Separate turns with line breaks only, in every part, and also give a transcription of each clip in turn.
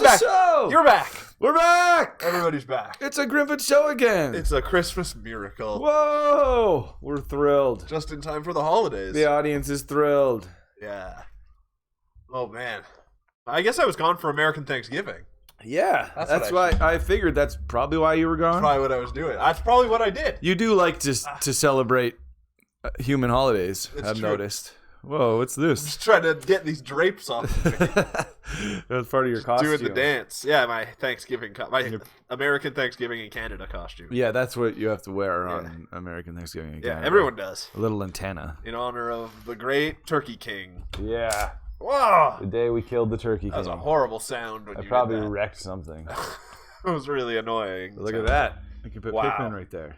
back.
Show.
You're back.
We're back.
Everybody's back.
It's a Grimpen show again.
It's a Christmas miracle.
Whoa. We're thrilled.
Just in time for the holidays.
The audience is thrilled.
Yeah. Oh, man. I guess I was gone for American Thanksgiving.
Yeah. That's why I figured that's probably why you were gone.
That's probably what I was doing. That's probably what I did.
You do like to celebrate human holidays, I've noticed. Whoa, what's
I'm
this?
just trying to get these drapes off of me.
That's part of your costume.
Doing the dance. Yeah, my Thanksgiving, my American Thanksgiving in Canada costume.
Yeah, that's what you have to wear on American Thanksgiving in Canada.
Yeah, everyone does.
A little antenna.
In honor of the great Turkey King.
Yeah.
Whoa!
The day we killed the Turkey King.
That was a horrible sound when
I
you
probably
did that.
wrecked something.
It was really annoying.
Look at that. You can put Pikmin right there.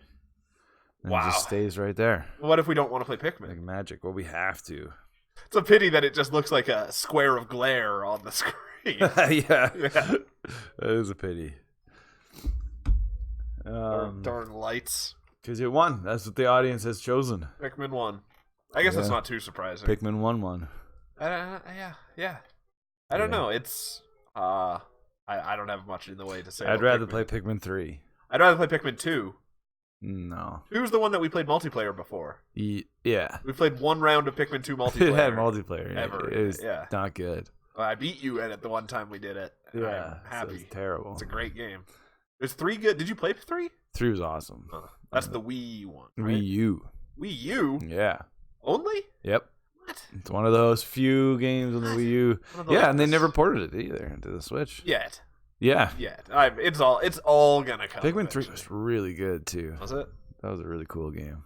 And it just stays right there.
What if we don't want to play Pikmin?
Like magic. Well, we have to.
It's a pity that it just looks like a square of glare on the screen.
Yeah. That is a pity.
Darn lights.
Because it won. That's what the audience has chosen.
Pikmin won. I guess that's not too surprising.
Pikmin won.
Yeah. I don't know. It's I don't have much in the way to say.
I'd rather play Pikmin 3.
I'd rather play Pikmin 2.
No.
Who's the one that we played multiplayer before?
Yeah.
We played one round of Pikmin 2 multiplayer.
It had multiplayer.
Ever.
It was not good.
Well, I beat you at it the one time we did it.
Yeah.
I'm happy.
So it's terrible.
It's a great game. Is 3 good? Did you play 3?
3 was awesome.
That's the Wii one. Right?
Wii U.
Wii U?
Yeah.
Only?
Yep.
What?
It's one of those few games on the Wii U. Yeah, and they never ported it either into the Switch.
Yet.
Yeah.
It's all gonna come.
Pikmin 3 was really good too.
Was it?
That was a really cool game.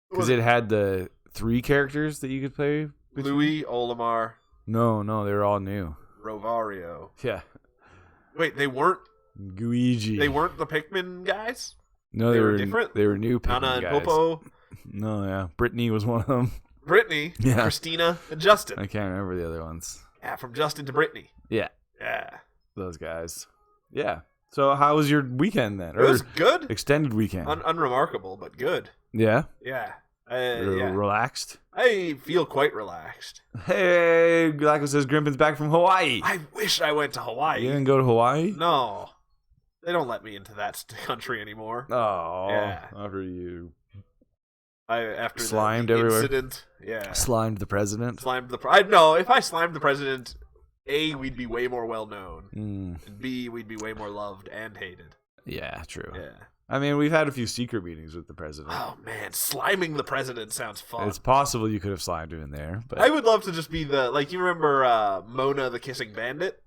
Because it had the 3 characters that you could play.
Louis, Olimar.
No, they were all new.
Rovario.
Yeah.
Wait, they weren't
Guigi.
They weren't the Pikmin guys?
No, they were
different?
They were new Pikmin
Nana and
guys.
Popo.
No, yeah. Brittany was one of them.
Brittany, Christina, and Justin.
I can't remember the other ones.
Yeah, from Justin to Brittany.
Yeah.
Yeah.
Those guys. Yeah. So how was your weekend then?
It was good.
Extended weekend.
Unremarkable, but good.
Yeah?
Yeah.
Relaxed?
I feel quite relaxed.
Hey, Galactus says Grimpen's back from Hawaii.
I wish I went to Hawaii.
You didn't go to Hawaii?
No. They don't let me into that country anymore.
Oh.
Yeah.
After you...
After
slimed
the
everywhere.
Incident. Yeah.
Slimed the president?
No, if I slimed the president, A, we'd be way more well known. And B, we'd be way more loved and hated.
Yeah, true.
Yeah.
I mean, we've had a few secret meetings with the president.
Oh, man. Sliming the president sounds fun.
It's possible you could have slimed him in there. But
I would love to just be you remember Mona the Kissing Bandit?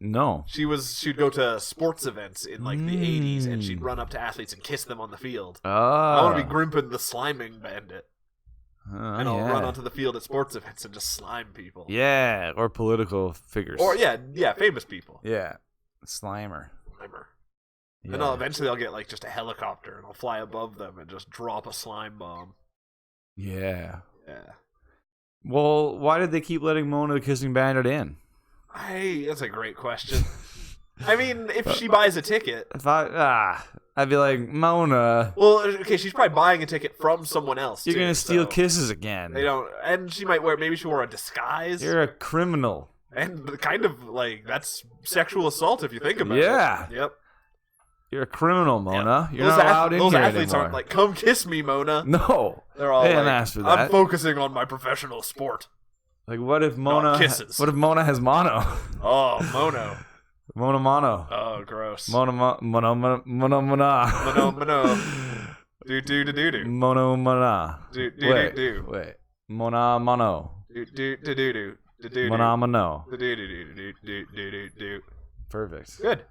No.
She'd go to sports events in the 80s, and she'd run up to athletes and kiss them on the field.
Oh.
I want to be Grimpen the Sliming Bandit. And I'll run onto the field at sports events and just slime people.
Yeah, or political figures.
Or, famous people.
Yeah. Slimer.
Yeah. And eventually I'll get just a helicopter, and I'll fly above them and just drop a slime bomb.
Yeah.
Yeah.
Well, why did they keep letting Mona the Kissing Bandit in?
That's a great question. I mean, if she buys a ticket...
I'd be like, Mona...
Well, okay, she's probably buying a ticket from someone else,
You're going to steal kisses again.
They don't... And she might maybe she wore a disguise.
You're a criminal.
And kind of, that's sexual assault if you think about it.
Yeah.
Yep.
You're a criminal, Mona.
Yeah.
You're not allowed in here anymore.
Those athletes aren't like, come kiss me, Mona.
No.
They're all
they didn't ask for that.
I'm focusing on my professional sport.
Like, what if Mona...
kisses.
What if Mona has mono?
Oh, mono.
Mono.
Oh, gross.
Mono.
Mono. Do.
Mono.
Do.
Wait. Mona mono.
Do.
Mona mono.
Do.
Perfect.
Good.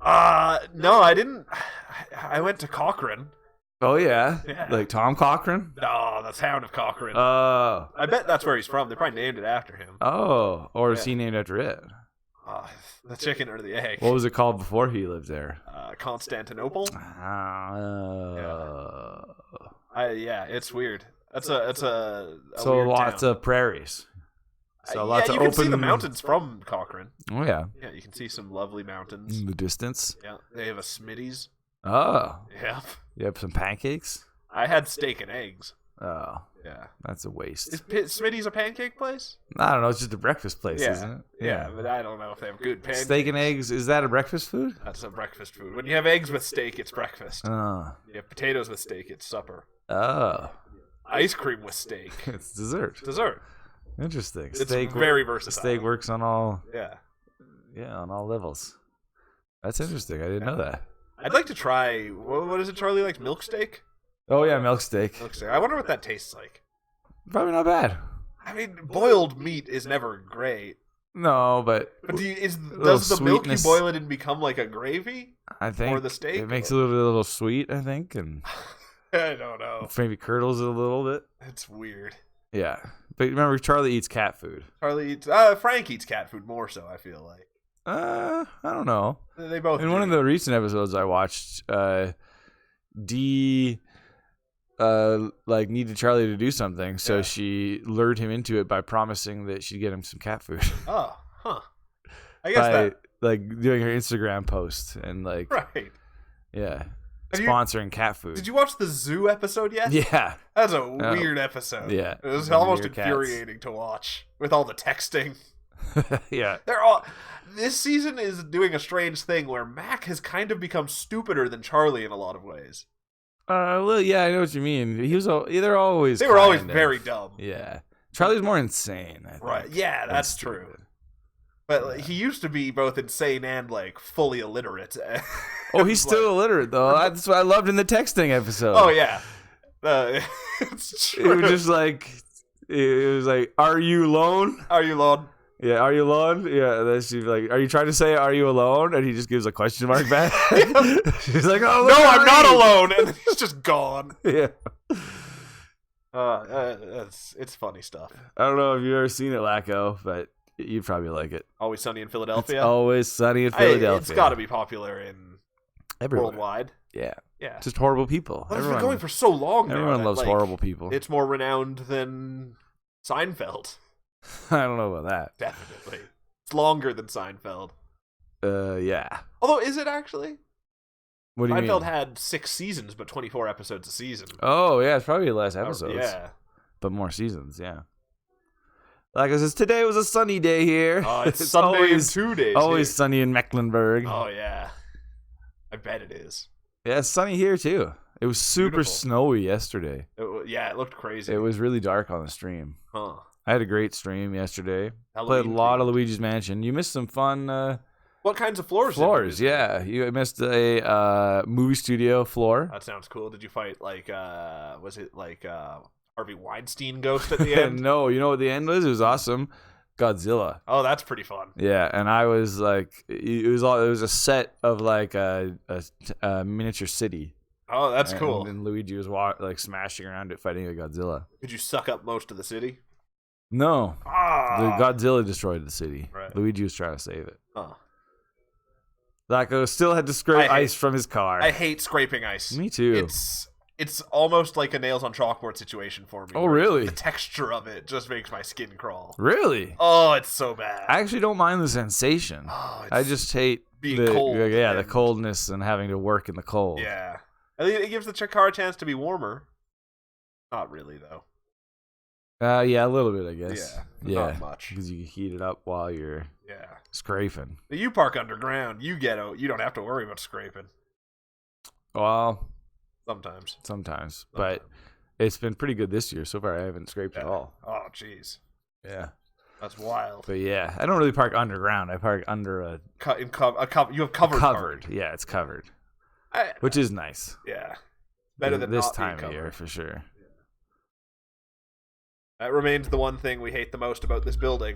No, I didn't. I went to Cochrane.
Oh, yeah? Like Tom Cochrane?
No, the town of Cochrane.
Oh.
I bet that's where he's from. They probably named it after him.
Oh. Or is he named after it?
The chicken or the egg?
What was it called before he lived there?
Constantinople. It's weird. It's a
so
weird
lots
town.
of prairies. So lots of
you can see the mountains from Cochrane.
Oh yeah.
Yeah, you can see some lovely mountains
in the distance.
Yeah, they have a Smitty's.
Oh.
Yeah.
You have some pancakes.
I had steak and eggs.
Oh,
Yeah.
that's a waste.
Is Smitty's a pancake place?
I don't know. It's just a breakfast place, isn't it?
Yeah, but I don't know if they have good pancakes.
Steak and eggs, is that a breakfast food?
That's a breakfast food. When you have eggs with steak, it's breakfast.
Oh.
You have potatoes with steak, it's supper.
Oh.
Ice cream with steak.
It's dessert.
Dessert.
Interesting.
It's very versatile.
Steak works on all.
Yeah.
Yeah, on all levels. That's interesting. I didn't know that.
I'd like to try. What is it? Charlie likes milk steak.
Oh yeah, milk steak.
Milk steak. I wonder what that tastes like.
Probably not bad.
I mean, boiled meat is never great.
No, but
does the milk you boil it and become like a gravy?
I think
or the steak.
It makes it a little sweet. I think, and
I don't know.
Maybe curdles it a little bit.
It's weird.
Yeah, but remember, Charlie eats cat food.
Charlie eats. Frank eats cat food more so. I feel like.
I don't know.
They both.
In one of the recent episodes I watched, Dee needed Charlie to do something, so she lured him into it by promising that she'd get him some cat food.
Oh, huh. I guess
doing her Instagram post and
right.
Yeah. Sponsoring cat food.
Did you watch the zoo episode yet?
Yeah.
That's a weird episode.
Yeah.
It was almost infuriating to watch with all the texting.
Yeah.
This season is doing a strange thing where Mac has kind of become stupider than Charlie in a lot of ways.
Well, yeah, I know what you mean. They were always
very dumb.
Yeah. Charlie's more insane, I think.
Right. Yeah, that's true. But he used to be both insane and fully illiterate.
Oh, he's still illiterate though. That's what I loved in the texting episode.
Oh yeah, it's true.
It was just "Are you alone?
Are you alone?
Yeah, are you alone? Yeah." And then she's like, "Are you trying to say are you alone?" And he just gives a question mark back. She's like, "Oh
no, I'm not alone," and then he's just gone.
Yeah.
It's funny stuff.
I don't know if you've ever seen it, Lacko, but you'd probably like it.
Always Sunny in Philadelphia.
It's Always Sunny in Philadelphia.
It's got to be popular
everywhere.
Worldwide.
Yeah.
Yeah.
Just horrible people.
Well, it's been going for so long now.
Everyone loves horrible people.
It's more renowned than Seinfeld.
I don't know about that.
Definitely. It's longer than Seinfeld.
Yeah.
Although, is it actually?
What do you mean?
Seinfeld had 6 seasons, but 24 episodes a season.
Oh, yeah. It's probably less episodes.
Yeah.
But more seasons, yeah. Like I says, today was a sunny day here.
It's Sunday in 2 days.
Always sunny in Mecklenburg.
Oh, yeah. I bet it is.
Yeah, it's sunny here, too. It was super snowy yesterday.
It looked crazy.
It was really dark on the stream.
Huh.
I had a great stream yesterday.
Halloween
Played a lot of Luigi's Mansion. You missed some fun...
what kinds of floors?
Floors, yeah. You missed a movie studio floor.
That sounds cool. Did you fight, was it Harvey Weinstein ghost at the end?
No, you know what the end was? It was awesome. Godzilla.
Oh, that's pretty fun.
Yeah, and I was it was a set of a miniature city.
Oh, that's cool.
And Luigi was smashing around it, fighting a Godzilla.
Could you suck up most of the city?
No. The Godzilla destroyed the city.
Right.
Luigi was trying to save it.
Oh.
Lacko still had to scrape ice from his car.
I hate scraping ice.
Me too.
It's almost like a nails on chalkboard situation for me.
Oh, really?
The texture of it just makes my skin crawl.
Really?
Oh, it's so bad.
I actually don't mind the sensation.
Oh,
I just hate
being cold.
Yeah, the coldness and having to work in the cold.
Yeah. I think it gives the car a chance to be warmer. Not really, though.
Yeah, a little bit, I guess.
Yeah, not much.
Because you heat it up while you're scraping.
You park underground. You don't have to worry about scraping.
Well, sometimes. But it's been pretty good this year. So far, I haven't scraped at all.
Oh, jeez.
Yeah.
That's wild.
But yeah, I don't really park underground. I park under a...
You have covered.
Covered. Yeah, it's covered. Which is nice.
Yeah. Better than
this
not
time
being
of year,
covered.
for sure.
That remains the one thing we hate the most about this building.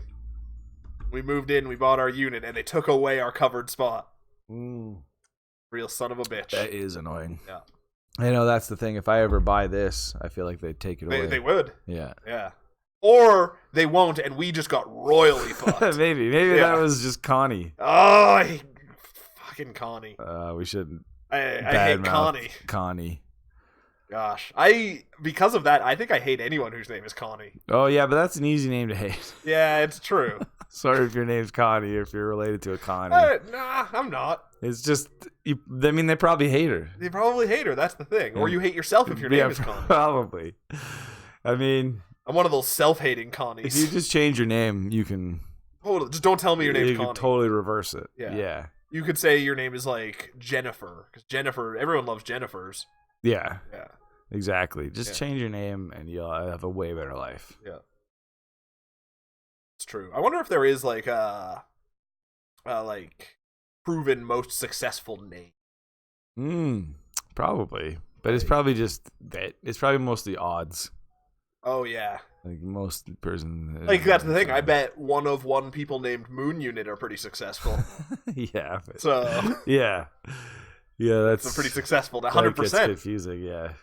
We moved in, we bought our unit, and they took away our covered spot. Real son of a bitch.
That is annoying.
Yeah.
I know that's the thing. If I ever buy this, I feel like they'd take it away.
They would.
Yeah.
Yeah. Or they won't, and we just got royally fucked.
Maybe that was just Connie.
Oh, I hate fucking Connie.
We shouldn't.
I hate Connie.
Connie.
Gosh, because of that, I think I hate anyone whose name is Connie.
Oh yeah, but that's an easy name to hate.
Yeah, it's true.
Sorry if your name's Connie or if you're related to a Connie.
Nah, I'm not.
It's just, they probably hate her.
They probably hate her. That's the thing. Or you hate yourself if your name is Connie.
Probably. I mean,
I'm one of those self-hating Connies.
If you just change your name, you can.
Just don't tell me your name's Connie.
You can totally reverse it. Yeah.
You could say your name is like Jennifer, because Jennifer, everyone loves Jennifers.
Yeah.
Yeah.
Exactly. Just change your name, and you'll have a way better life.
Yeah. It's true. I wonder if there is like proven most successful name.
Probably, but it's probably just that. It's probably mostly odds.
Oh yeah.
Like most person.
Like that's the thing. I bet one of one people named Moon Unit are pretty successful.
Yeah.
So.
Yeah. Yeah, that's
pretty successful. 100%.
Gets confusing. Yeah.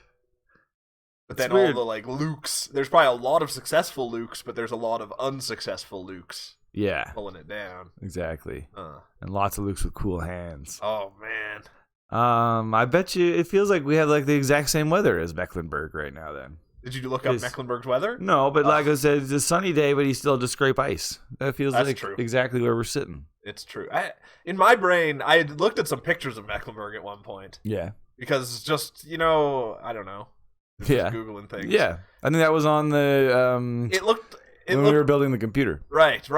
But then all the like Lukes. There's probably a lot of successful Lukes, but there's a lot of unsuccessful Lukes.
Yeah.
Pulling it down.
Exactly. And lots of Lukes with cool hands.
Oh man.
I bet you it feels like we have like the exact same weather as Mecklenburg right now. Then.
Did you look up Mecklenburg's weather?
No, but like I said, it's a sunny day, but he's still just scrape ice. That feels like true. Exactly where we're sitting.
It's true. In my brain, I had looked at some pictures of Mecklenburg at one point.
Yeah.
Because just, I don't know.
Yeah.
Googling things.
Yeah. I think that was on the... when we were building the computer.
Right.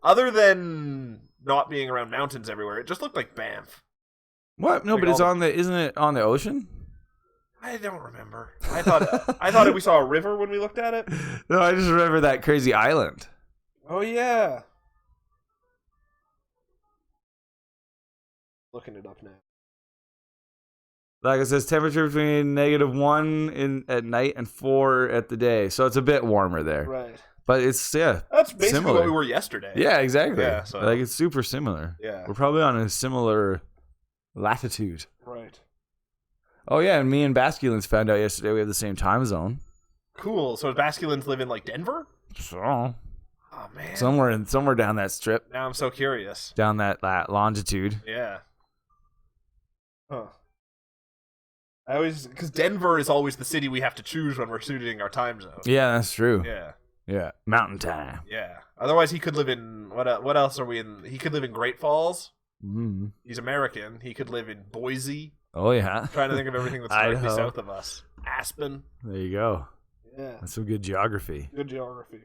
Other than not being around mountains everywhere, it just looked like Banff.
What? No, like but it's on isn't it on the ocean?
I don't remember. I thought we saw a river when we looked at it.
No, I just remember that crazy island.
Oh yeah. Looking it up now.
Like it says, temperature between -1 at night and 4 at the day, so it's a bit warmer there.
Right.
But it's
that's basically similar. What we were yesterday.
Yeah, exactly.
Yeah, so.
Like it's super similar.
Yeah.
We're probably on a similar latitude.
Right.
Oh yeah, and me and Basculins found out yesterday we have the same time zone.
Cool. So Basculins live in like Denver?
So.
Oh man.
Somewhere down that strip.
Now I'm so curious.
Down that longitude.
Yeah. Huh. Because Denver is always the city we have to choose when we're suiting our time zone.
Yeah, that's true.
Yeah.
Yeah. Mountain time.
Yeah. Otherwise, he could live in what else are we in? He could live in Great Falls.
Mm-hmm.
He's American. He could live in Boise.
Oh yeah.
I'm trying to think of everything that's directly south of us. Aspen.
There you go.
Yeah.
That's some good geography.
Good geography.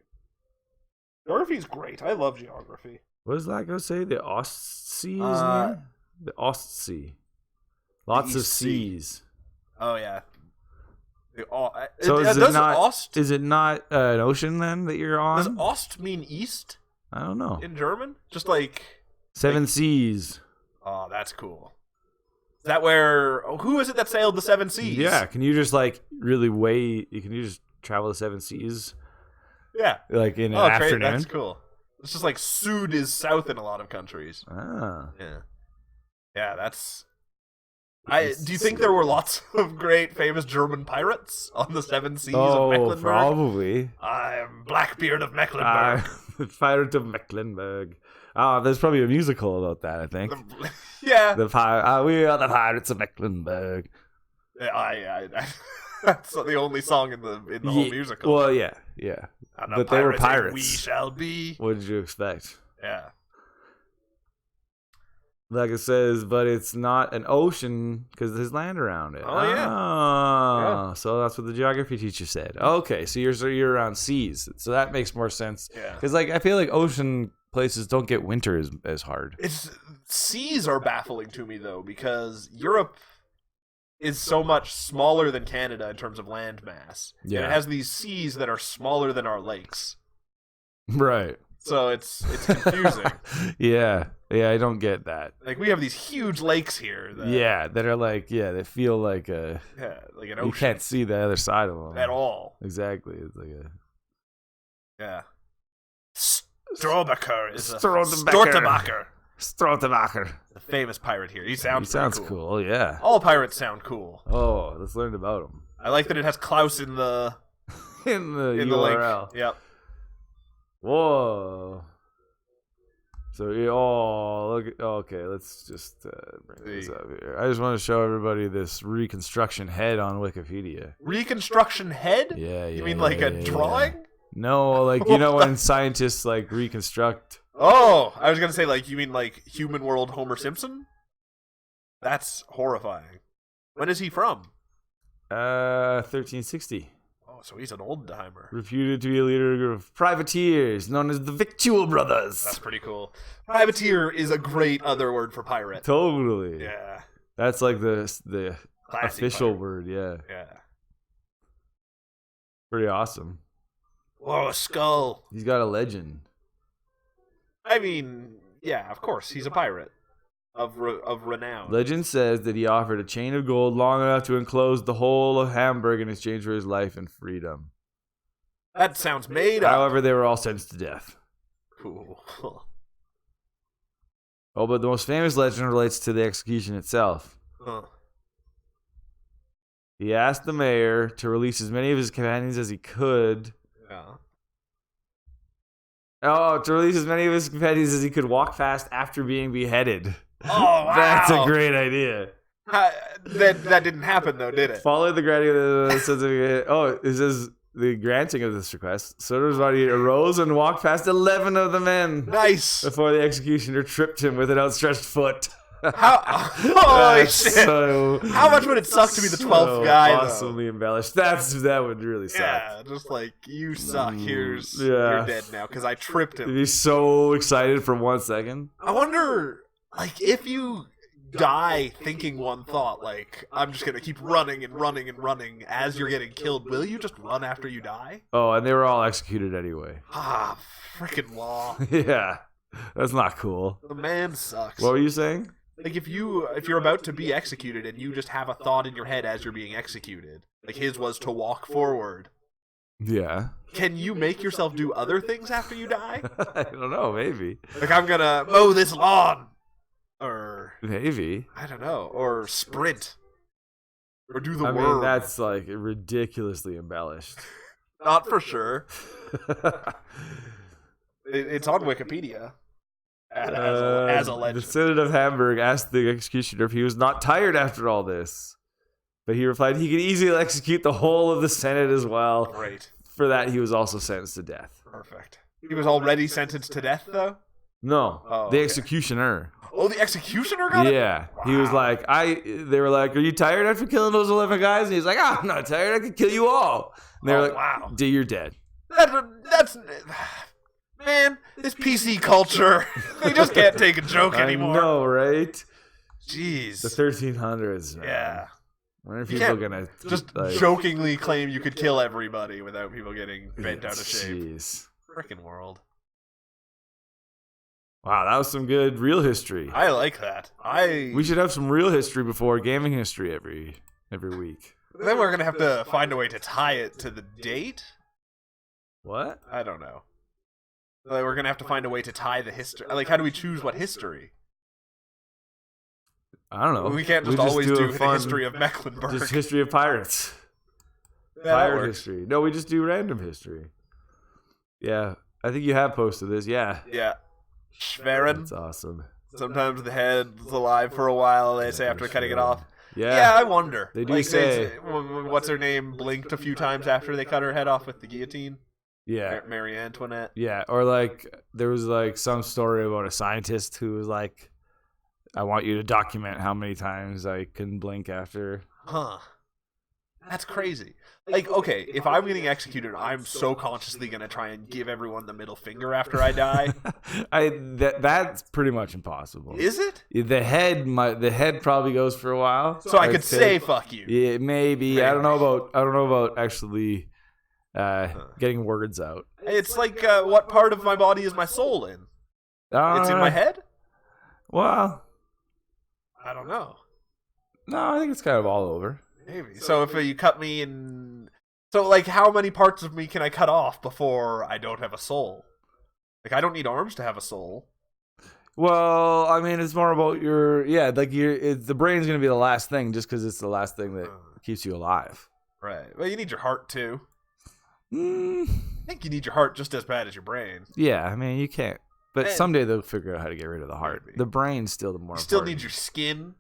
Geography's great. I love geography.
What does that go say? The Ostsee is near? The Ostsee. Lots of seas.
Oh yeah.
So is it not an ocean then that you're on?
Does Ost mean east?
I don't know.
In German? Just like
seven seas.
Oh, that's cool. Is that where who is it that sailed the seven seas?
Yeah, can you just like really can you just travel the seven seas?
Yeah.
Like in an afternoon?
That's cool. It's just like Sud is south in a lot of countries.
Ah.
Yeah. Yeah, that's do you think there were lots of great famous German pirates on the seven seas of Mecklenburg?
Probably.
I'm Blackbeard of Mecklenburg.
The Pirate of Mecklenburg. There's probably a musical about that, I think.
Yeah.
We are the Pirates of Mecklenburg.
That's the only song in the whole musical.
Well, yeah. But they were pirates.
We shall be.
What did you expect?
Yeah.
Like it says, but it's not an ocean because there's land around it.
Oh, yeah.
Oh, so that's what the geography teacher said. Okay, so you're around seas, so that makes more sense.
Yeah.
Because like I feel like ocean places don't get winter as hard.
Seas are baffling to me though because Europe is so much smaller than Canada in terms of land mass.
Yeah.
And it has these seas that are smaller than our lakes.
Right.
So it's confusing.
Yeah, I don't get that.
Like we have these huge lakes here.
That are like they feel like
like an ocean.
You can't see the other side of them
at all.
Exactly, it's like
Strohbacher is Stortebacher.
Stortebacher.
The famous pirate here. He sounds
cool. Yeah.
All pirates sound cool.
Oh, let's learn about him.
I like that it has Klaus in the
in the URL.
Link. Yep.
Whoa. So, look. Okay, let's just bring this up here. I just want to show everybody this reconstruction head on Wikipedia.
Reconstruction head?
Yeah.
You mean like a drawing?
Yeah. No, like you know when scientists like reconstruct.
Oh, I was gonna say like you mean like Human World Homer Simpson? That's horrifying. When is he from?
1360.
Oh Oh, so he's an old-timer.
Reputed to be a leader of privateers known as the Victual Brothers.
That's pretty cool. Privateer is a great other word for pirate.
Totally.
Yeah.
That's like the
Classy
official
pirate.
word, yeah.
Yeah.
Pretty awesome.
Whoa, a skull.
He's got a legend.
I mean, yeah, of course, he's a pirate of renown.
Legend says that he offered a chain of gold long enough to enclose the whole of Hamburg in exchange for his life and freedom.
That sounds made up.
However, they were all sentenced to death.
Cool.
Oh, but the most famous legend relates to the execution itself.
Huh.
He asked the mayor to release as many of his companions as he could.
Yeah.
Oh, to release as many of his companions as he could walk fast after being beheaded.
Oh, wow.
That's a great idea.
That didn't happen, though, did it?
Following the granting of the certificate. Oh, it says the granting of this request. Soder's body arose and walked past 11 of the men.
Nice.
Before the executioner tripped him with an outstretched foot.
Holy shit.
So,
how much would it suck to be the 12th guy,
awesomely embellished. That would really suck.
Yeah, just like, you suck. You're dead now because I tripped him.
He'd be so excited for 1 second.
I wonder, like, if you die thinking one thought, like, I'm just going to keep running and running and running as you're getting killed, will you just run after you die?
Oh, and they were all executed anyway.
Ah, freaking law.
Yeah, that's not cool.
The man sucks.
What were you saying?
Like, if you're about to be executed and you just have a thought in your head as you're being executed, like his was to walk forward.
Yeah.
Can you make yourself do other things after you die?
I don't know, maybe.
Like, I'm gonna mow this lawn. Or...
maybe.
I don't know. Or sprint. Or do the
I
worm.
mean, that's, like, ridiculously embellished.
Not for sure. It's on Wikipedia. As a legend.
The Senate of Hamburg asked the executioner if he was not tired after all this. But he replied he could easily execute the whole of the Senate as well.
Great.
For that, he was also sentenced to death.
Perfect. He was already sentenced to death, though?
No,
Oh,
the
okay.
executioner.
Oh, the executioner got it?
Yeah.
Wow.
He was like, they were like, are you tired after killing those 11 guys? And he's like, I'm not tired. I could kill you all. And they were like,
wow.
Dude, you're dead.
That's... Man, this PC culture. They just can't take a joke anymore.
I know, right?
Jeez.
The 1300s, man.
Yeah.
When are
You
people
can't
going to...
just jokingly claim you could kill everybody without people getting bent out of shape.
Jeez.
Frickin' world.
Wow, that was some good real history.
I like that.
We should have some real history before gaming history every week.
Then we're gonna have to find a way to tie it to the date.
What?
I don't know. Like, we're gonna have to find a way to tie the history. Like, how do we choose what history?
I don't know.
We can't just always do the
fun,
history of Mecklenburg.
Just history of pirates.
Yeah,
Pirate history. No, we just do random history. Yeah, I think you have posted this. Yeah.
Yeah. Schwerin.
That's awesome.
Sometimes the head's alive for a while, they say, after cutting it off.
Yeah.
I wonder.
They do say...
what's her name blinked a few times after they cut her head off with the guillotine?
Yeah.
Marie Antoinette.
Yeah, or like there was like some story about a scientist who was like, I want you to document how many times I can blink after.
Huh. That's crazy. Like, okay, if I'm getting executed, I'm so consciously going to try and give everyone the middle finger after I die.
That's pretty much impossible.
Is it?
The head probably goes for a while.
So I could say fuck you.
Yeah, maybe. I don't know about actually getting words out.
It's like what part of my body is my soul in? It's in my head?
Well,
I don't know.
No, I think it's kind of all over.
Maybe. So if you cut me in... So, like, how many parts of me can I cut off before I don't have a soul? Like, I don't need arms to have a soul.
Well, I mean, it's more about your... Yeah, like, the brain's going to be the last thing just because it's the last thing that keeps you alive.
Right. Well, you need your heart, too.
I
think you need your heart just as bad as your brain.
Yeah, I mean, you can't... But someday they'll figure out how to get rid of the heart. Maybe. The brain's still the more important.
You still need your skin.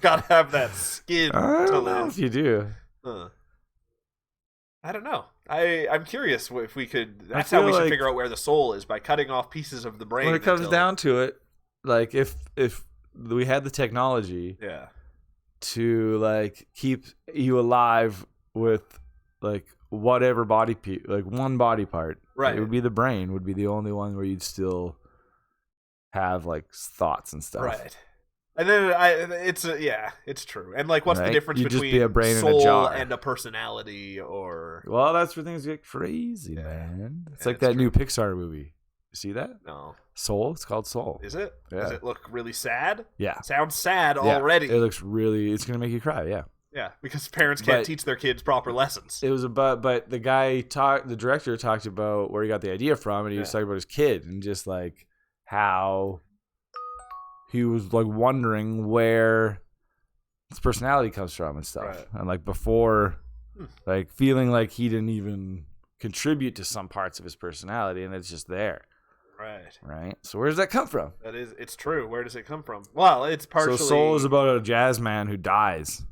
Gotta have that skin.
I don't know if you do.
I don't know. I'm curious if we could. That's how we should figure out where the soul is, by cutting off pieces of the brain.
When it comes down to it, like if we had the technology,
yeah,
to like keep you alive with like whatever like one body part.
Right.
It would be the brain. Would be the only one where you'd still have like thoughts and stuff.
Right. And then it's true. And like, what's the difference
You'd
between
just be a brain
soul
in a jar.
and a personality? Or
Well, that's where things get crazy, man. It's like that new Pixar movie. You see that?
No.
Soul. It's called Soul.
Is it?
Yeah.
Does it look really sad?
Yeah.
Sounds sad already.
It looks really. It's gonna make you cry. Yeah.
Yeah, because parents can't teach their kids proper lessons.
It was about, but the director talked about where he got the idea from, and he was talking about his kid and just like how he was like wondering where his personality comes from and stuff, and like before, like feeling like he didn't even contribute to some parts of his personality, and it's just there. Right. So where does that come from?
It's true. Where does it come from? Well, it's partially.
So Soul is about a jazz man who dies.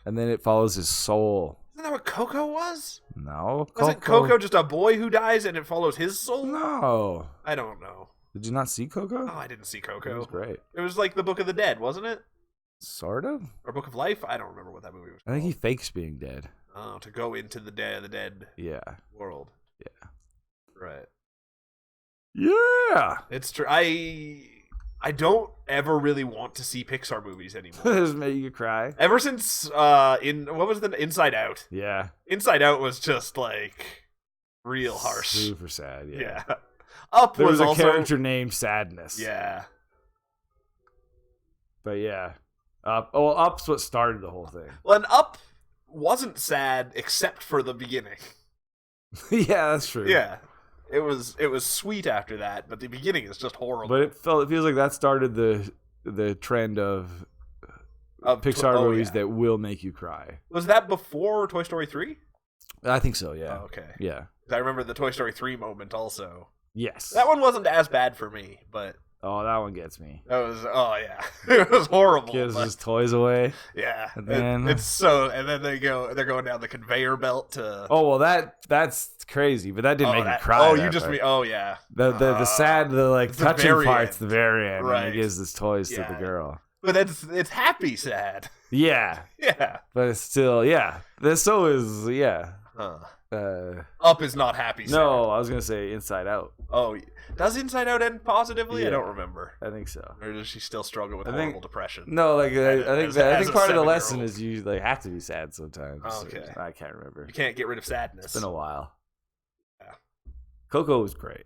And then it follows his soul.
Isn't that what Coco was?
No.
Wasn't Coco just a boy who dies and it follows his soul?
No.
I don't know.
Did you not see Coco?
Oh, I didn't see Coco.
It was great.
It was like the Book of the Dead, wasn't it?
Sort of.
Or Book of Life? I don't remember what that movie was called.
I think he fakes being dead.
Oh, to go into the dead world.
Yeah.
Right.
Yeah.
It's true. I don't ever really want to see Pixar movies anymore.
Does it make you cry?
Ever since what was the Inside Out?
Yeah.
Inside Out was just like real harsh.
Super sad, yeah.
Up
there was
also...
a character named Sadness.
Yeah.
But yeah. Up's what started the whole thing.
Well, and Up wasn't sad except for the beginning.
Yeah, that's true.
Yeah. It was sweet after that, but the beginning is just horrible.
But it feels like that started the trend of Pixar movies that will make you cry.
Was that before Toy Story 3?
I think so, yeah.
Oh, okay.
Yeah.
I remember the Toy Story 3 moment also.
Yes.
That one wasn't as bad for me, but...
Oh, that one gets me.
That was... Oh, yeah. It was horrible.
Gives his toys away.
Yeah.
And then...
It's so... And then they're going down the conveyor belt to...
Oh, well, that's crazy, but that didn't make me cry.
Oh, you just... Oh, yeah.
The sad, the touching part's the very end.
Right.
When he gives his toys to the girl.
But it's happy sad.
Yeah.
Yeah.
But it's still... Yeah. So is... Yeah.
Huh. Up is not happy sad.
No, I was going to say Inside Out.
Oh, does Inside Out end positively?
Yeah.
I don't remember.
I think so.
Or does she still struggle with horrible depression?
No, like I think part of the lesson
7-year-old.
is you like have to be sad sometimes.
Oh, okay.
So I can't remember.
You can't get rid of sadness.
It's been a while.
Yeah.
Coco was great.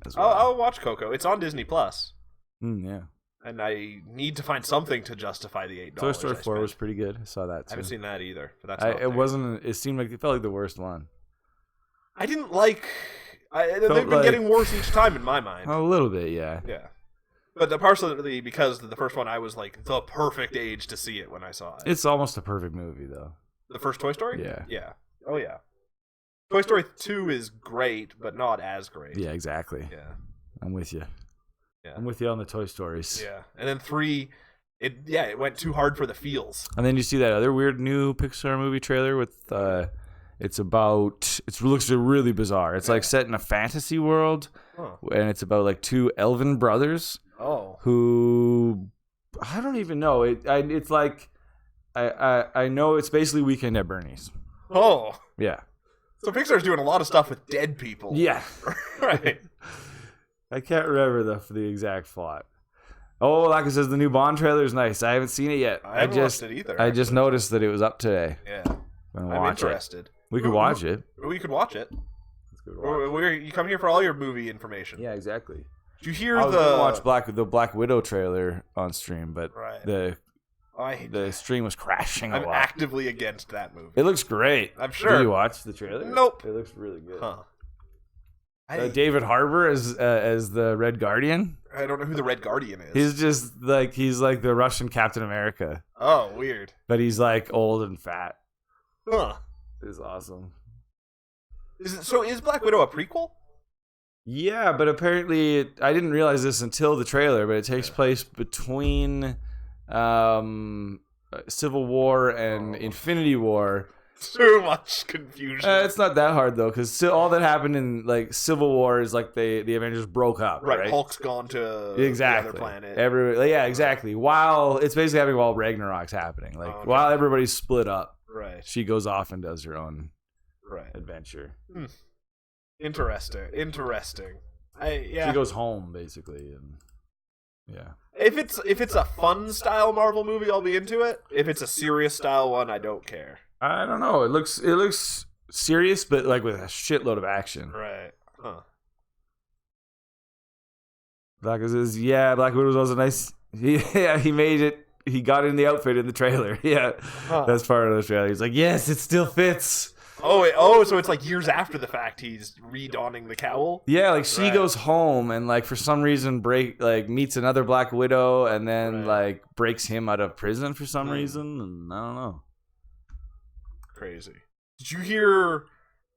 As well.
I'll watch Coco. It's on Disney Plus.
Yeah.
And I need to find something to justify the $8.
Toy Story 4 was pretty good. I saw that too.
I haven't seen that either. But that's
it wasn't. It seemed like it felt like the worst one.
I didn't like. They've been getting worse each time in my mind.
A little bit, yeah.
Yeah. But partially because the first one I was like the perfect age to see it when I saw it.
It's almost a perfect movie though.
The first Toy Story?
Yeah.
Yeah. Oh yeah. Toy Story 2 is great, but not as great.
Yeah, exactly.
Yeah.
I'm with you.
Yeah.
I'm with you on the Toy Stories.
Yeah. And then 3, it went too hard for the feels.
And then you see that other weird new Pixar movie trailer with it looks really bizarre. It's like set in a fantasy world, and it's about like 2 elven brothers.
Oh.
Who I don't even know. It's like I know it's basically Weekend at Bernie's.
Oh.
Yeah.
So Pixar's doing a lot of stuff with dead people.
Yeah.
Right.
I can't remember the exact plot. Oh, like it says, the new Bond trailer is nice. I haven't seen it yet.
I haven't watched it either.
I just noticed that it was up today.
Yeah.
I'm
interested.
We could watch it.
We could watch it. You come here for all your movie information.
Yeah, exactly.
Did you hear
I was gonna watch the Black Widow trailer on stream, but the stream was crashing a lot.
I'm actively against that movie.
It looks great.
I'm sure.
Did you watch the trailer?
Nope.
It looks really good.
Huh.
David Harbour as the Red Guardian.
I don't know who the Red Guardian is.
He's like the Russian Captain America.
Oh, weird.
But he's like old and fat.
Huh.
It's awesome.
Is Black Widow a prequel?
Yeah, but apparently I didn't realize this until the trailer, but it takes place between Civil War and Infinity War.
Too much confusion.
It's not that hard though, because all that happened in like Civil War is like the Avengers broke up. Right.
Hulk's gone to the other planet.
Exactly. While it's basically happening while Ragnarok's happening, while everybody's split up.
Right.
She goes off and does her own adventure.
Interesting.
She goes home basically, and yeah.
If it's a fun style Marvel movie, I'll be into it. If it's a serious style one, I don't care.
I don't know. It looks serious, but like with a shitload of action.
Right. Huh.
Black Widow was also nice. He made it. He got in the outfit in the trailer. Yeah, that's part of the trailer. He's like, yes, it still fits.
So it's like years after the fact he's redonning the cowl?
Yeah, like she goes home and like for some reason meets another Black Widow and then like breaks him out of prison for some reason, and I don't know.
Crazy. Did you hear?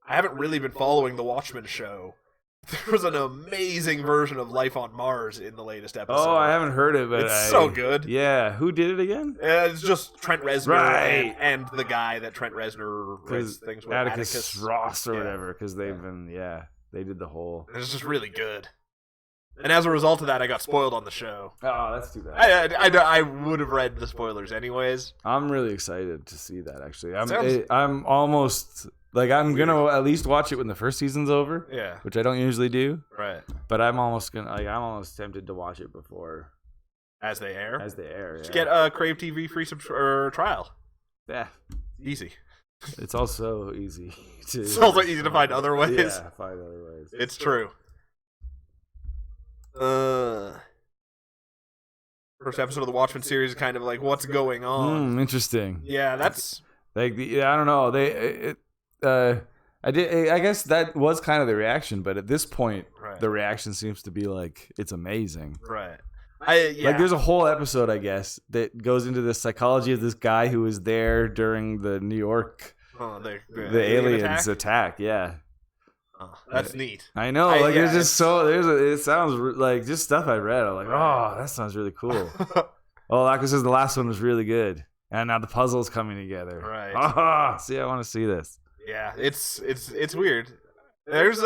I haven't really been following the Watchmen show. There was an amazing version of Life on Mars in the latest episode.
Oh, I haven't heard it, but
it's so good.
Yeah, who did it again?
It's just Trent Reznor and the guy that Trent Reznor writes things with,
Atticus Ross or whatever, because they've been they did the whole.
It's just really good. And as a result of that, I got spoiled on the show.
Oh, that's too bad.
I would have read the spoilers anyways.
I'm really excited to see that. Actually, I'm almost. Like, I'm going to at least watch it when the first season's over.
Yeah.
Which I don't usually do.
Right.
But I'm almost tempted to watch it before.
As they air?
Yeah.
Just get a Crave TV free trial.
Yeah.
Easy.
It's also easy to...
It's also easy to find other ways.
Yeah, find other ways.
It's true. First episode of the Watchmen series is kind of like, what's going on?
Interesting.
Yeah, that's...
Like, I don't know. I guess that was kind of the reaction, but at this point, the reaction seems to be like it's amazing.
Right.
Like there's a whole episode, I guess, that goes into the psychology of this guy who was there during the New York, the aliens attack. Yeah.
Oh, that's neat.
I know. It's just it sounds like just stuff I read. I'm like, oh, that sounds really cool. Like says the last one was really good. And now the puzzle's coming together.
Right.
See, I want to see this.
Yeah, it's weird. There's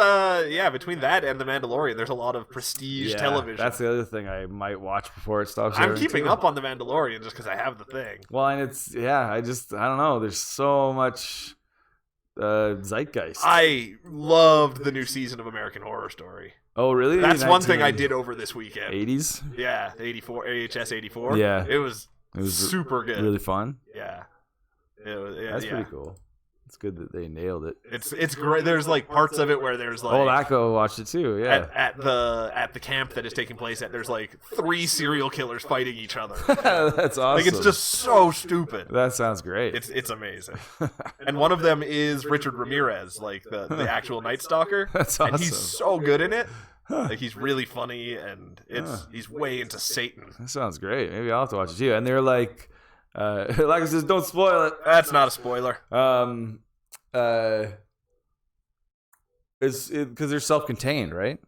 between that and The Mandalorian, there's a lot of prestige television.
That's the other thing I might watch before it stops.
I'm keeping up on The Mandalorian just because I have the thing.
Well, and it's I don't know. There's so much zeitgeist.
I loved the new season of American Horror Story.
Oh, really?
That's one thing I did over this weekend.
80s?
Yeah, 84, AHS 84.
Yeah.
It was super good.
Really fun?
Yeah.
That's pretty cool. It's good that they nailed it.
It's great. There's like parts of it where there's like
Lacko watched it too. Yeah,
at the camp that is taking place at, there's like 3 serial killers fighting each other.
That's awesome.
Like it's just so stupid.
That sounds great.
It's amazing. And one of them is Richard Ramirez, like the actual Night Stalker.
That's awesome.
And he's so good in it. Like he's really funny, and he's way into Satan.
That sounds great. Maybe I'll have to watch it too. And they're like I says, don't spoil it.
That's not a spoiler.
It's because they're self-contained, right?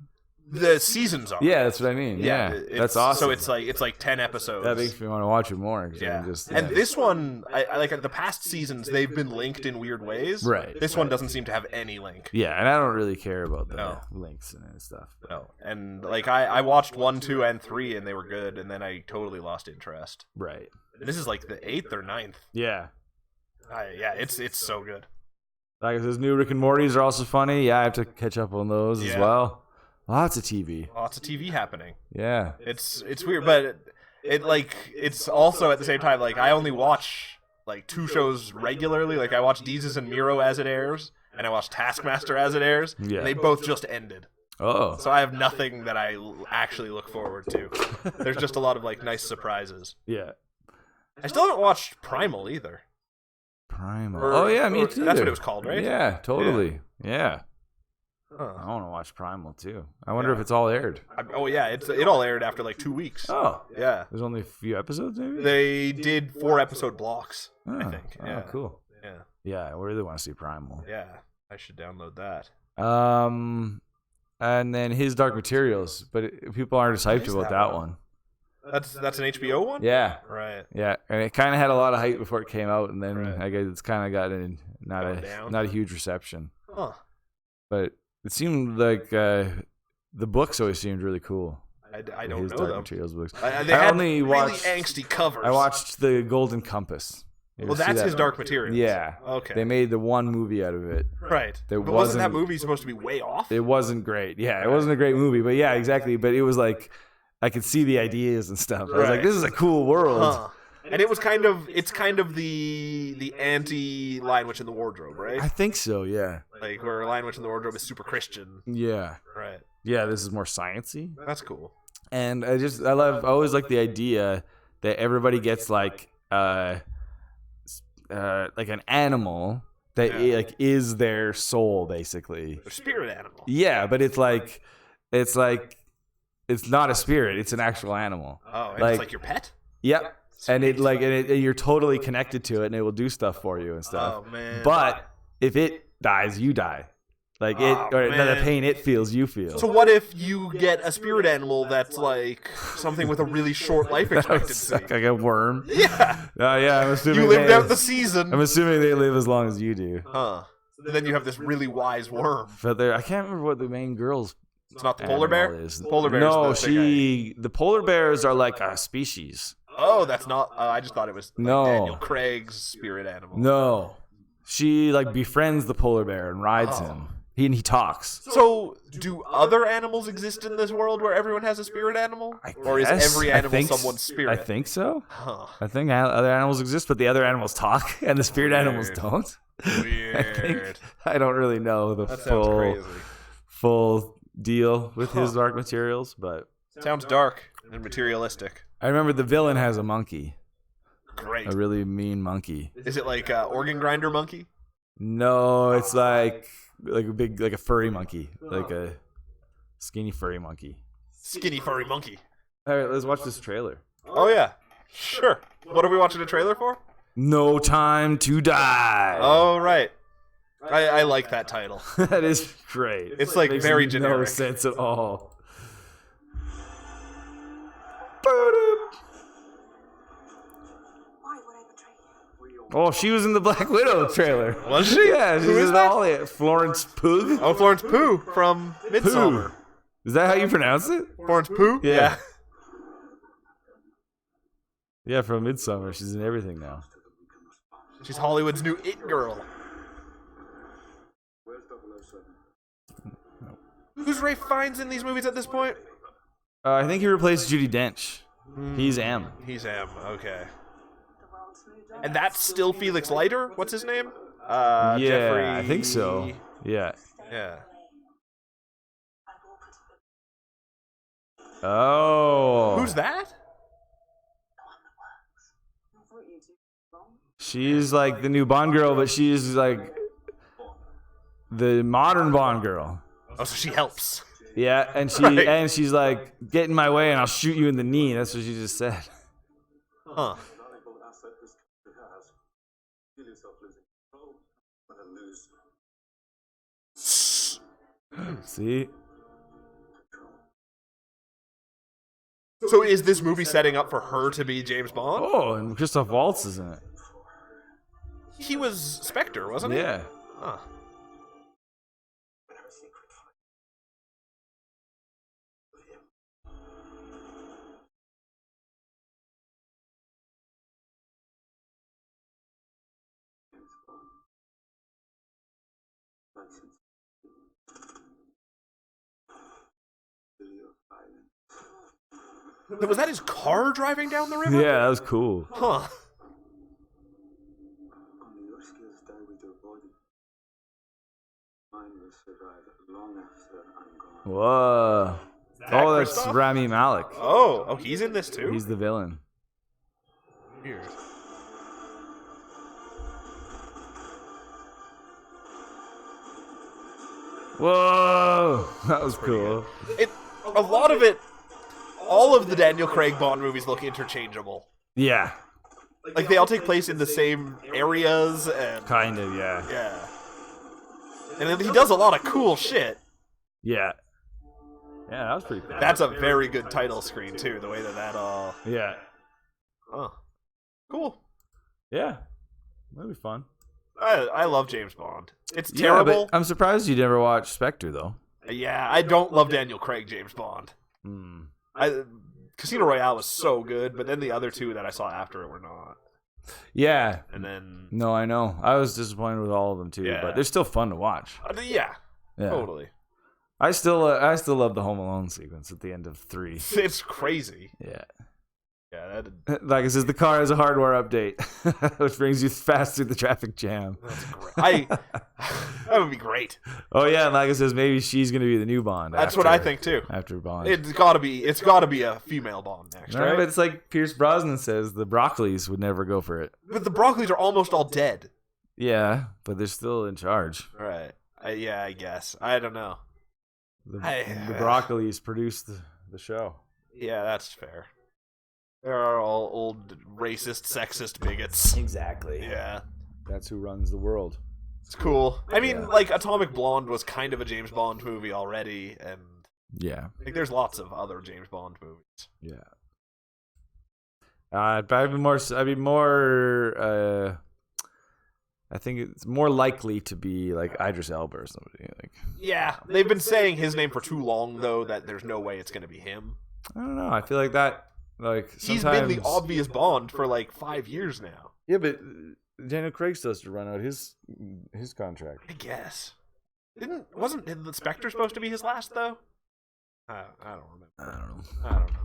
The seasons are.
Yeah, that's what I mean. Yeah, that's awesome.
So it's like 10 episodes.
That makes me want to watch it more.
Yeah. And this one, I like the past seasons, they've been linked in weird ways.
Right.
This one doesn't seem to have any link.
Yeah, and I don't really care about the links and stuff.
But. No. And like I watched 1, 2, and 3, and they were good, and then I totally lost interest.
Right.
And this is like the 8th or 9th.
Yeah.
It's so good.
Like it says, new Rick and Mortys are also funny. Yeah, I have to catch up on those as well. Lots of TV
happening.
Yeah.
It's weird, but it's also at the same time like I only watch like 2 shows regularly. Like I watch Deezus and Miro as it airs, and I watch Taskmaster as it airs.
Yeah.
And they both just ended.
Oh.
So I have nothing that I actually look forward to. There's just a lot of like nice surprises.
Yeah.
I still haven't watched Primal either.
Primal. Me too.
That's what it was called, right?
Yeah, totally. Yeah. Huh. I want to watch Primal too. I wonder if it's all aired.
It all aired after like 2 weeks.
Oh,
yeah.
There's only a few episodes, maybe.
They did 4 episode blocks. I think. Yeah.
Oh, cool.
Yeah.
Yeah, I really want to see Primal.
Yeah, I should download that.
And then His Dark Materials, but people aren't as hyped about that one.
That's an HBO one?
Yeah.
Right.
Yeah, and it kind of had a lot of hype before it came out, and then I guess it's kind of gotten not a huge reception.
Huh.
But it seemed like the books always seemed really cool.
I don't
His
know
Dark
them.
Materials books.
They had really angsty covers.
I watched the Golden Compass.
Well, that's his Dark Materials.
Yeah.
Okay.
They made the one movie out of it.
Right.
But
wasn't that movie supposed to be way off?
It wasn't great. Yeah, it wasn't a great movie. But yeah, exactly. But it was like, I could see the ideas and stuff. I was like, this is a cool world.
Huh. And it's kind of the anti Lion Witch in the Wardrobe, right?
I think so, yeah.
Like where Lion Witch in the Wardrobe is super Christian.
Yeah.
Right.
Yeah, this is more sciencey.
That's cool.
And I always like the idea that everybody gets like an animal that like is their soul, basically.
A spirit animal.
Yeah, but it's not a spirit; it's an actual animal.
Oh, and it's like your pet.
Yep. And you're totally connected to it, and it will do stuff for you and stuff.
Oh man!
But if it dies, you die. Like the pain it feels, you feel.
So what if you get a spirit animal that's like something with a really short life expectancy?
Like a worm.
Yeah.
Yeah. I'm assuming
you lived out the season.
I'm assuming they live as long as you do.
Huh. And then you have this really wise worm.
But I can't remember what the main girl's.
It's not the polar bear.
Is.
The polar bear.
No, the polar bears are like a species.
Oh, that's not. I just thought it was
no
Daniel Craig's spirit animal.
No, she like befriends the polar bear and rides him. He talks.
So, do other animals exist in this world where everyone has a spirit animal? Or is every animal someone's spirit?
I think so.
Huh.
I think other animals exist, but the other animals talk, and the spirit animals don't.
Weird.
I don't really know the full deal with his Dark Materials, but...
Sounds dark and materialistic.
I remember the villain has a monkey.
Great.
A really mean monkey.
Is it like an organ grinder monkey?
No, it's like a furry monkey, like a skinny furry monkey.
Skinny furry monkey.
All right, let's watch this trailer.
Oh yeah, sure. What are we watching a trailer for?
No Time to Die.
Oh right, I like that title.
That is great.
It's like
Makes
very
no
generic.
sense at all. Oh, she was in the Black Widow trailer.
Was she?
Yeah, she's in all it. Florence Pugh.
Oh, Florence Pugh from Midsommar.
Is that how you pronounce it?
Florence Pugh?
Yeah. Yeah, from Midsommar. She's in everything now.
She's Hollywood's new it girl. Who's Ralph Fiennes in these movies at this point?
I think he replaced Judi Dench. He's M.
He's M. Okay. And that's still Felix Leiter? What's his name?
Yeah,
Jeffrey...
I think so. Yeah.
Yeah.
Oh.
Who's that?
She's like the new Bond girl, but she's like the modern Bond girl.
Oh, so she helps.
Yeah, and she's like, get in my way and I'll shoot you in the knee. That's what she just said.
Huh.
See?
So is this movie setting up for her to be James Bond?
Oh, and Christoph Waltz is in it.
He was Spectre, wasn't he?
Yeah.
Huh. Was that his car driving down the river?
Yeah, that was cool.
Huh.
Whoa. Oh, that's
Christoph?
Rami Malek.
Oh, he's in this too?
He's the villain.
Weird.
Whoa, that was cool.
A lot of it, all of the Daniel Craig Bond movies look interchangeable.
Yeah.
Like they all take place in the same areas and
Kind of, yeah.
yeah. And then he does a lot of cool shit.
Yeah. Yeah, that was pretty cool.
That's a very good title screen too, the way that all
Yeah.
Huh. Cool.
Yeah. That'd be fun.
I love James Bond. It's
Yeah,
terrible.
but I'm surprised you never watched Spectre, though.
Yeah, I don't love Daniel Craig James Bond. Casino Royale was so good, but then the other two that I saw after it were not.
Yeah.
And then
No, I know. I was disappointed with all of them too,
Yeah.
but they're still fun to watch.
Yeah,
Yeah.
totally.
I still love the Home Alone sequence at the end of 3.
It's crazy.
Yeah.
Yeah,
Like it says, the car has a hardware update, which brings you fast through the traffic jam.
that's great. That would be great.
Oh yeah, and like it says, maybe she's gonna be the new Bond.
That's what I think too.
After Bond,
It's got to be a female Bond next,
no,
right?
but it's like Pierce Brosnan says, the Broccoli's would never go for it.
But the Broccoli's are almost all dead.
Yeah, but they're still in charge.
Right. Yeah, I guess. I don't know.
The Broccoli's produced the show.
Yeah, that's fair. They're all old racist, sexist bigots.
Exactly.
Yeah.
That's who runs the world.
It's cool. I mean,
Yeah.
like, Atomic Blonde was kind of a James Bond movie already, and
Yeah.
like, there's lots of other James Bond movies.
Yeah. But I'd be more. I think it's more likely to be like Idris Elba or somebody. Like,
Yeah, they've been saying his name for too long, though, that there's no way it's going to be him.
I don't know. I feel like that. Like
He's
sometimes
been the obvious Bond for like 5 years now.
Yeah, but Daniel Craig still has to run out his contract.
I guess. Wasn't the Spectre supposed to be his last though? I don't remember.
I don't know.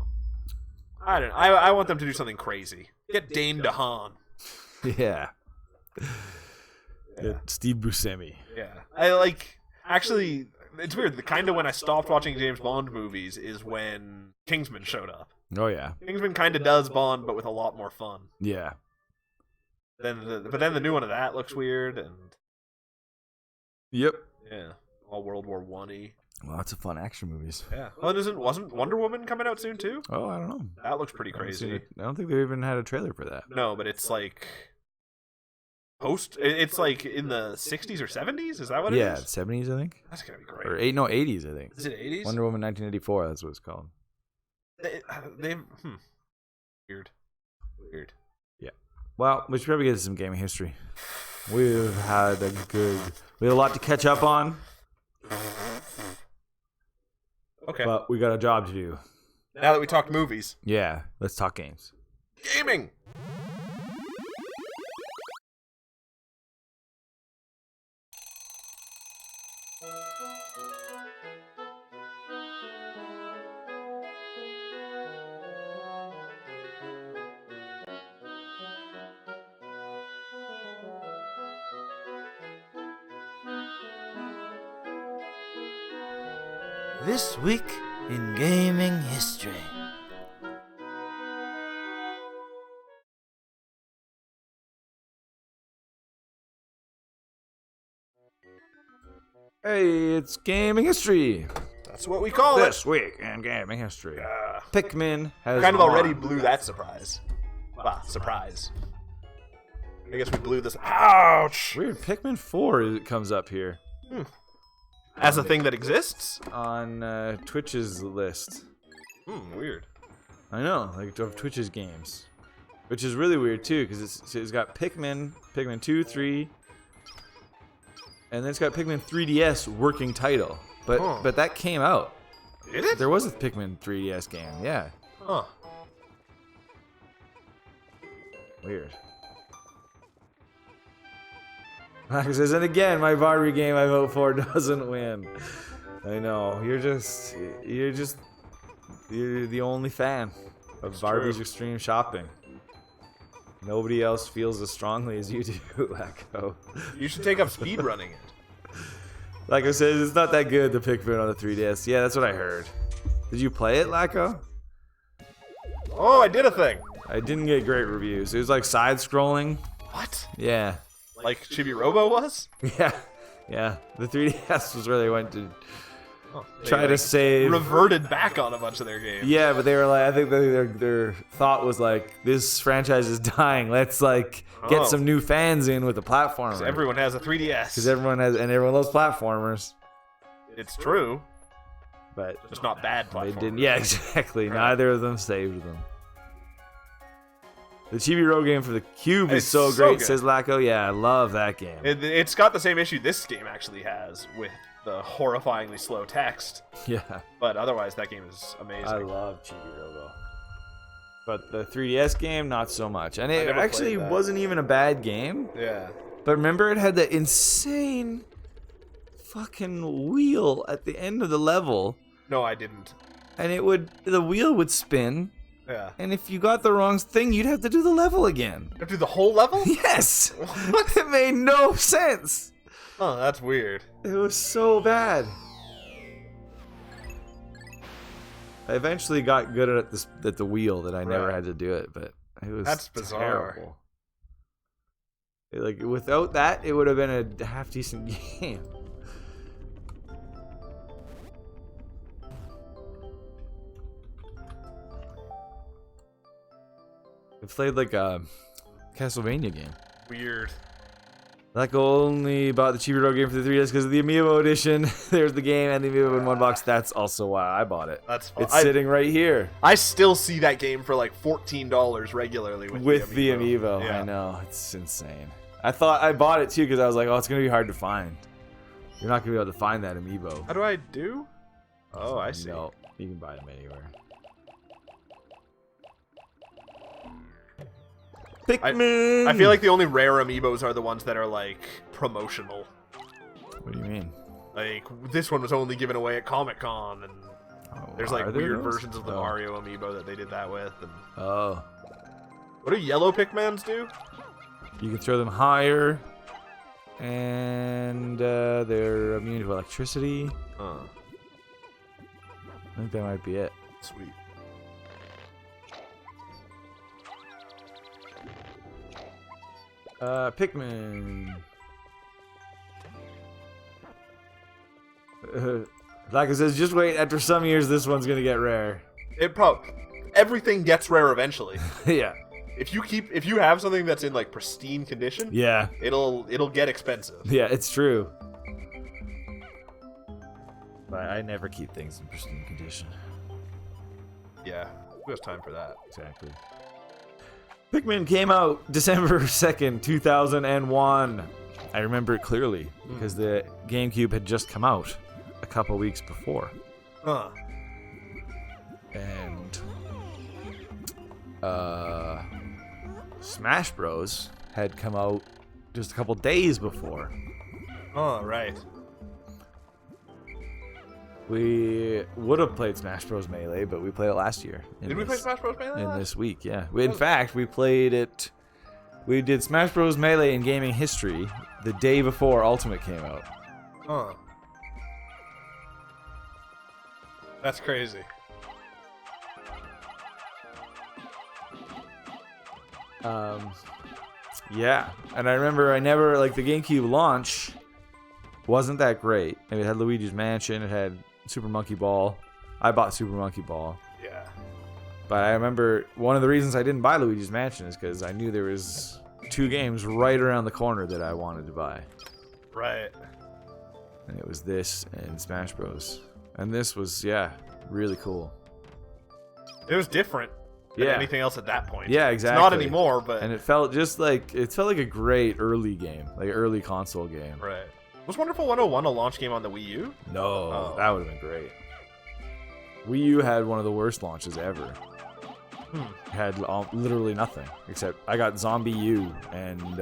I don't know. I want them to do something crazy. Get Dane DeHaan.
Yeah. Steve Buscemi.
Yeah. Actually, it's weird. The kind of when I stopped watching James Bond movies is when Kingsman showed up.
Oh yeah.
Kingsman kind of does Bond, but with a lot more fun.
Yeah.
But then the new one of that looks weird, and
Yep.
yeah, all World War I-y.
Lots of fun action movies.
Yeah. Well, wasn't Wonder Woman coming out soon too?
Oh, I don't know.
That looks pretty crazy.
I don't think they even had a trailer for that.
No, but it's like It's like in the 60s or 70s. Is that what it is?
Yeah, 70s, I think.
That's gonna be great.
Or 80s, I think.
Is it 80s?
Wonder Woman 1984. That's what it's called.
Weird.
Yeah. Well, we should probably get to some gaming history. We had a lot to catch up on.
Okay.
But we got a job to do.
Now that we talked movies.
Yeah, let's talk games.
Gaming!
This week in gaming history.
Hey, it's gaming history.
That's what we call it.
This week in gaming history. Pikmin has
Kind of already
won.
blew that surprise. Surprise. I guess we blew this. Ouch!
Weird, Pikmin 4 comes up here
As a thing that exists?
on Twitch's list.
Weird.
I know, like of Twitch's games, which is really weird too, because it's got Pikmin 2, 3, and then it's got Pikmin 3DS working title. But that came out.
Did it?
There was a Pikmin 3DS game, yeah.
Huh.
Weird. Like it says, and again, my Barbie game I vote for doesn't win. I know. You're the only fan of Barbie's Extreme Shopping. Nobody else feels as strongly as you do, Lacko.
You should take up speedrunning it.
Like I said, it's not that good, the Pikmin on the 3DS. Yeah, that's what I heard. Did you play it, Lacko?
Oh, I did a thing.
I didn't get great reviews. It was like side-scrolling.
What?
Yeah.
Like Chibi Robo was?
Yeah. The 3DS was where they went to
They,
try to save.
reverted back on a bunch of their games.
Yeah, but they were like, I think their thought was like, this franchise is dying. Let's like get some new fans in with the platformer.
Everyone has a 3DS.
Because everyone loves platformers.
It's true.
But
Just not bad
they
platformers.
didn't. Yeah, exactly.
Right.
Neither of them saved them. The Chibi Row game for the Cube is
It's
so
so
great,
good.
says Lacko. Yeah, I love that game.
It's got the same issue this game actually has with the horrifyingly slow text.
Yeah.
But otherwise, that game is amazing.
I love Chibi Robo. But the 3DS game, not so much. And it
never
actually
played that.
wasn't even a bad game.
Yeah.
But remember, it had that insane fucking wheel at the end of the level.
No, I didn't.
And the wheel would spin.
Yeah.
And if you got the wrong thing, you'd have to do the level again.
You have to do the whole level?
Yes!
What?
It made no sense.
Oh, that's weird.
It was so bad. I eventually got good at the wheel that I never
Right.
had to do it, but it was
That's bizarre.
terrible. Like without that, it would have been a half decent game. It played like a Castlevania game.
Weird.
Like only bought the cheaper game for the 3DS because of the Amiibo edition. There's the game and the Amiibo in one box. That's also why I bought it.
That's fun.
It's sitting right here
I still see that game for like $14 regularly with
with the Amiibo.
Yeah.
I know, it's insane. I thought I bought it too because I was like, oh, it's gonna be hard to find. You're not gonna be able to find that Amiibo.
How do I do? Oh, I see.
No, you can buy them anywhere. Pikmin.
I feel like the only rare amiibos are the ones that are like promotional.
What do you mean?
Like this one was only given away at Comic-Con, and
Oh,
there's like
are there
weird
those?
versions of the
Oh.
Mario amiibo that they did that with. And
Oh,
what do yellow Pikmans do?
you can throw them higher, and they're immune to electricity.
Huh.
I think that might be it.
Sweet.
Pikmin. Like I says, just wait. After some years, this one's gonna get rare.
Everything gets rare eventually.
Yeah.
If you have something that's in like pristine condition,
Yeah.
it'll get expensive.
Yeah, it's true. But I never keep things in pristine condition.
Yeah, who has time for that?
Exactly. Pikmin came out December 2nd, 2001. I remember it clearly because the GameCube had just come out a couple weeks before.
Huh.
And Smash Bros had come out just a couple days before.
Oh, right.
We would have played Smash Bros Melee, but we played it last year.
Did we play Smash Bros. Melee?
In
last?
this week? Yeah. In fact, we played it. We did Smash Bros Melee in gaming history the day before Ultimate came out.
Huh. That's crazy.
Yeah, and I remember I never like the GameCube launch wasn't that great. It had Luigi's Mansion, it had Super Monkey Ball. I bought Super Monkey Ball,
Yeah.
but I remember one of the reasons I didn't buy Luigi's Mansion is because I knew there was 2 games right around the corner that I wanted to buy,
Right.
and it was this and Smash Bros. And this was really cool.
It was different than
Yeah.
anything else at that point.
Yeah,
It's
exactly.
not anymore, but
And it felt like a great early game, like early console game.
right. Was Wonderful 101 a launch game on the Wii U?
No,
Oh.
that would have been great. Wii U had one of the worst launches ever. Had literally nothing except I got Zombie U and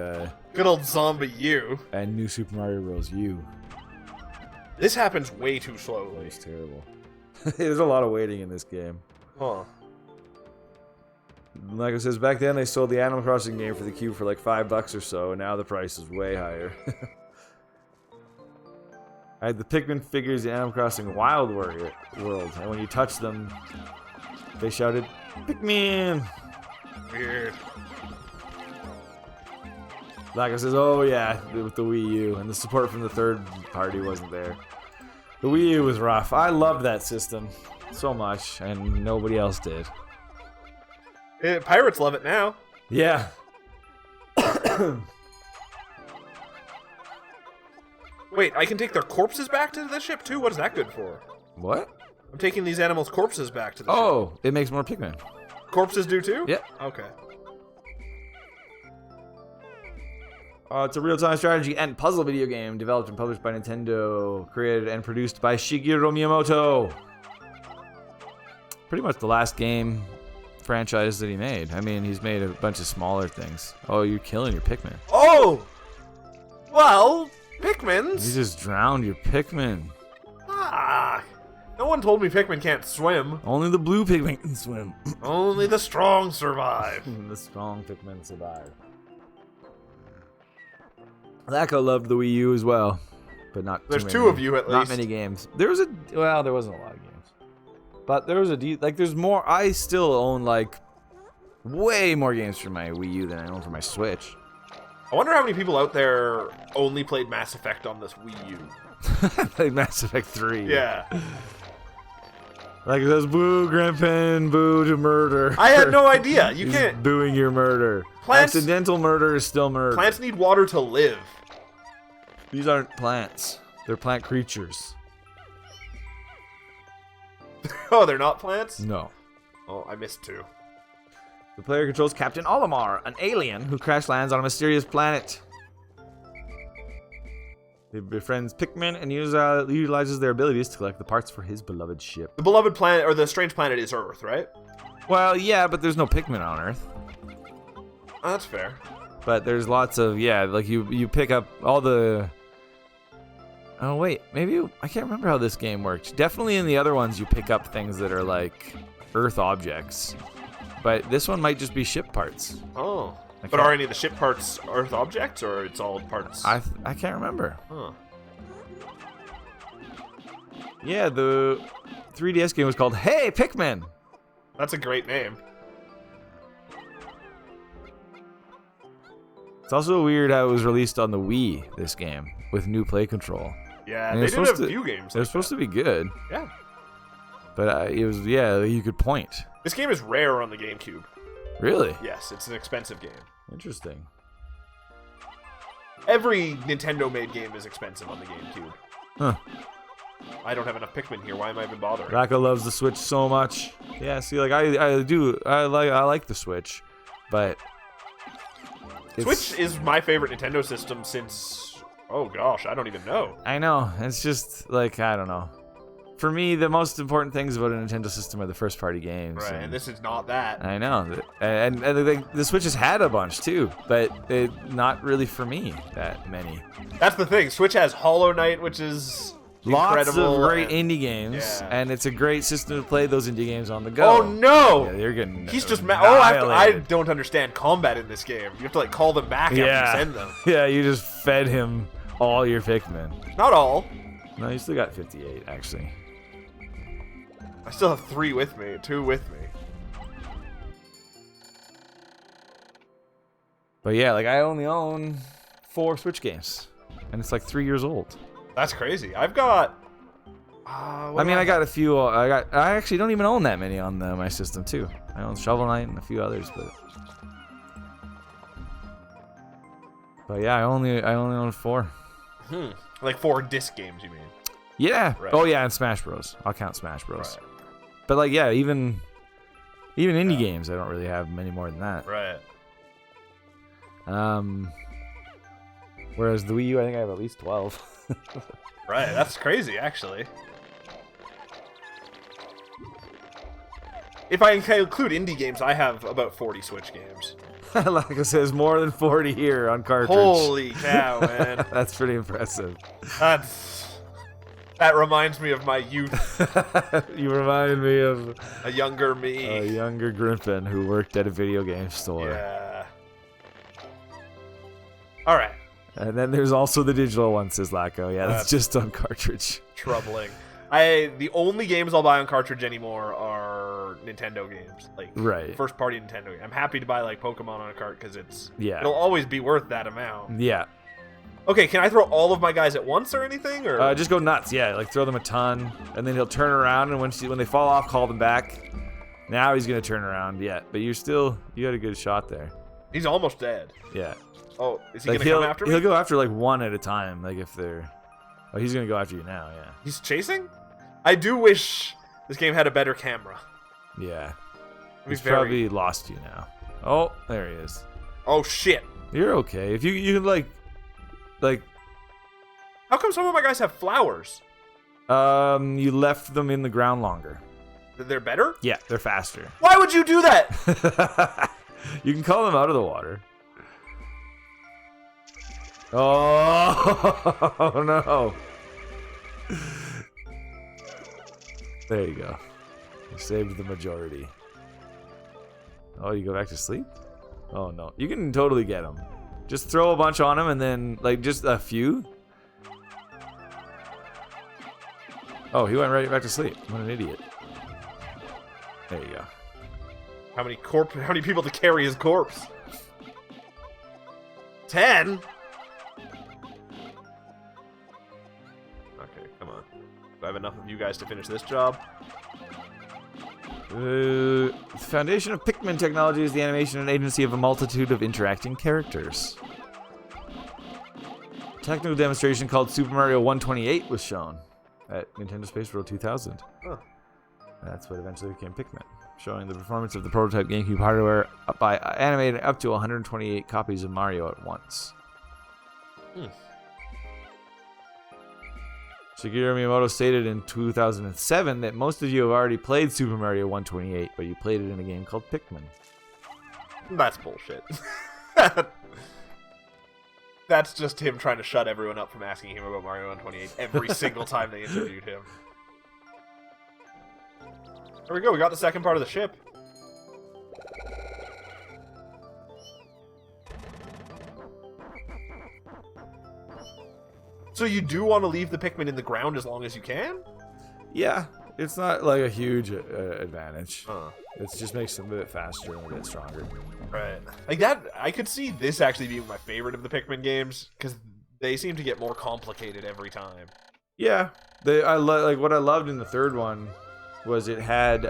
Good old Zombie U.
New Super Mario Bros. U.
This happens way too
It
slowly.
was terrible. There's a lot of waiting in this game.
Huh.
Like it says, back then they sold the Animal Crossing game for the Cube for like $5 or so, and now the price is way higher. I had the Pikmin figures in Animal Crossing Wild World, and when you touch them, they shouted, Pikmin!
Weird.
Like I says, oh yeah, with the Wii U, and the support from the third party wasn't there. The Wii U was rough. I loved that system so much, and nobody else did.
Pirates love it now.
Yeah.
Wait, I can take their corpses back to the ship too? What is that good for?
What?
I'm taking these animals' corpses back to the ship.
Oh, it makes more Pikmin.
Corpses do too?
Yep.
Okay.
It's a real-time strategy and puzzle video game developed and published by Nintendo, created and produced by Shigeru Miyamoto. Pretty much the last game franchise that he made. I mean, he's made a bunch of smaller things. Oh, you're killing your Pikmin.
Oh! Well, Pikmins.
You just drowned your Pikmin.
Ah! No one told me Pikmin can't swim.
Only the blue Pikmin can swim.
Only the strong survive.
The strong Pikmin survive. Lacko loved the Wii U as well, but not.
There's
too
two
many,
of you at least.
Not many games. There wasn't a lot of games, but there was there's more. I still own like way more games for my Wii U than I own for my Switch.
I wonder how many people out there only played Mass Effect on this Wii U.
Played Mass Effect 3.
Yeah.
Like those boo Grimpen, boo to murder.
I had no idea. You
Just
can't.
booing your murder.
Plants-
Accidental murder is still murder.
Plants need water to live.
These aren't plants. They're plant creatures.
Oh, they're not plants?
No.
Oh, I missed two.
The player controls Captain Olimar, an alien who crash lands on a mysterious planet. He befriends Pikmin and utilizes their abilities to collect the parts for his beloved ship.
The beloved planet, or the strange planet, is Earth, right?
Well, yeah, but there's no Pikmin on Earth.
Oh, that's fair.
But there's lots of, like you pick up all the... Oh, wait, I can't remember how this game worked. Definitely in the other ones you pick up things that are like Earth objects. But this one might just be ship parts.
Oh. But are any of the ship parts Earth objects, or it's all parts?
I can't remember.
Huh.
Yeah, the 3DS game was called Hey Pikmin!
That's a great name.
It's also weird how it was released on the Wii, this game, with new play control.
Yeah,
And
they
it's
did
supposed
a
to-
few games.
It was supposed to be good,
Yeah.
but it was, you could point.
This game is rare on the GameCube.
Really?
Yes, it's an expensive game.
Interesting.
Every Nintendo-made game is expensive on the GameCube.
Huh.
I don't have enough Pikmin here. Why am I even bothering?
Raka loves the Switch so much. Yeah, see, like I like the Switch, but
Switch is my favorite Nintendo system since, oh gosh, I don't even know.
I know, it's just like, I don't know. For me, the most important things about a Nintendo system are the first-party games.
Right, and this is not that.
I know, and the Switch has had a bunch too, but not really for me that many.
That's the thing. Switch has Hollow Knight, which is
Lots
incredible,
of great
and-
indie games,
Yeah.
and it's a great system to play those indie games on the go.
Oh no!
Yeah, they're getting
He's just I
annihilated.
don't understand combat in this game. You have to like call them back after you send them.
Yeah, you just fed him all your Pikmin.
Not all.
No, you still got 58, actually.
I still have 3 with me, 2 with me.
But yeah, like I only own 4 Switch games, and it's like 3 years old.
That's crazy. I've got.
I got a few. I actually don't even own that many on my system too. I own Shovel Knight and a few others, but yeah, I only own 4.
Like 4 disc games, you mean?
Yeah.
Right.
Oh yeah, and Smash Bros. I'll count Smash Bros.
Right.
But like yeah, even indie games, I don't really have many more than that.
Right.
Whereas the Wii U, I think I have at least 12.
Right. That's crazy, actually. If I include indie games, I have about 40 Switch games.
Like it says, more than 40 here on cartridge.
Holy cow, man.
That's pretty impressive.
That reminds me of my youth.
You remind me of
A younger me.
a younger Grimpen who worked at a video game store.
Yeah. All right.
And then there's also the digital one, says Lacko. Yeah, that's
That's-
just on cartridge.
Troubling. The only games I'll buy on cartridge anymore are Nintendo games, like
Right.
first party Nintendo games. I'm happy to buy like Pokemon on a cart because
Yeah.
it'll always be worth that amount.
Yeah.
Okay, can I throw all of my guys at once or anything? Or
Just go nuts. Yeah, like throw them a ton, and then he'll turn around, and when they fall off, call them back. Now he's gonna turn around. Yeah, but you got a good shot there.
he's almost dead.
Yeah.
Oh, is he
Like
gonna come after me?
he'll go after like one at a time. Like if they're, oh, he's gonna go after you now. Yeah.
He's chasing? I do wish this game had a better camera.
Yeah.
It'd be
He's
very-
probably lost you now. Oh, there he is.
Oh shit!
You're okay. If you like,
How come some of my guys have flowers?
you left them in the ground longer.
They're better?
Yeah, they're faster.
Why would you do that?
You can call them out of the water. Oh no! There you go. You saved the majority. Oh, you go back to sleep? Oh no, you can totally get them. Just throw a bunch on them and then like just a few. Oh, he went right back to sleep. What an idiot. There you go.
How many people to carry his corpse? 10? Okay, come on. Do I have enough of you guys to finish this job?
The foundation of Pikmin technology is the animation and agency of a multitude of interacting characters. A technical demonstration called Super Mario 128 was shown at Nintendo Space World 2000.
Huh.
That's what eventually became Pikmin, showing the performance of the prototype GameCube hardware by animating up to 128 copies of Mario at once. Shigeru Miyamoto stated in 2007 that most of you have already played Super Mario 128, but you played it in a game called Pikmin.
That's bullshit. That's just him trying to shut everyone up from asking him about Mario 128 every single time they interviewed him. There we go, we got the second part of the ship. So you do want to leave the Pikmin in the ground as long as you can?
Yeah, it's not like a huge advantage.
Huh.
It just makes them a bit faster and a bit stronger.
Right. Like that, I could see this actually being my favorite of the Pikmin games, because they seem to get more complicated every time.
Yeah, like what I loved in the third one was it had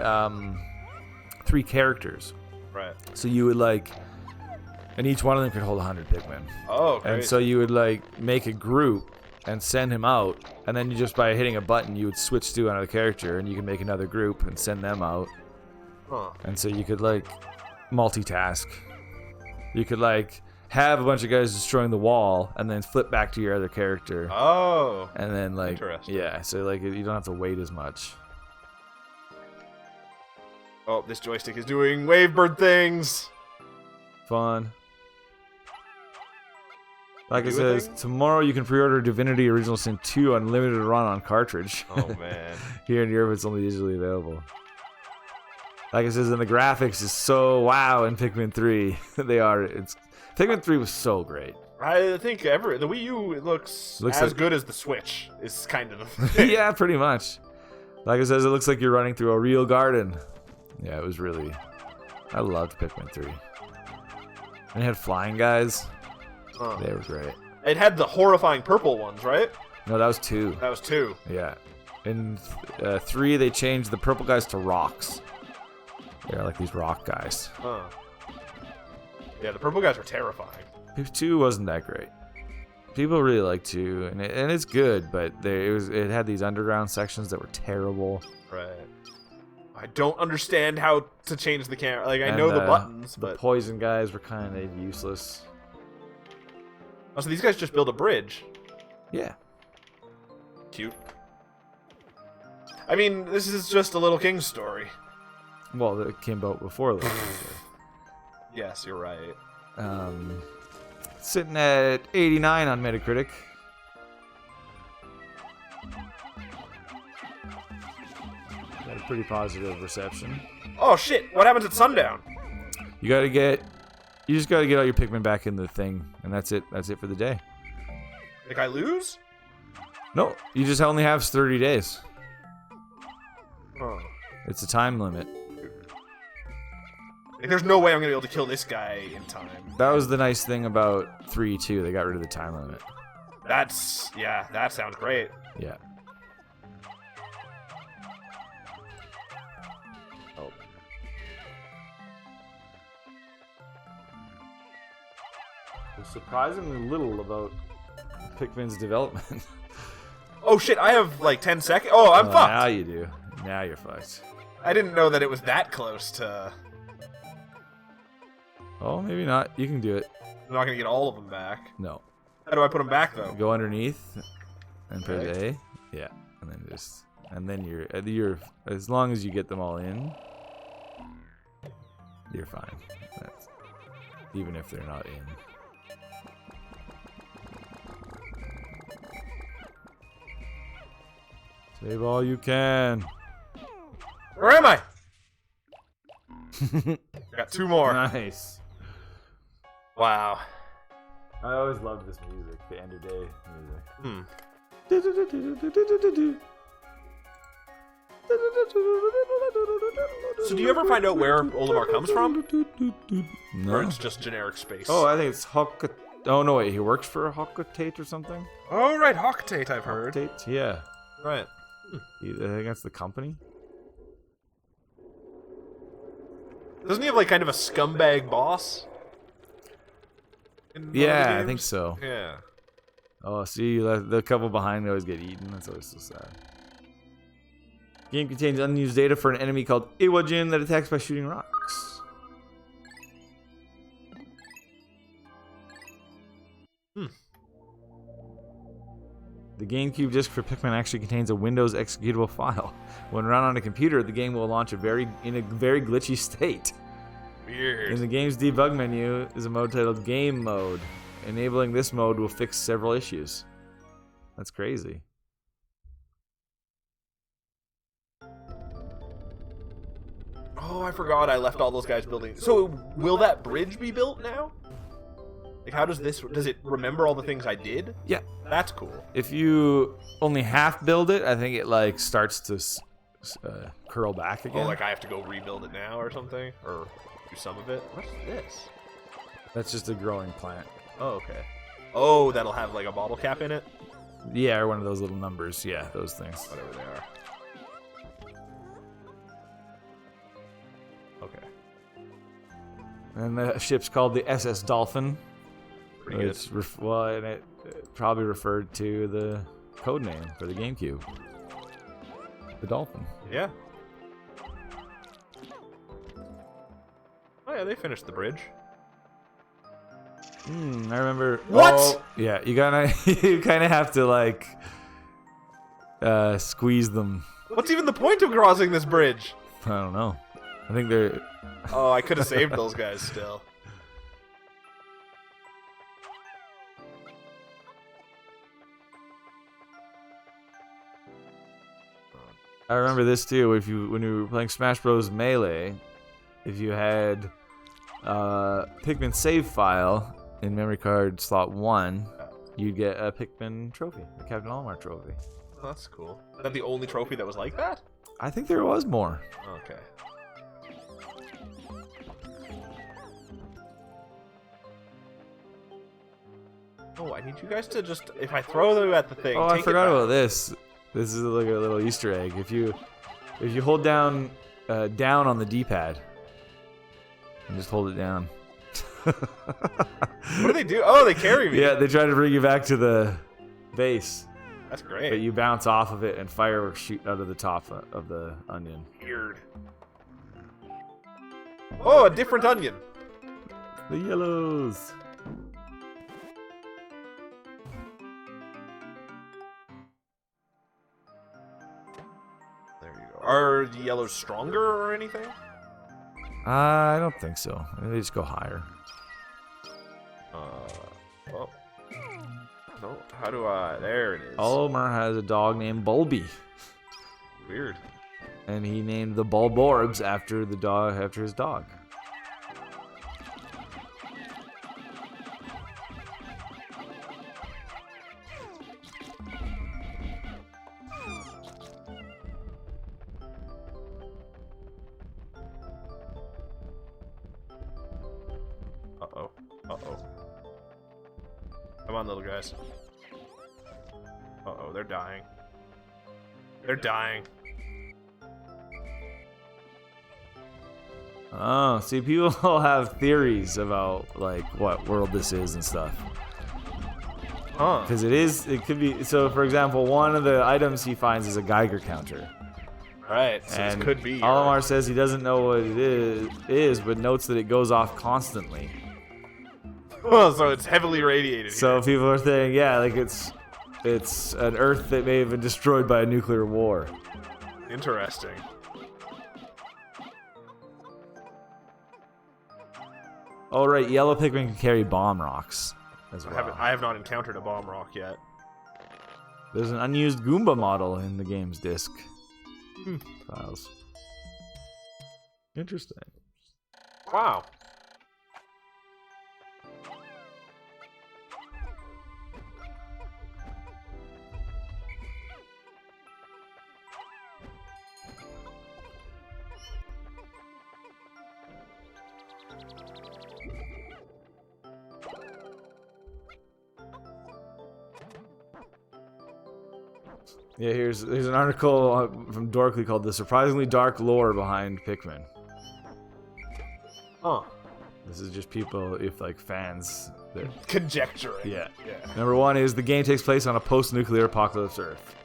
3 characters.
Right.
So you would like, and each one of them could hold 100 Pikmin.
Oh, great.
And so you would like make a group and send him out, and then you just by hitting a button you would switch to another character, and you can make another group and send them out.
Huh.
And so you could like multitask. You could like have a bunch of guys destroying the wall and then flip back to your other character.
Oh.
And then like,
Interesting.
yeah, so like you don't have to wait as much.
Oh, this joystick is doing wavebird things.
Fun. Like I
Do
says,
anything?
tomorrow you can pre-order Divinity Original Sin 2 Unlimited Run on cartridge.
Oh, man.
Here in Europe, it's only digitally available. Like it says, and the graphics is so wow in Pikmin 3. They are. Pikmin 3 was so great.
I think the Wii U looks as
like,
good as the Switch. Is kind of the thing.
Yeah, pretty much. Like it says, it looks like you're running through a real garden. Yeah, it was really. I loved Pikmin 3. And it had flying guys.
Huh.
They were great.
It had the horrifying purple ones, right?
No, that was 2.
That was 2.
Yeah. In 3, they changed the purple guys to rocks. They're like these rock guys.
Huh. Yeah, the purple guys were terrifying.
2 wasn't that great. People really like 2, and it's good, but it had these underground sections that were terrible.
Right. I don't understand how to change the camera. Like, I
And,
know the buttons,
the
but...
poison guys were kind of useless.
Oh, so these guys just build a bridge.
Yeah.
Cute. I mean, this is just a Little King's story.
Well, it came out before the
Yes, you're right.
Sitting at 89 on Metacritic. Got a pretty positive reception.
Oh, shit! What happens at sundown?
You just gotta get all your Pikmin back in the thing, and that's it. That's it for the day.
Like, I lose?
No, you just only have 30 days.
Oh.
It's a time limit.
Like, there's no way I'm gonna be able to kill this guy in time.
That was the nice thing about 3 too. They got rid of the time limit.
That sounds great.
Yeah. Oh. There's surprisingly little about Pikmin's development.
Oh shit, I have like 10 seconds. Oh, I'm
Now
fucked.
you do. Now you're fucked.
I didn't know that it was that close to...
Oh, maybe not. You can do it.
I'm not gonna get all of them back.
No.
How do I put them back, though?
Go underneath and press
Okay.
A. Yeah. And then just... and then you're as long as you get them all in, you're fine. Even if they're not in. Save all you can.
Where am I? Got 2 more.
Nice.
Wow.
I always loved this music, the end of day music.
So do you ever find out where Olimar comes from?
No.
Or it's just generic space?
Oh, I think it's Hokkatate. Oh, no, wait, he works for Hokkatate or something?
Oh, right, Hokkatate, I've heard.
Hokkatate? Yeah.
Right.
I think that's the company.
Doesn't he have, like, kind of a scumbag boss?
Yeah, I think so.
Yeah.
Oh, see, the couple behind me always get eaten. That's always so sad. Game contains unused data for an enemy called Iwajin that attacks by shooting rocks. The GameCube disc for Pikmin actually contains a Windows executable file. When run on a computer, the game will launch in a very glitchy state.
Weird.
In the game's debug menu is a mode titled Game Mode. Enabling this mode will fix several issues. That's crazy.
Oh, I forgot I left all those guys building. So, will that bridge be built now? Like, how does it remember all the things I did?
Yeah.
That's cool.
If you only half build it, I think it like starts to curl back again.
Oh, like I have to go rebuild it now or something? Or do some of it? What's this?
That's just a growing plant.
Oh, okay. Oh, that'll have like a bottle cap in it?
Yeah, or one of those little numbers. Yeah, those things.
Whatever they are. Okay.
And the ship's called the SS Dolphin.
Pretty good.
It's and it probably referred to the code name for the GameCube. The Dolphin.
Yeah. Oh yeah, they finished the bridge.
I remember.
What?
Oh, yeah, you kind of have to like squeeze them.
What's even the point of crossing this bridge?
I don't know. I think they're.
Oh, I could have saved those guys still.
I remember this too. When you were playing Smash Bros. Melee, if you had Pikmin save file in memory card slot 1, you'd get a Pikmin trophy, a Captain Olimar trophy.
Oh, that's cool. Is that the only trophy that was like that?
I think there was more.
Okay. Oh, I need you guys to just, if I throw them at the thing,
Oh,
take
I forgot
it back.
about this. This is like a little Easter egg. If you hold down on the D-pad and just hold it down.
What do they do? Oh, they carry me.
Yeah, they try to bring you back to the base,
That's
but
great.
you bounce off of it and fireworks shoot out of the top of the onion.
Weird. Oh, a different onion.
The yellows.
There you go. Are the yellows stronger or anything?
I don't think so. They just go higher.
Oh. No, how do I? There it is.
Olimar has a dog named Bulby,
Weird.
and he named the Bulborbs after his dog.
Uh-oh. Uh-oh. Come on, little guys. Uh-oh, they're dying. They're dying.
Oh, see, people have theories about like what world this is and stuff.
Huh.
Because it could be. So, for example, one of the items he finds is a Geiger counter.
Right, so
And
this could be.
Olimar says he doesn't know what it is, but notes that it goes off constantly.
Oh, so it's heavily radiated.
So people are saying, yeah, like it's an Earth that may have been destroyed by a nuclear war.
Interesting.
Oh right, yellow Pikmin can carry bomb rocks as well.
I have not encountered a bomb rock yet.
There's an unused Goomba model in the game's disc files. Interesting.
Wow.
Yeah, here's an article from Dorkly called "The Surprisingly Dark Lore Behind Pikmin."
Huh.
This is just people, if like fans. That,
Conjecturing.
yeah.
Yeah.
Number one is the game takes place on a post-nuclear apocalypse Earth.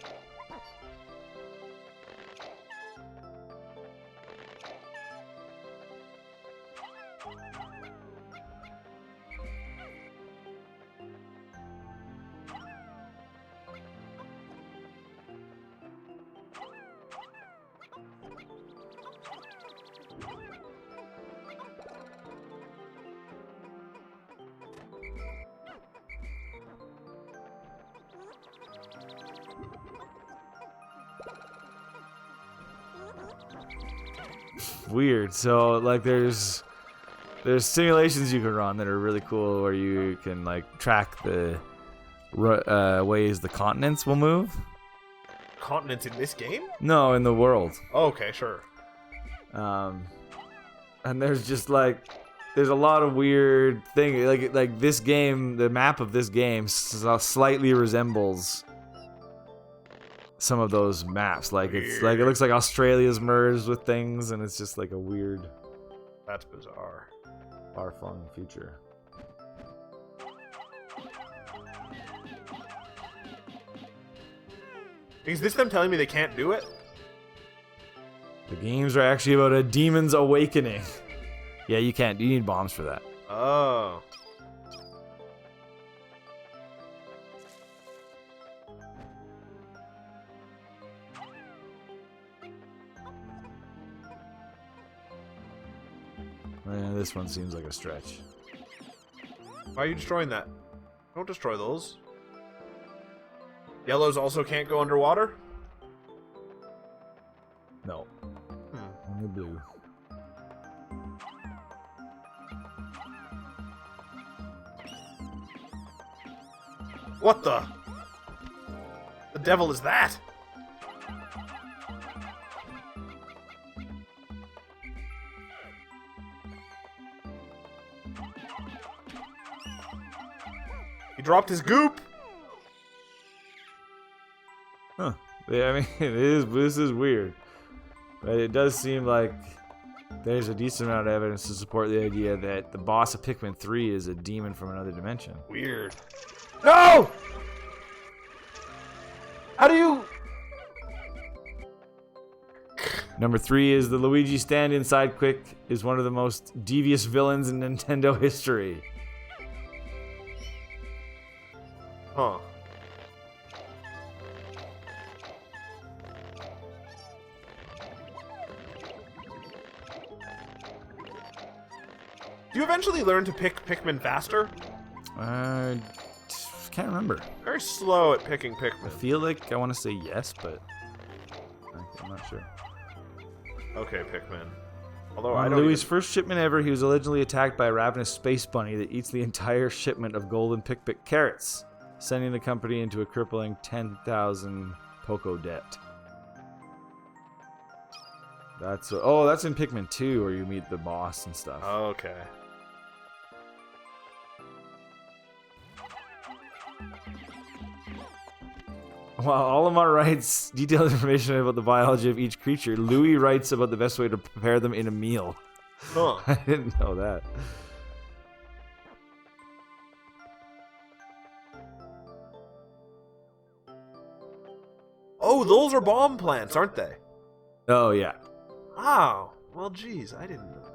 Weird. So like there's simulations you can run that are really cool where you can like track the ways the continents will move.
Continents in this game?
No, in the world.
Oh, okay, sure.
And there's just like there's a lot of weird things like this game, the map of this game slightly resembles some of those maps. Like it's like it looks like Australia's merged with things, and it's just like a weird.
That's bizarre.
Far-flung future.
Is this them telling me they can't do it?
The games are actually about a demon's awakening. Yeah, you can't. You need bombs for that.
Oh.
This one seems like a stretch.
Why are you destroying that? Don't destroy those. Yellows also can't go underwater?
No. Only blue.
What the? The devil is that? He dropped his goop.
Huh. Yeah, I mean, this is weird. But it does seem like there's a decent amount of evidence to support the idea that the boss of Pikmin 3 is a demon from another dimension.
Weird. No! How do you...
Number 3 is the Luigi stand-in sidekick is one of the most devious villains in Nintendo history.
Huh. Do you eventually learn to pick Pikmin faster?
Can't remember.
Very slow at picking
I
Pikmin.
feel like I want to say yes, but I'm not sure.
Okay, Pikmin. Although
On
I don't
Louis'
even...
first shipment ever, he was allegedly attacked by a ravenous space bunny that eats the entire shipment of golden Pikmin carrots, sending the company into a crippling 10,000 Poco debt. That's in Pikmin 2 where you meet the boss and stuff.
Okay.
While Olimar writes detailed information about the biology of each creature, Louis writes about the best way to prepare them in a meal.
Huh.
I didn't know that.
Oh, those are bomb plants, aren't they?
Oh, yeah.
Oh. Well, geez, I didn't know that.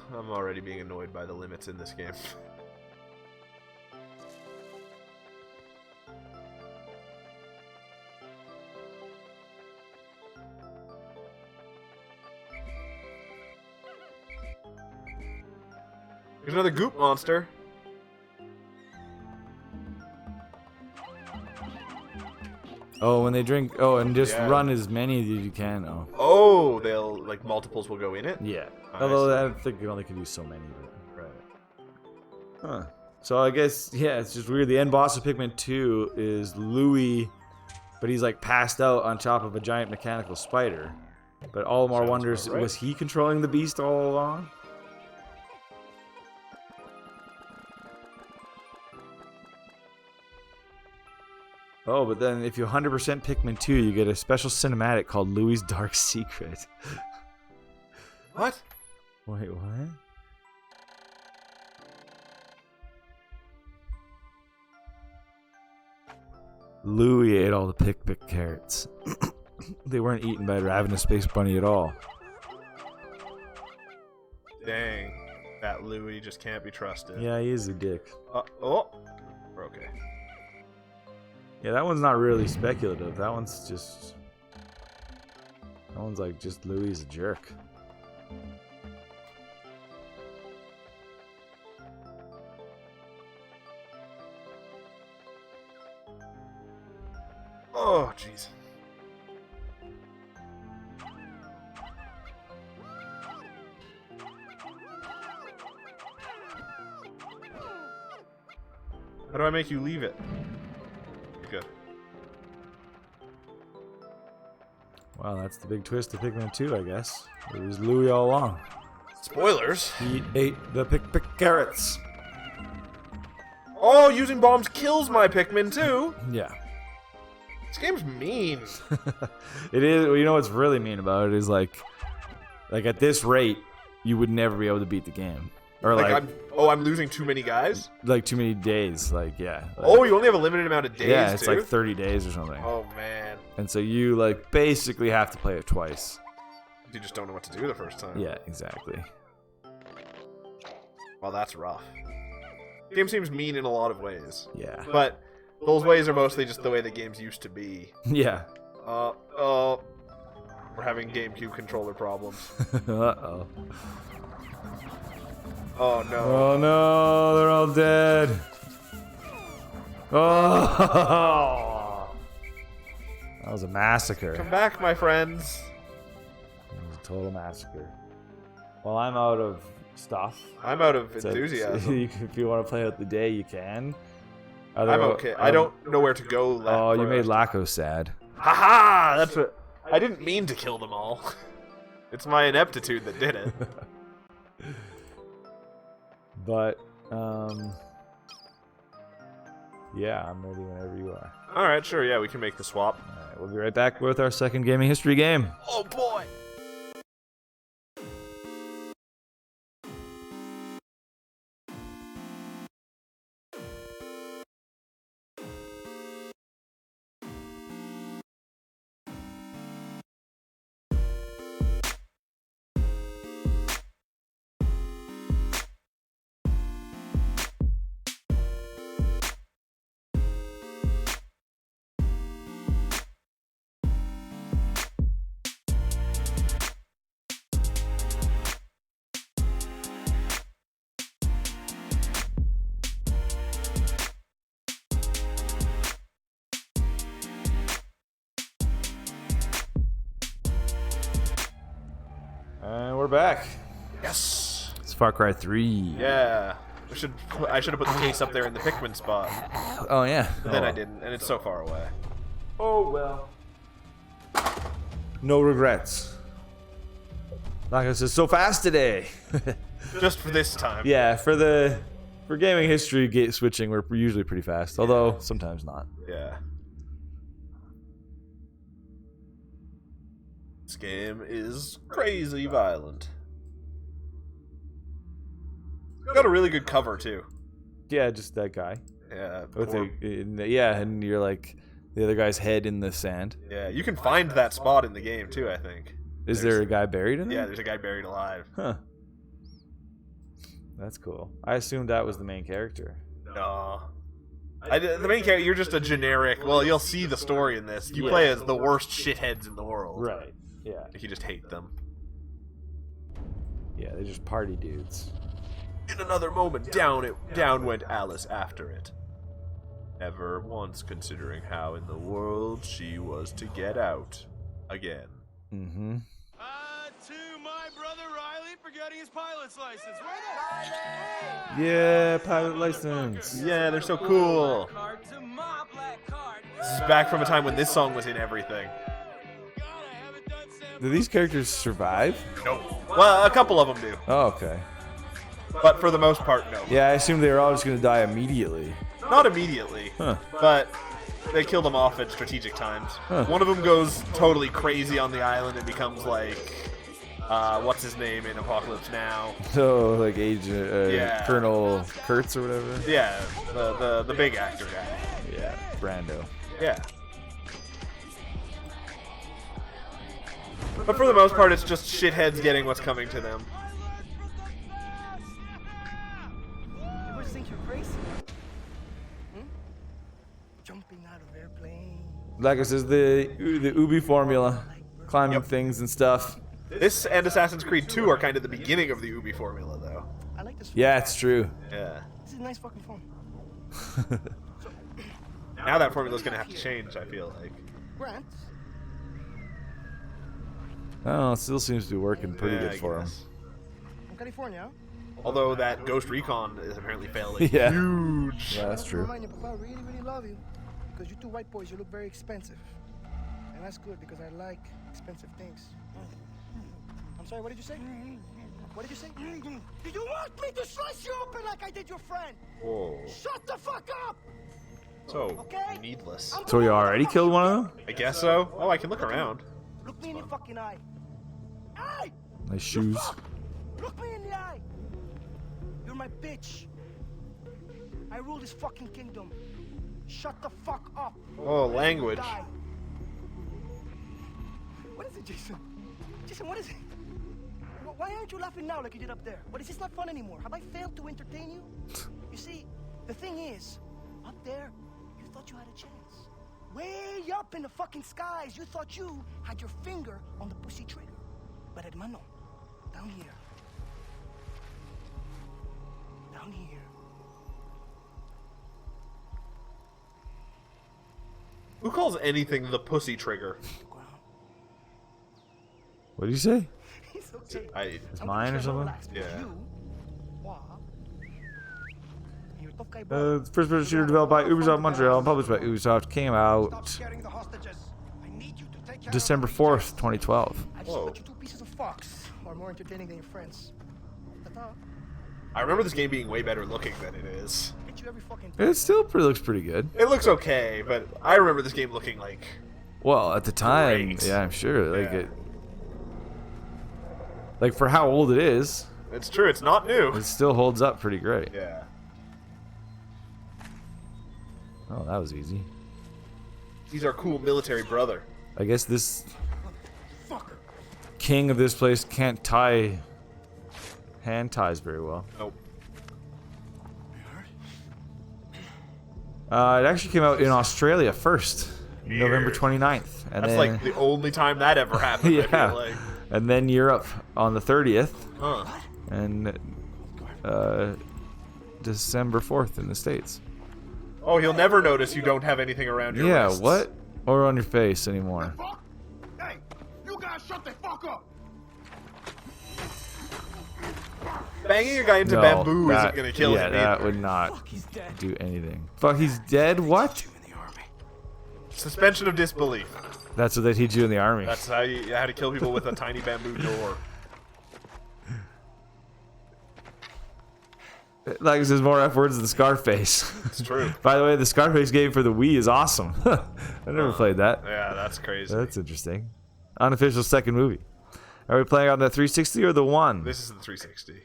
I'm already being annoyed by the limits in this game. There's another goop monster.
Oh, when they drink. Oh, and just
Yeah.
run as many as you can. Oh.
Oh, they'll like multiples will go in it.
Yeah.
I
Although
see.
I think you only can use so many. But...
Right.
Huh. So I guess it's just weird. The end boss of Pikmin 2 is Louis, but he's like passed out on top of a giant mechanical spider. But Olimar
Sounds
wonders,
about right.
was he controlling the beast all along? Oh, but then if you 100% Pikmin 2, you get a special cinematic called Louis' Dark Secret.
What?
Wait, what? Louis ate all the pick carrots. They weren't eaten by a ravenous space bunny at all.
Dang. That Louis just can't be trusted.
Yeah, he is a dick.
Oh. We're okay.
Yeah, that one's not really speculative. That one's just... That one's like just Louis is a jerk.
Oh, jeez. How do I make you leave it? Good.
Wow, that's the big twist of Pikmin 2, I guess. It was Louis all along.
Spoilers.
He ate the pick carrots.
Oh, using bombs kills my Pikmin too.
Yeah.
This game's mean.
It is. You know what's really mean about it is like at this rate, you would never be able to beat the game, or like
I'm losing too many guys.
like too many days. Like yeah. Like,
Oh, you only have a limited amount of days.
yeah, it's
too?
like 30 days or something.
Oh man,
And so you like basically have to play it twice.
you just don't know what to do the first time.
Yeah, exactly.
Well, that's rough. The game seems mean in a lot of ways,
Yeah.
but those ways are mostly just the way the games used to be.
Yeah.
We're having GameCube controller problems.
Uh-oh.
Oh no.
Oh no, they're all dead. Oh. That was a massacre.
Come back, my friends.
It was a total massacre. Well, I'm out of stuff.
I'm out of
So
enthusiasm.
if you want to play out the day, you can.
I'm okay. I don't know where to go left.
Oh, you
for
made
us.
Laco sad.
Haha! That's what. I didn't mean to kill them all. It's my ineptitude that did it.
But, yeah, I'm ready whenever you are.
Alright, sure, yeah, we can make the swap.
Alright, we'll be right back with our second gaming history game.
Oh boy!
And we're back.
Yes!
It's Far Cry 3.
Yeah. I should have put the case up there in the Pikmin spot.
Oh, yeah.
But then I didn't, and it's so far away.
Oh, well. No regrets. Like I said, so fast today.
Just for this time.
Yeah, for gaming history gate switching, we're usually pretty fast. Although, sometimes not.
Yeah. This game is crazy violent. Got a really good cover too.
Yeah, just that guy.
Yeah.
With
poor-
and you're like the other guy's head in the sand.
Yeah, you can find that spot in the game too, I think.
Is there a guy buried in there?
Yeah, there's a guy buried alive.
Huh. That's cool. I assumed that was the main character.
No. The main character, you're just a generic. Well, you'll see the story in this. You play as the worst shitheads in the world.
Right. Yeah.
You just hate them.
Yeah, they're just party dudes.
In another moment, down went Alice after it. Never once considering how in the world she was to get out again.
Mm-hmm.
To my brother Riley for getting his pilot's license. Where
Yeah, pilot license.
Yeah, they're so cool. This is back from a time when this song was in everything.
Do these characters survive?
Nope. Well, a couple of them do,
Oh, okay.
but for the most part, no.
Yeah, I assumed they were all just gonna die immediately.
Not immediately,
Huh.
but they kill them off at strategic times.
Huh.
One of them goes totally crazy on the island and becomes like, what's his name in Apocalypse Now?
So, like Agent
Yeah.
Colonel Kurtz or whatever.
Yeah, the big actor guy.
Yeah, Brando.
Yeah. But for the most part, it's just shitheads getting what's coming to them.
You must think you're crazy. Jumping out of airplane.
Like I says, the Ubi formula, climbing things and stuff.
This and Assassin's Creed 2 are kind of the beginning of the Ubi formula, though.
I like this.
Yeah, it's true.
Yeah.
This is a nice fucking phone.
Now that formula's gonna have to change, I feel like.
Grant.
I don't know, it still seems to be working pretty
Yeah,
good
I
for him.
guess.
From California.
Although that Ghost Recon is apparently failing.
Yeah.
Huge.
Yeah, that's true.
Remind you, Papa, really, really love you. Because you two white boys, you look very expensive. And that's good because I like expensive things. I'm sorry, what did you say? What did you say? Do you want me to slice you open like I did your friend?
Whoa.
Shut the fuck up!
So
Okay.
needless.
So you already killed one of them?
I guess so. Oh, I can look around.
Look me in the fucking eye. Eye!
Nice shoes.
Look me in the eye. You're my bitch. I rule this fucking kingdom. Shut the fuck up.
Oh, language.
Die. What is it, Jason? Jason, what is it? Why aren't you laughing now like you did up there? What, is this not fun anymore? Have I failed to entertain you? You see, the thing is, up there, you thought you had a chance. Way up in the fucking skies, you thought you had your finger on the pussy trigger. But hermano, down here. Down here.
Who calls anything the pussy trigger?
Ground.
What did you say?
It's okay.
It's
I'm
mine or
gonna
something?
relax, because
Yeah.
You, Wah, and your tough guy
First-person shooter developed by Ubisoft Montreal and published by Ubisoft came out
scaring the hostages. I need you to take care
December 4th, 2012.
I just
Whoa.
bet you two pieces of fox are more entertaining than your friends. Ta-ta.
I remember this game being way better looking than it is.
Hit you every fucking
It still looks pretty good.
It looks okay, but I remember this game looking like...
Well, at the time,
Great.
yeah, I'm sure. Like
Yeah.
it, like for how old it is,
It's true, it's not new.
it still holds up pretty great.
Yeah.
Oh, that was easy.
He's our cool military brother.
I guess this king of this place can't tie hand ties very well.
Nope.
It actually came out in Australia first, November 29th, and
That's
then
like the only time that ever happened, I
yeah,
feel like.
and then Europe on the 30th,
Huh.
and December 4th in the States.
Oh, he'll never notice you don't have anything around your
Yeah,
wrists.
what? Or on your face anymore.
Hey, you guys shut the fuck up.
Banging a guy into
No,
bamboo
that-
isn't gonna kill
yeah,
him
that
either.
would not do anything. Fuck, he's dead? What?
Suspension of disbelief.
That's what they teach you in the army.
That's how to kill people with a tiny bamboo door.
Like, there's more F words than Scarface.
It's true.
By the way, the Scarface game for the Wii is awesome. I never played that.
Yeah, that's crazy.
That's interesting. Unofficial second movie. Are we playing on the 360 or the One?
This is the 360.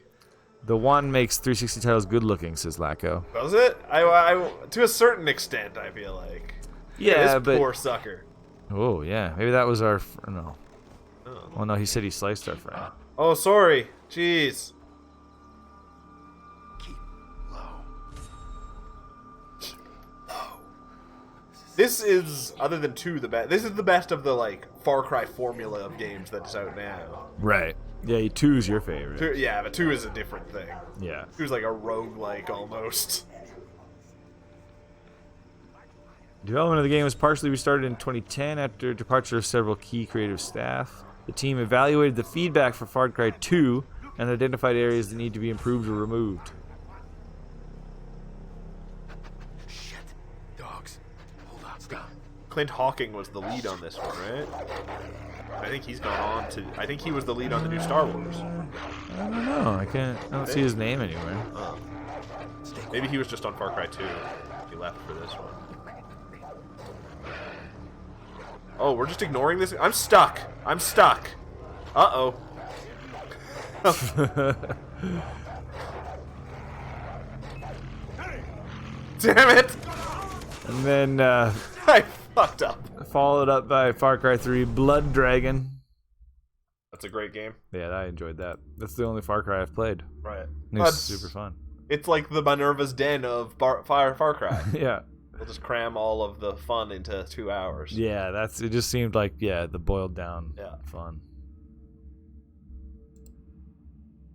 The One makes 360 titles good looking, says Lacko.
Does it? I to a certain extent, I feel like.
Yeah,
this
but
poor sucker.
oh yeah, maybe that was our no.
Oh.
Oh no, he said he sliced our friend.
Oh, sorry. Jeez.
keep low. Keep low. This is
This is, other than 2, the best. This is the best of the like Far Cry formula of games that's out now.
Right. Yeah, 2's your favorite.
2, yeah, but 2 is a different thing.
Yeah.
2's like a roguelike almost.
Development of the game was partially restarted in 2010 after departure of several key creative staff. The team evaluated the feedback for Far Cry 2 and identified areas that need to be improved or removed.
Shit. Dogs. Hold on, stop.
Clint Hawking was the lead on this one, right? I think he's gone on to. I think he was the lead on the new Star Wars.
I don't know. I don't see his name anywhere.
Maybe he was just on Far Cry 2. He left for this one. Oh, we're just ignoring this? I'm stuck. I'm stuck. Uh-oh. Damn it!
And then
I fucked up.
followed up by Far Cry 3 Blood Dragon.
That's a great game.
Yeah, I enjoyed that. That's the only Far Cry I've played.
Right.
It's super fun.
It's like the Minerva's Den of Far Cry.
Yeah.
We'll just cram all of the fun into 2 hours.
Yeah, it just seemed like, the boiled down fun.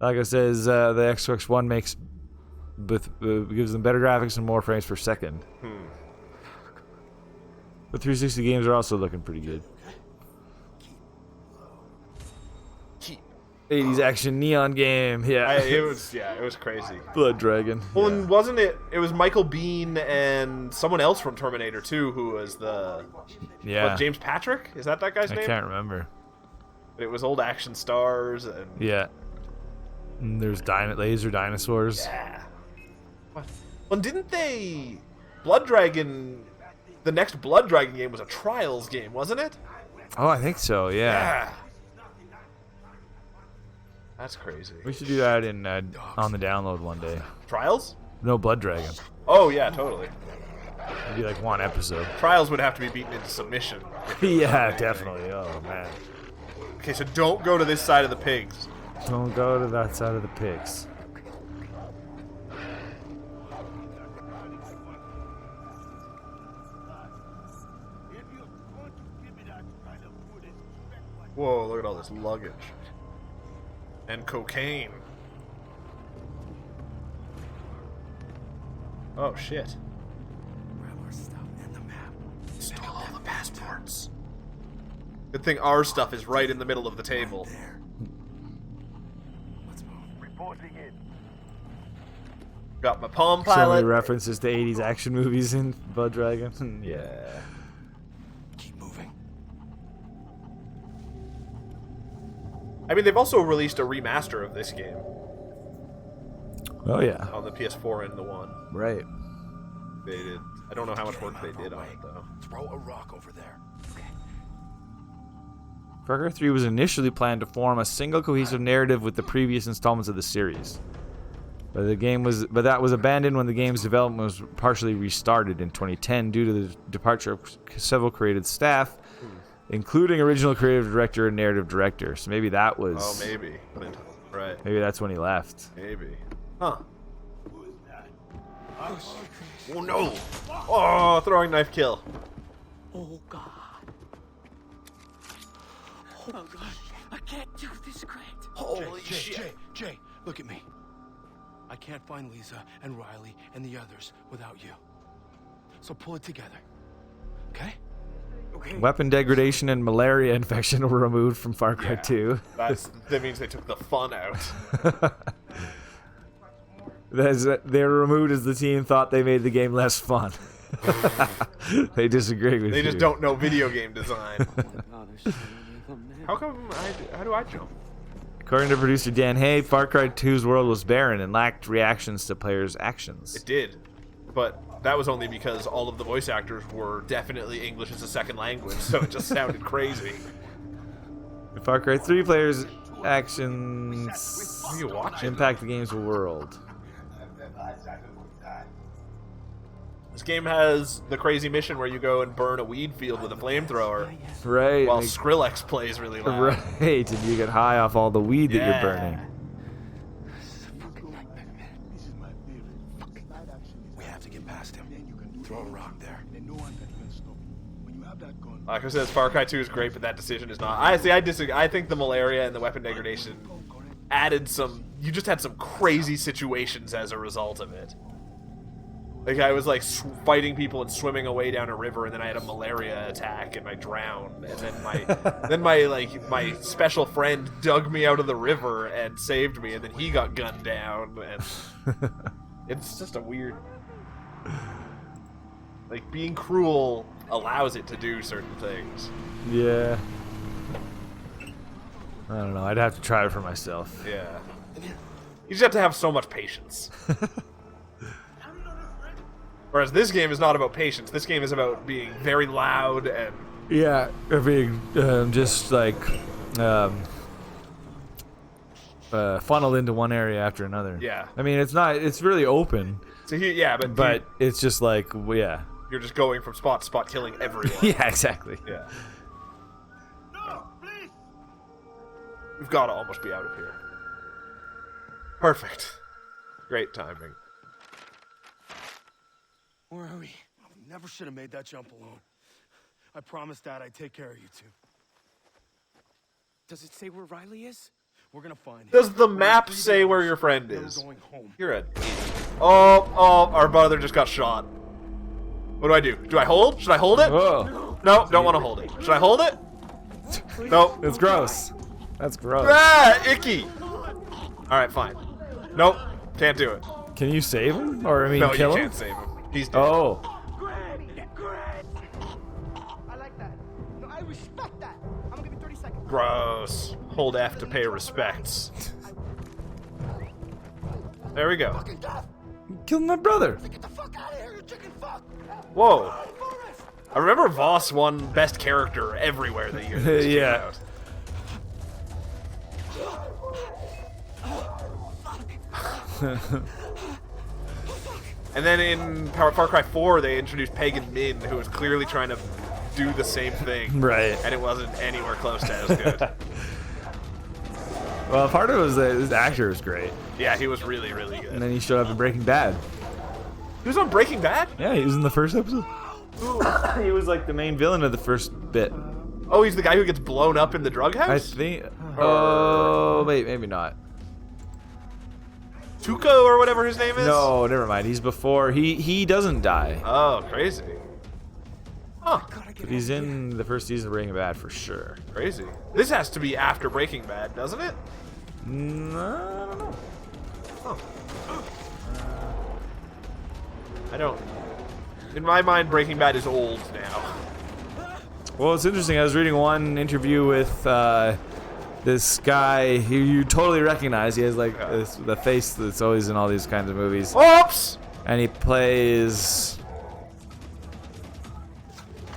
Like I says, the Xbox One gives them better graphics and more frames per second. The 360 games are also looking pretty good. 80s action neon game,
It was crazy.
Blood Dragon.
Well, and wasn't it? It was Michael Biehn and someone else from Terminator 2 who was the.
Yeah.
What, James Patrick? Is that guy's name?
I can't remember.
But it was old action stars and.
Yeah. And there's laser dinosaurs.
Yeah. Well, didn't they? Blood Dragon. The next Blood Dragon game was a Trials game, wasn't it?
Oh, I think so. Yeah.
That's crazy.
We should do that on the download one day.
Trials?
No, Blood Dragon.
Oh yeah, totally.
It'd be like one episode.
Trials would have to be beaten into submission.
Yeah, definitely. Oh man.
Okay, so don't go to this side of the pigs.
Don't go to that side of the pigs.
Whoa, look at all this luggage. And cocaine. Oh shit.
Grab our stuff and the map.
Stole all the passports. Good thing our stuff is right in the middle of the table.
There. Let's move. Reporting in.
Got my Palm
So
Pilot.
many references to 80s action movies in Blood Dragon. Yeah.
Keep moving.
I mean, they've also released a remaster of this game
Oh yeah.
on the PS4 and the One.
Right.
They did. I don't know how much work they did on it though.
Throw a rock over there.
Far Cry 3 was initially planned to form a single cohesive narrative with the previous installments of the series. But that was abandoned when the game's development was partially restarted in 2010 due to the departure of several creative staff, including original creative director and narrative director. So maybe that was.
Oh, maybe. Right.
Maybe that's when he left.
Maybe. Huh. Oh no! Oh, throwing knife kill.
Oh, God. Oh, God. I can't do this, Grant.
Holy
Jay, look at me. I can't find Lisa and Riley and the others without you. So pull it together. Okay?
Weapon degradation and malaria infection were removed from Far Cry 2.
That means they took the fun out.
They were removed as the team thought they made the game less fun. They disagree with you.
They just don't know video game design. How do I jump?
According to producer Dan Hay, Far Cry 2's world was barren and lacked reactions to players' actions.
It did. But that was only because all of the voice actors were definitely English as a second language, so it just sounded crazy.
In Far Cry 3 players' actions
What are you watching?
impact the game's world.
This game has the crazy mission where you go and burn a weed field with a flamethrower
Right.
while Skrillex plays really loud.
Right, and you get high off all the weed that you're burning.
We have to get past him. Throw a rock there.
Like I said, Far Cry 2 is great, but that decision is not. I disagree. I think the malaria and the weapon degradation added some. You just had some crazy situations as a result of it. Like I was like fighting people and swimming away down a river, and then I had a malaria attack and I drowned, and then my special friend dug me out of the river and saved me, and then he got gunned down, and it's just a weird. Like being cruel allows it to do certain things.
Yeah. I don't know. I'd have to try it for myself.
Yeah. You just have to have so much patience. Whereas this game is not about patience. This game is about being very loud and...
Yeah, or being just like funneled into one area after another.
Yeah.
I mean, it's not. It's really open.
So yeah,
but it's just like, yeah.
You're just going from spot to spot, killing everyone.
Yeah, exactly.
Yeah. No, please. We've got to almost be out of here. Perfect. Great timing.
Where are we? We never should have made that jump alone. I promised Dad I'd take care of you two. Does it say where Riley is? We're gonna find him.
Does the map say where your friend is?
We're going home.
You're a... Oh, our brother just got shot. What do I do? Do I hold? Should I hold it?
Whoa.
No, don't want to hold it. Should I hold it? Nope.
It's gross. That's gross.
Ah, icky. Alright, fine. Nope, can't do it.
Can you save him? Or, I mean,
No,
kill
you
him?
can't save him. He's dead.
Oh.
I like that. No, I respect that. I'm gonna give you 30 seconds.
Gross. Hold F to pay respects. There we go.
Killed my brother.
Get the fuck out of here, you chicken fuck!
Whoa. I remember Voss won Best Character everywhere the year this came
Yeah.
out. And then in Far Cry 4, they introduced Pagan Min, who was clearly trying to do the same thing.
Right.
And it wasn't anywhere close to as good.
Well, part of it was that his actor was great.
Yeah, he was really, really
And
good.
then he showed up in Breaking Bad.
He was on Breaking Bad?
Yeah, he was in the first episode. He was like the main villain of the first bit.
Oh, he's the guy who gets blown up in the drug house?
I think. Oh, wait, maybe not.
Tuco or whatever his name is?
No, never mind. He's before. He doesn't die.
Oh, crazy. Huh.
But he's in the first season of Breaking Bad for sure.
Crazy. This has to be after Breaking Bad, doesn't it?
No, I don't know.
Huh. I don't... In my mind, Breaking Bad is old now.
Well, it's interesting. I was reading one interview with this guy who you totally recognize. He has like the face that's always in all these kinds of movies.
Oops!
And he plays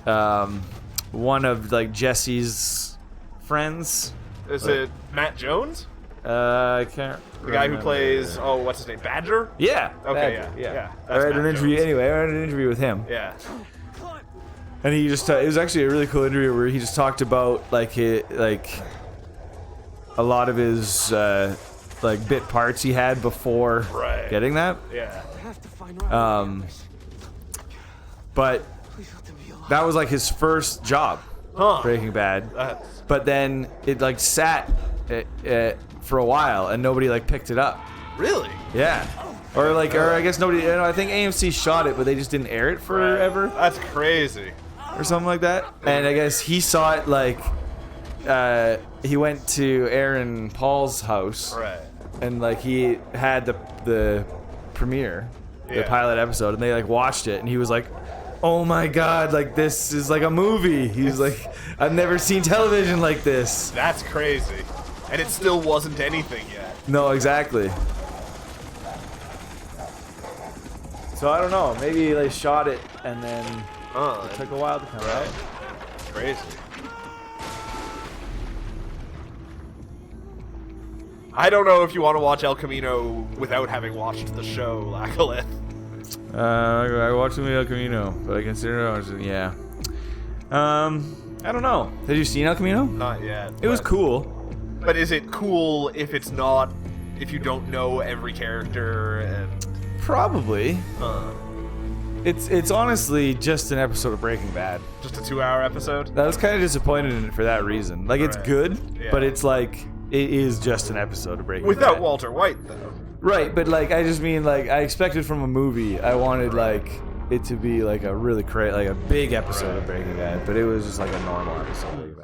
one of like Jesse's friends.
Is it Matt Jones?
I can't.
The guy who plays, oh, what's his name? Badger?
Yeah.
Okay,
Badger,
yeah.
I read
That's
an
Matt
interview
Jones.
anyway. I read an interview with him.
Yeah.
And he just it was actually a really cool interview where he just talked about like a lot of his like bit parts he had before
Right.
getting that.
Yeah.
But that was like his first job,
Huh.
Breaking Bad.
That's-
But then it like sat for a while and nobody like picked it up.
Really?
Yeah. Or like, or I guess nobody. I think AMC shot it, but they just didn't air it forever.
That's crazy.
Or something like that. And I guess he saw it like he went to Aaron Paul's house,
Right.
and like he had the premiere, the
Yeah.
pilot episode, and they like watched it, and he was like, "Oh my god, like this is like a movie." He's like, "I've never seen television like this."
That's crazy. And it still wasn't anything yet.
No, exactly. So I don't know. Maybe they shot it and then it took a while to come out.
Crazy. I don't know if you want to watch El Camino without having watched the show, Lackalith.
I watched the El Camino, but I consider it. Yeah. I don't know. Have you seen El Camino?
Not yet.
It was
but-
cool.
But is it cool if it's not, if you don't know every character and...
Probably. It's honestly just an episode of Breaking Bad.
Just a 2-hour episode?
I was kind of disappointed in it for that reason. Like, it's
Right.
good,
Yeah.
but it's like, it is just an episode of Breaking
Without
Bad.
Walter White, though.
Right, but like, I just mean, like, I expected from a movie, I wanted, like, it to be like a really like a big episode of Breaking Bad, but it was just like a normal episode of Breaking Bad.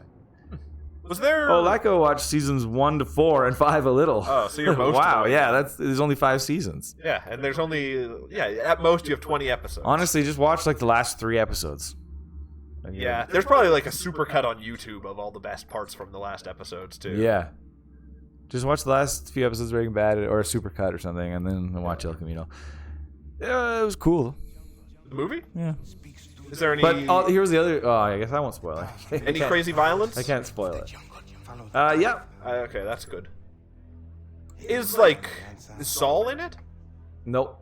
Was there...
Oh, Lacko watched seasons 1 to 4 and 5 a little.
Oh, so you're most of the
wow,
way
yeah, there's only 5 seasons.
Yeah, and there's only... Yeah, at most you have 20 episodes.
Honestly, just watch like the last 3 episodes. And
Yeah, there's probably like a supercut on YouTube of all the best parts from the last episodes, too.
Yeah. Just watch the last few episodes of Breaking Bad or a supercut or something, and then watch El Camino. Yeah, it was cool.
The movie?
Yeah.
Is there any...
But here's the other... Oh, I guess I won't spoil it.
any crazy violence?
I can't spoil it.
Follow
Yeah.
Okay, that's good. Is, like... Is Saul in it?
Nope.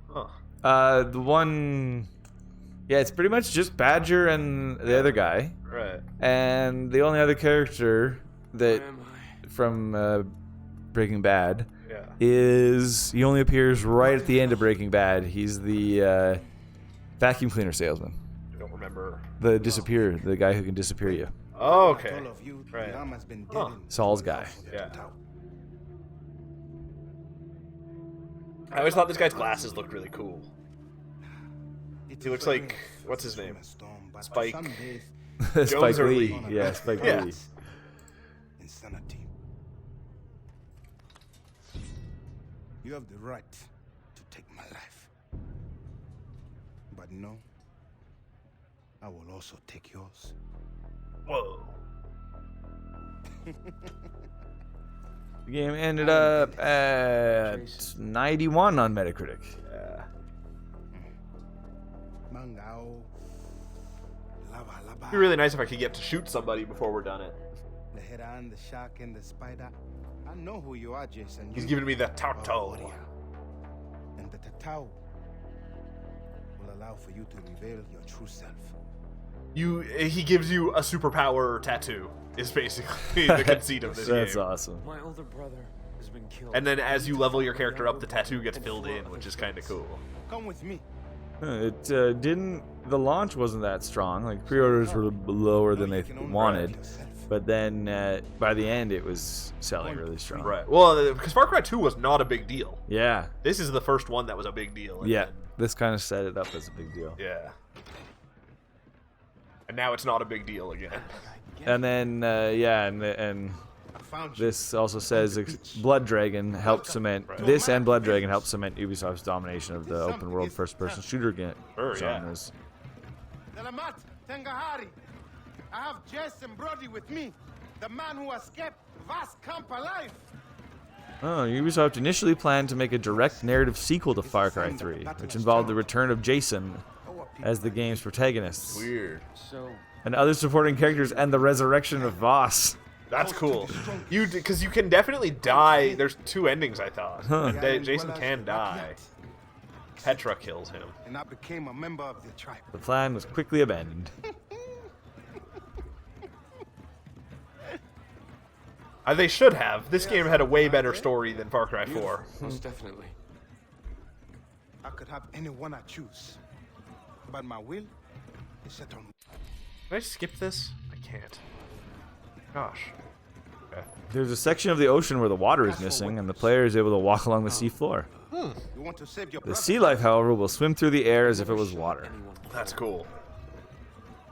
Huh.
The one... Yeah, it's pretty much just Badger and the other guy.
Right.
And the only other character that from Breaking Bad
Yeah.
is... He only appears right at the end of Breaking Bad. He's the vacuum cleaner salesman.
I don't remember.
The guy who can disappear you.
Oh, okay.
all of you.
Right.
Ram has been
Huh.
dead in
Saul's guy.
Yeah. I always thought this guy's glasses looked really cool. He looks like... What's his name? Spike.
Spike
Jones or
Lee.
Lee?
Yeah, Spike
Yeah.
Lee.
Insanity. You have the right to take my life. But no, I will also take yours.
Whoa.
The game ended up at 91 on Metacritic.
Yeah.
Mangao. Lava, lava.
It'd be really nice if I could get to shoot somebody before we're done it.
The heron, the shark, and the spider. I know who you are, Jason.
He's
You
giving me the
are a
Tato.
warrior. And the Tatao will allow for you to reveal your true self.
He gives you a superpower tattoo, is basically the conceit of this
That's
game.
awesome.
My older brother has been killed.
And then as you level your character up, the tattoo gets filled in, which is kind of cool.
Come with me.
It didn't. The launch wasn't that strong. Like pre-orders were lower than they wanted, but then by the end it was selling really strong.
Right. Well, because Far Cry 2 was not a big deal.
Yeah.
This is the first one that was a big deal. and
Yeah.
then-
This kind of set it up as a big deal.
yeah. And now it's not a big deal again.
And then and
I found you.
this also says Blood Dragon helped cement this and Blood Dragon helped cement Ubisoft's domination of the open world first person shooter
Sure, yeah.
genres.
Selamat, Tengahari. I have Jess and Brody with me. The man who escaped Vast Camp alive.
Oh, Ubisoft initially planned to make a direct narrative sequel to Far Cry 3, which involved the return of Jason as the game's protagonists,
Weird.
So,
and other supporting characters, and the resurrection of Voss.
That's cool. Because you can definitely die. There's 2 endings, I thought. Jason can die. Petra kills him.
And I became a member of the tribe.
The plan was quickly abandoned.
They should have. This game had a way better story than Far Cry 4.
most definitely.
I could have anyone I choose. But my will is set on.
Can I skip this? I can't. Gosh. Okay.
There's a section of the ocean where the water is missing, and the player is able to walk along the seafloor.
You want to save your
The
brother?
sea life, however, will swim through the air as if it was water.
That's cool.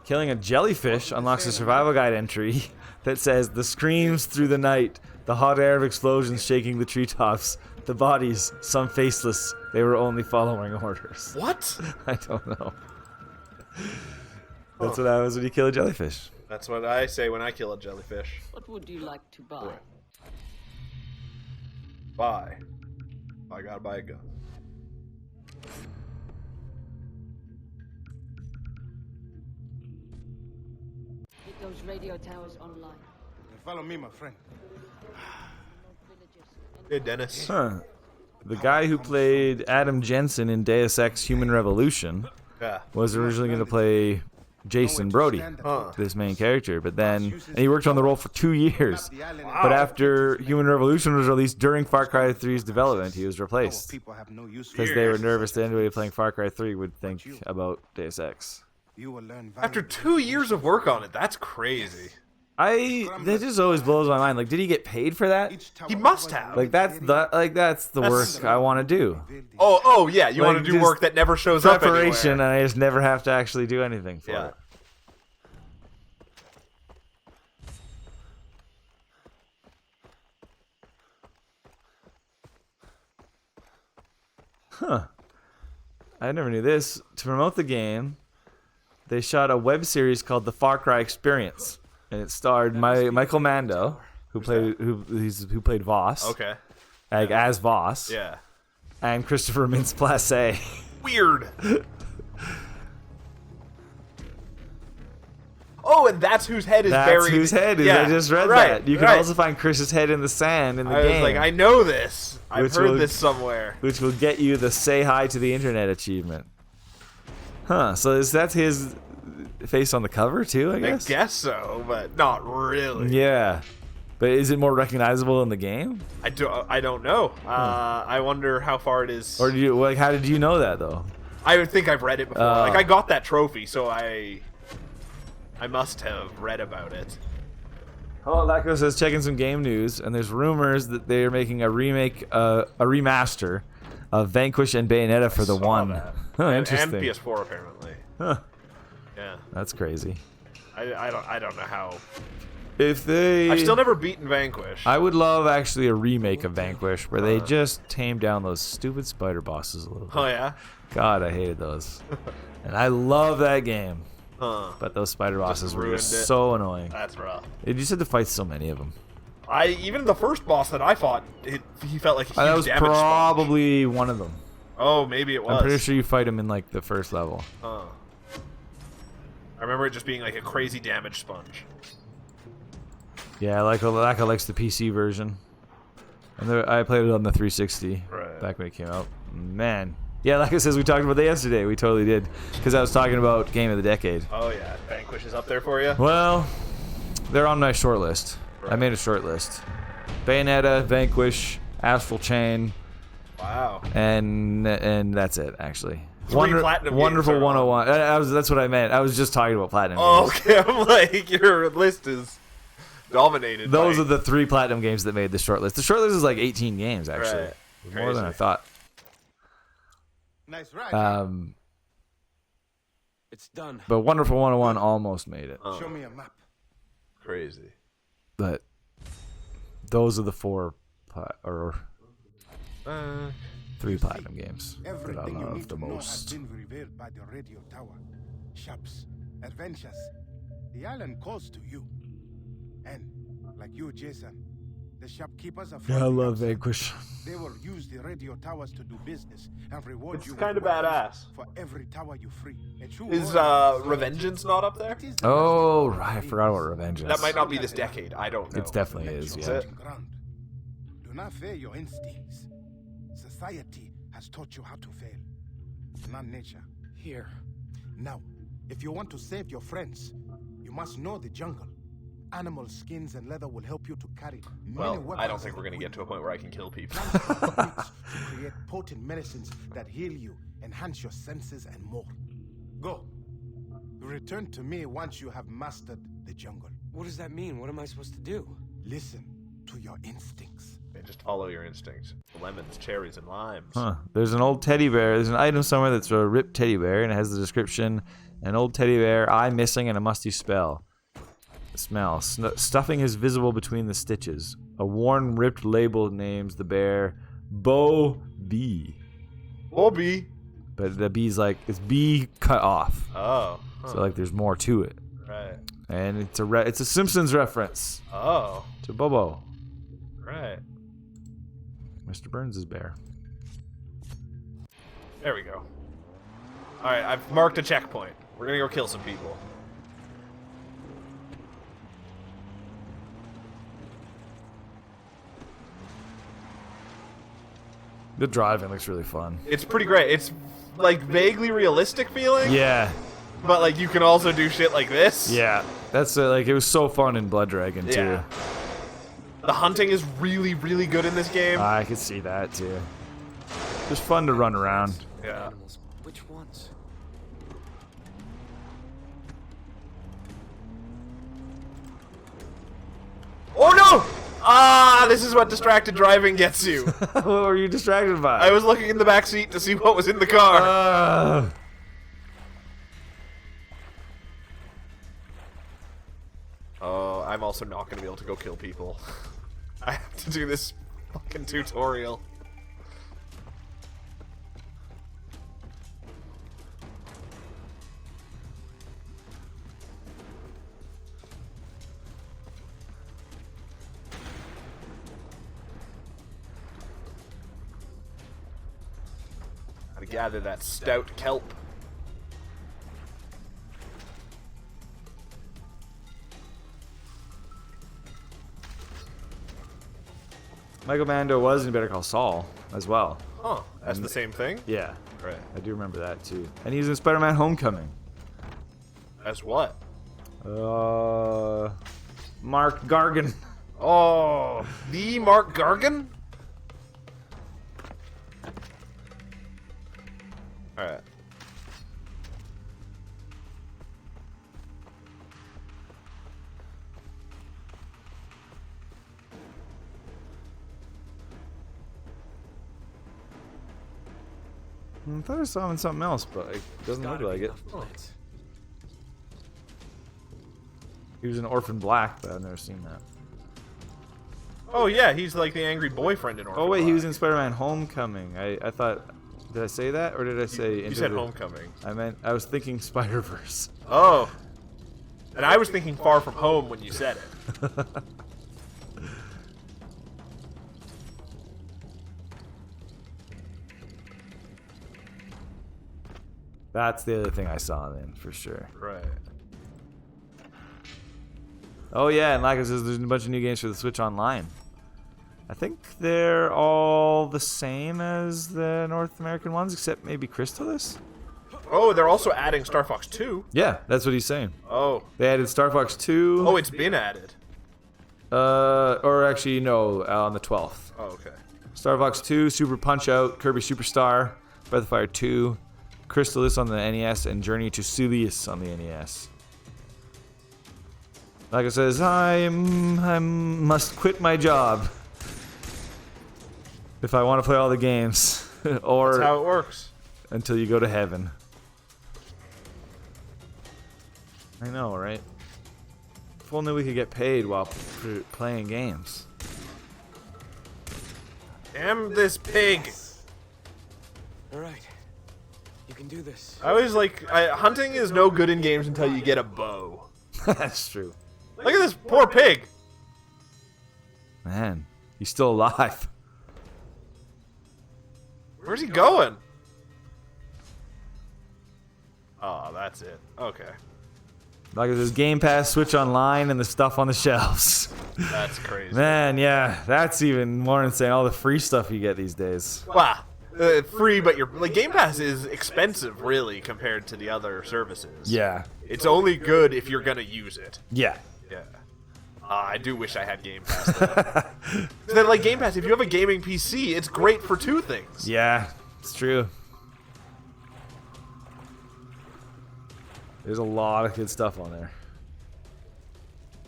Killing a jellyfish unlocks a survival guide entry that says, "The screams through the night, the hot air of explosions shaking the treetops, the bodies, some faceless, they were only following orders."
What?
I don't know. That's what happens when you kill a jellyfish.
That's what I say when I kill a jellyfish.
What would you like to buy?
Buy. I gotta buy a gun.
Get those radio towers online.
Follow me, my friend.
Hey, Dennis.
Huh. The guy who played Adam Jensen in Deus Ex Human Revolution
Yeah.
was originally going to play Jason Brody, this main character. But then and he worked on the role for 2 years. But after Human Revolution was released during Far Cry 3's development, he was replaced because they were nervous that anybody playing Far Cry 3 would think about Deus Ex.
After 2 years of work on it, that's crazy.
That just always blows my mind. Like, did he get paid for that?
He must have.
That's the work I want to do.
Oh yeah, you want to do
just
work that never shows up anywhere.
Preparation, and I just never have to actually do anything for it. Huh. I never knew this. To promote the game, they shot a web series called The Far Cry Experience, and it starred Michael Mando, who played Voss.
Okay.
As Voss.
Yeah.
And Christopher Mintz-Plasse.
Weird. Oh, and that's whose head is buried.
That's whose head is.
Yeah,
I just read that. You can also find Chris's head in the sand in the game.
I was like, I know this. I've heard this somewhere.
Which will get you the Say Hi to the Internet achievement. Huh, so that's his face on the cover too, I guess?
I guess so, but not really.
Yeah. But is it more recognizable in the game?
I don't know. I wonder how far it is.
Or how did you know that though?
I would think I've read it before. I got that trophy, so I must have read about it.
Oh, Lacko says checking some game news, and there's rumors that they're making a remaster of Vanquish and Bayonetta for the One. Huh, interesting.
And PS4 apparently.
Huh.
Yeah.
That's crazy.
I don't know how.
If they,
I've still never beaten Vanquish.
I would love actually a remake of Vanquish where they just tamed down those stupid spider bosses a little bit.
Oh yeah.
God, I hated those. And I love that game. But those spider bosses were just so annoying.
That's rough.
You just had to fight so many of them.
Even the first boss that I fought, he felt like a huge
That was
damage
probably one of them.
Oh, maybe it was.
I'm pretty sure you fight him in like the first level.
I remember it just being like a crazy damage sponge.
Yeah, Lacko likes the PC version. And I played it on the 360 back when it came out. Man. Yeah, like I says, we talked about that yesterday. We totally did. Because I was talking about Game of the Decade.
Oh, yeah. Vanquish is up there for you?
Well, they're on my short list. I made a short list. Bayonetta, Vanquish, Astral Chain.
Wow.
And that's it, actually.
Platinum
Wonderful 101. That's what I meant. I was just talking about Platinum games.
Okay. I'm like, your list is dominated.
Those are the 3 Platinum games that made the short list. The short list is like 18 games, actually.
Right.
More than I thought.
Nice ride.
It's done.
But Wonderful 101 almost made it.
Show me a map.
Crazy.
But those are the 4 or 3 Platinum games that I
Everything you
love
need
the
to know has
most.
been revealed by the radio tower. Shops, adventures. The island calls to you. And, like you, Jason, the shopkeepers are
Yeah, I love
outside.
Vanquish.
They will use the radio towers to do business and reward
It's
you
kind of
with weapons
badass.
for every tower you free. A true
Is
warrior.
Revengeance not up there?
It is the
Oh,
best
right. I forgot about Revenge.
That might not be this decade. I don't know.
It definitely is,
Let
yeah.
your ground. Do not fear your instincts. Society has taught you how to fail, not nature.
Here.
Now, if you want to save your friends, you must know the jungle. Animal skins and leather will help you to carry many
Well,
weapons.
I don't think we're going to get to a point where I can kill people.
to create potent medicines that heal you, enhance your senses, and more. Go. Return to me once you have mastered the jungle.
What does that mean? What am I supposed to do?
Listen to your instincts.
And just follow your instincts. Lemons, cherries, and limes.
Huh. There's an old teddy bear. There's an item somewhere that's a ripped teddy bear, and it has the description: an old teddy bear, eye missing, and a musty smell. Stuffing is visible between the stitches. A worn, ripped label names the bear Bo B.
Bobby.
But the B's like, it's B cut off.
Oh.
So like there's more to it.
Right.
And it's a Simpsons reference
Oh.
to Bobo.
Right.
Mr. Burns' bear.
There we go. Alright, I've marked a checkpoint. We're gonna go kill some people.
The driving looks really fun.
It's pretty great. It's like vaguely realistic feeling.
Yeah.
but like you can also do shit like this.
Yeah, that's like it was so fun in Blood Dragon too.
Yeah. The hunting is really, really good in this game.
I could see that too. Just fun to run around.
Yeah.
Animals. Which ones?
Oh no! Ah, this is what distracted driving gets you.
What were you distracted by?
I was looking in the back seat to see what was in the car. Oh, I'm also not going to be able to go kill people. I have to do this fucking tutorial. Gotta gather that stout kelp.
Michael Mando was in Better Call Saul as well.
Oh, that's the same thing?
Yeah,
Right.
I do remember that too. And he's in Spider-Man: Homecoming.
As what?
Mark Gargan.
Oh, the Mark Gargan? Alright.
I thought I saw him in something else, but it doesn't look
Gotta
like
be
it.
enough plants.
He was in Orphan Black, but I've never seen that.
Oh yeah, he's like the angry boyfriend in Orphan
Oh wait, he was
Black.
in Spider-Man: Homecoming. I thought, did I say that or did I say?
You
Into
said
the-
Homecoming.
I was thinking Spider-Verse.
Oh. And I was thinking Far From Home when you said it.
That's the other thing I saw then, for sure.
Right.
Oh yeah, and like I says, there's a bunch of new games for the Switch Online. I think they're all the same as the North American ones, except maybe Crystalis?
Oh, they're also adding Star Fox 2.
Yeah, that's what he's saying.
Oh.
They added Star Fox 2.
Oh, it's been added.
Or actually, no, on the 12th.
Oh, okay.
Star Fox 2, Super Punch-Out, Kirby Superstar, Breath of Fire 2, Crystalis on the NES, and Journey to Silius on the NES. Like I says, I must quit my job if I want to play all the games, or
That's how it works.
until you go to heaven. I know, right? If only we could get paid while playing games.
Damn this pig.
All right. You can do this.
I always like, hunting is no good in games until you get a bow.
That's true.
Look at this poor pig.
Man, he's still alive.
Where's he going? Oh, that's it. Okay.
Like it says, Game Pass, Switch Online, and the stuff on the shelves.
That's crazy.
Man, yeah, that's even more insane. All the free stuff you get these days.
Wow. Free, but like Game Pass is expensive, really, compared to the other services.
Yeah.
It's only good if you're gonna use it.
Yeah.
Yeah. I do wish I had Game Pass. Though. Then, like Game Pass, if you have a gaming PC, it's great for two things.
Yeah, it's true. There's a lot of good stuff on there.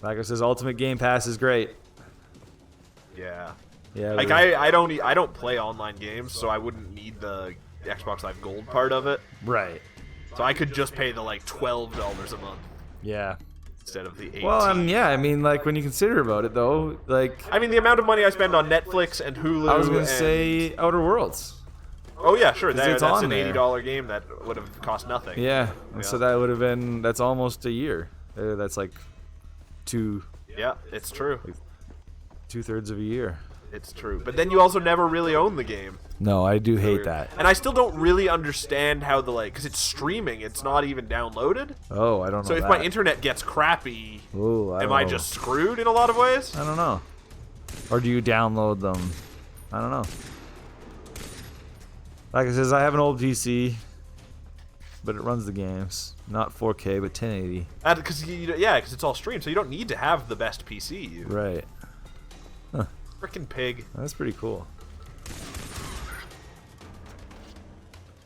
Like it says, Ultimate Game Pass is great.
Yeah.
Yeah.
Like I don't play online games, so I wouldn't need the Xbox Live Gold part of it.
Right.
So I could just pay the like $12 a month
Yeah.
instead of the 18.
Well, yeah, I mean, like, when you consider about it, though, like,
I mean, the amount of money I spend on Netflix and Hulu.
I was going to
and-
say Outer Worlds.
Oh yeah, sure.
it's
That's
on
an
there.
$80 game that would have cost nothing.
Yeah. And so that would have been, that's almost a year. That's like
Yeah, it's true.
2/3 of a year.
It's true. But then you also never really own the game.
No, I do hate that.
And I still don't really understand how because it's streaming, it's not even downloaded.
Oh, I don't know.
So if
that.
my internet gets crappy,
Ooh, I
am
don't
I
know.
just screwed in a lot of ways?
I don't know. Or do you download them? I don't know. Like it says, I have an old PC. but it runs the games. Not 4K, but 1080.
Because because it's all streamed, so you don't need to have the best PC.
Right. Huh.
Frickin' pig.
That's pretty cool.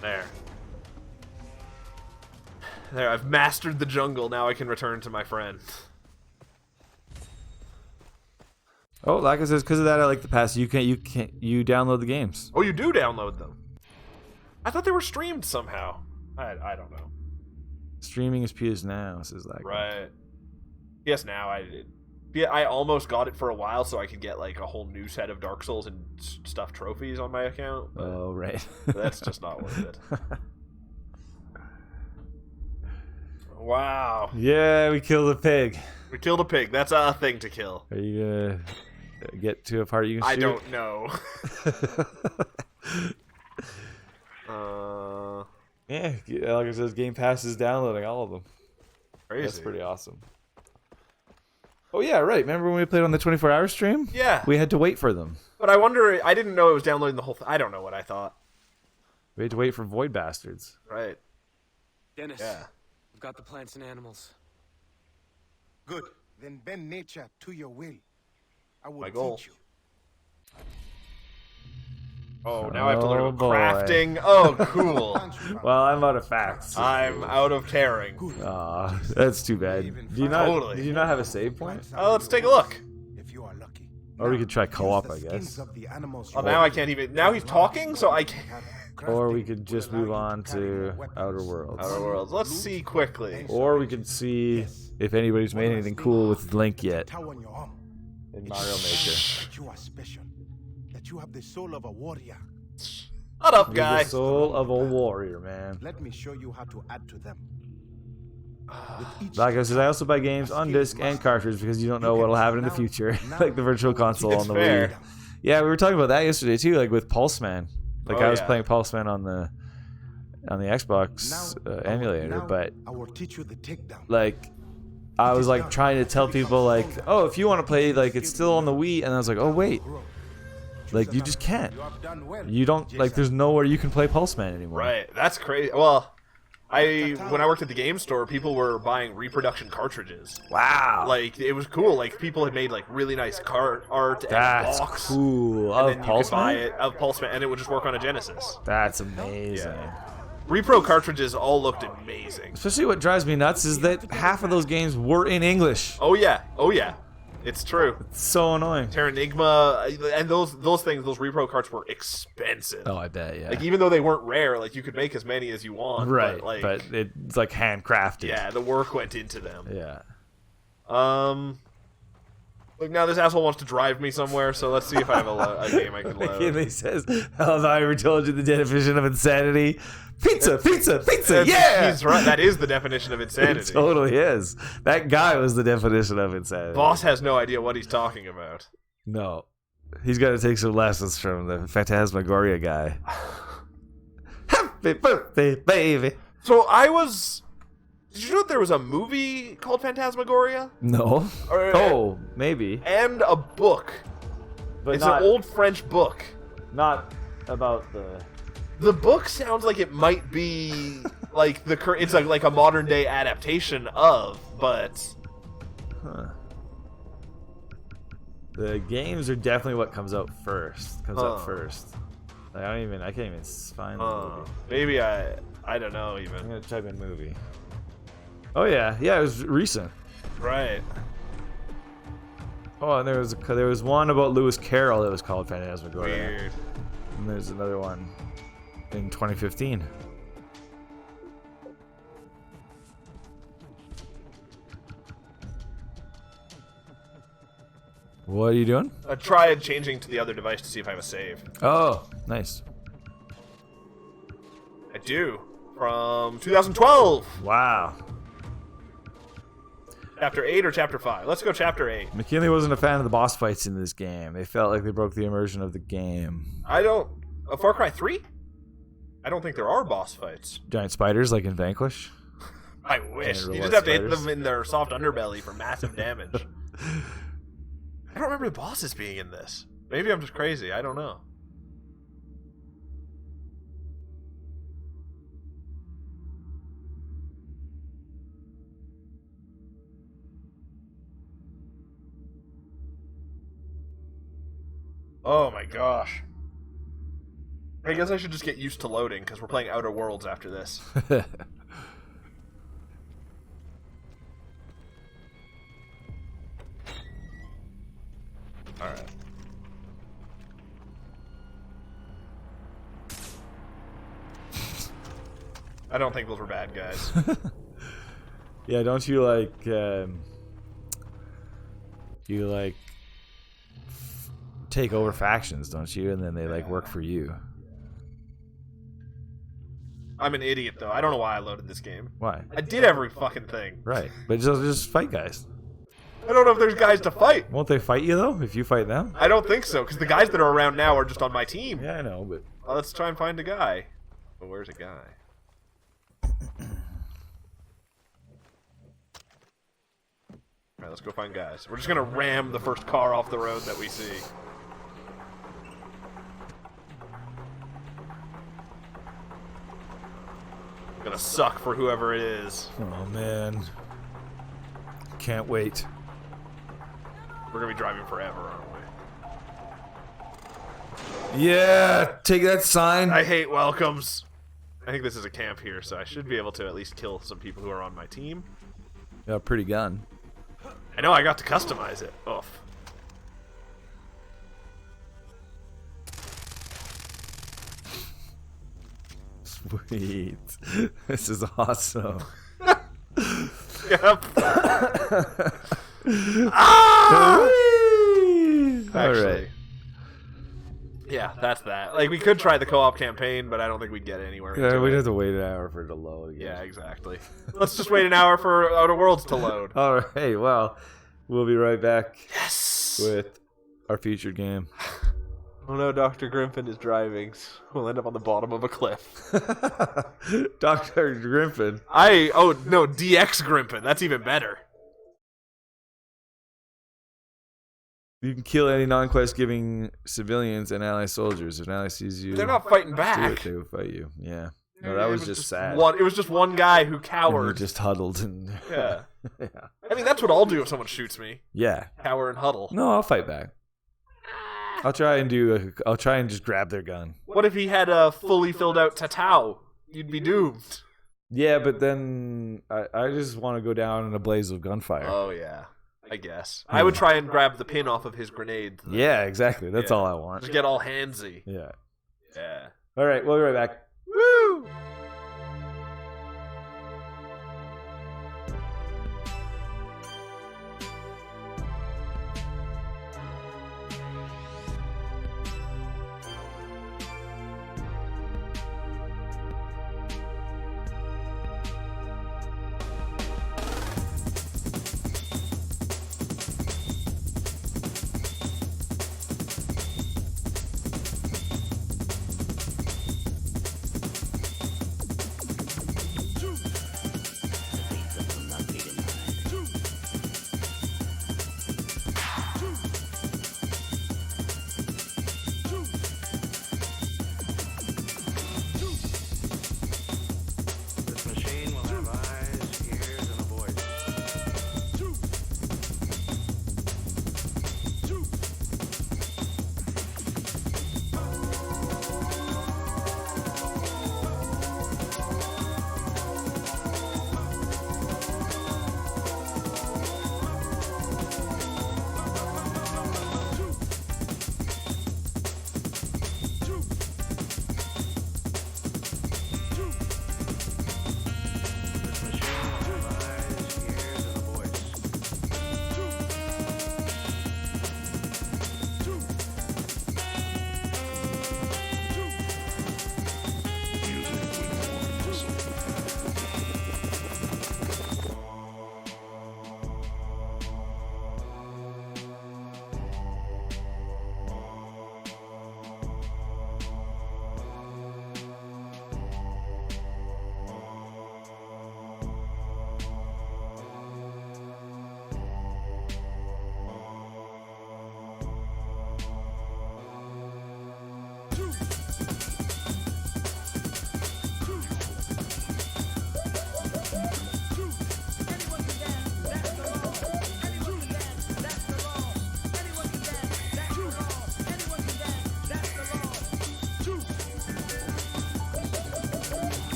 There. There, I've mastered the jungle. Now I can return to my friend.
Oh, like I said, because of that, I like the pass. You download the games.
Oh, you do download them. I thought they were streamed somehow. I don't know.
Streaming is PS Now, says like.
Right. PS Now, I almost got it for a while so I could get like a whole new set of Dark Souls and stuff trophies on my account. But
Oh, right.
that's just not worth it. Wow.
Yeah, we killed a pig.
We killed a pig. That's a thing to kill.
Are you gonna get to a part you can shoot?
I don't know.
Yeah, like I said, Game Pass is downloading all of them.
Crazy.
That's pretty awesome. Oh yeah, right. Remember when we played on the 24-hour stream?
Yeah.
We had to wait for them.
But I wonder, I didn't know it was downloading the whole thing. I don't know what I thought.
We had to wait for Void Bastards.
Right.
Dennis,
Yeah.
we've got the plants and animals.
Good. Then bend nature to your will. I will
My goal.
teach you.
Oh, now I have to learn
Oh,
about
boy.
crafting. Oh, cool.
Well, I'm out of facts.
I'm out of tearing.
Aw, that's too bad. Do you not?
Totally.
Did you not have a save point?
Oh, let's take a look.
If you are lucky.
Or we
Now,
could try
use
co-op,
the
I
skins
guess.
of the animals
Oh,
you
now I can't even. Now he's talking, so I can't.
Or we could just move on to Outer Worlds.
Outer Worlds. Let's see quickly.
Or we could see if anybody's made anything cool with Link yet
Toe on your arm.
in Mario Maker.
That you are special. That you have the soul of a warrior.
Shut up,
You're
guy.
the soul of a warrior, man.
Let me show you how to add to them. With each
Like I said, I also buy games on disc and cartridge because you don't know what'll happen in the future, like the Virtual Console
It's
on the
fair.
Wii. Yeah, we were talking about that yesterday too, like with Pulse Man. Like
Oh,
I was
yeah.
playing Pulse Man on the Xbox emulator,
now
but
I will teach you the takedown.
like I was like trying to tell people like, oh, if you want to play, like it's still on the Wii, and I was like, oh wait, like you just can't.
You have done well.
You don't like. There's nowhere you can play Pulse Man anymore.
Right. That's crazy. Well, when I worked at the game store, people were buying reproduction cartridges.
Wow.
Like it was cool. Like people had made like really nice card art and
That's
box.
cool.
And
Of
then you
Pulse
could buy
Man?
it of Pulse Man, and it would just work on a Genesis.
That's amazing.
Repro cartridges all looked amazing.
Especially what drives me nuts is that half of those games were in English.
Oh yeah. Oh yeah. It's true.
It's so annoying.
Terranigma and those things, those repro carts were expensive.
Oh, I bet, yeah.
Like even though they weren't rare, like you could make as many as you want.
Right,
But, like,
but it's like handcrafted.
yeah, the work went into them.
Yeah.
Look, now this asshole wants to drive me somewhere, so let's see if I have a game I can load.
And he says, "Have I ever told you the definition of insanity? Pizza, pizza, pizza, yeah!"
He's right. That is the definition of
It
insanity.
totally is. That guy was the definition of insanity.
Boss has no idea what he's talking about.
No. He's got to take some lessons from the Phantasmagoria guy. Happy birthday, baby.
So did you know that there was a movie called Phantasmagoria?
No.
Or-
maybe.
And a book.
But
It's
not,
an old French book.
not about the...
The book sounds like it might be like it's like a modern day adaptation of, but
Huh. The games are definitely what comes out first. Up first. Like, I can't even find the movie.
maybe I don't know
I'm
even.
gonna type in movie. Oh yeah, it was recent.
Right.
Oh, and there was one about Lewis Carroll that was called Phantasmagoria.
Weird.
And there's another one in 2015. What are you doing?
I tried changing to the other device to see if I have a save.
Oh, nice.
I do. From 2012.
Wow.
Chapter 8 or Chapter 5? Let's go Chapter 8.
McKinley wasn't a fan of the boss fights in this game. They felt like they broke the immersion of the game.
Far Cry 3? I don't think there are boss fights.
Giant spiders like in Vanquish.
I wish.
Giant
You
robot
just have to hit
spiders.
them in their soft underbelly for massive damage. I don't remember the bosses being in this. Maybe I'm just crazy. I don't know. Oh my gosh. I guess I should just get used to loading, because we're playing Outer Worlds after this. Alright. I don't think those were bad guys.
Yeah, don't you like take over factions, don't you? And then they like work for you.
I'm an idiot, though. I don't know why I loaded this game.
Why?
I did every fucking thing.
Right, but just fight guys.
I don't know if there's guys to fight.
Won't they fight you though if you fight them?
I don't think so, because the guys that are around now are just on my team.
Yeah, I know, but
Well, let's try and find a guy. Well, where's a guy? Alright, let's go find guys. We're just gonna ram the first car off the road that we see. Gonna suck for whoever it is.
oh man, can't wait.
We're gonna be driving forever, aren't we?
Yeah, take that sign.
I hate welcomes. I think this is a camp here, so I should be able to at least kill some people who are on my team.
Got a pretty gun.
I know I got to customize it. Oof.
Sweet. This is awesome.
Yep.
All
Actually.
right.
Yeah, that's that. Like, we could try the co-op campaign, but I don't think we'd get anywhere.
Yeah,
into
we'd
it.
have to wait an hour for it to load again.
Yeah, exactly. Let's just wait an hour for Outer Worlds to load.
All right. Well, we'll be right back
Yes!
with our featured game.
Oh no, Dr. Grimpen is driving. We'll end up on the bottom of a cliff.
Dr. Grimpen.
Oh no, DX Grimpen. That's even better.
You can kill any non-quest giving civilians and ally soldiers. If an ally sees you,
They're not fighting
do
back.
it, they will fight you. Yeah. No, that was just sad.
It was just one guy who
And
cowered.
he just huddled and
Yeah.
yeah.
I mean, that's what I'll do if someone shoots me.
Yeah.
Cower and huddle.
No, I'll fight back. I'll try and just grab their gun.
What if he had a fully filled out Tatao? You'd be doomed.
Yeah, but then I just want to go down in a blaze of gunfire.
Oh yeah, I guess. I would try and grab the pin off of his grenade. Though.
Yeah, exactly. That's
Yeah.
all I want.
Just get all handsy.
Yeah.
Yeah.
All right, we'll be right back.
Woo!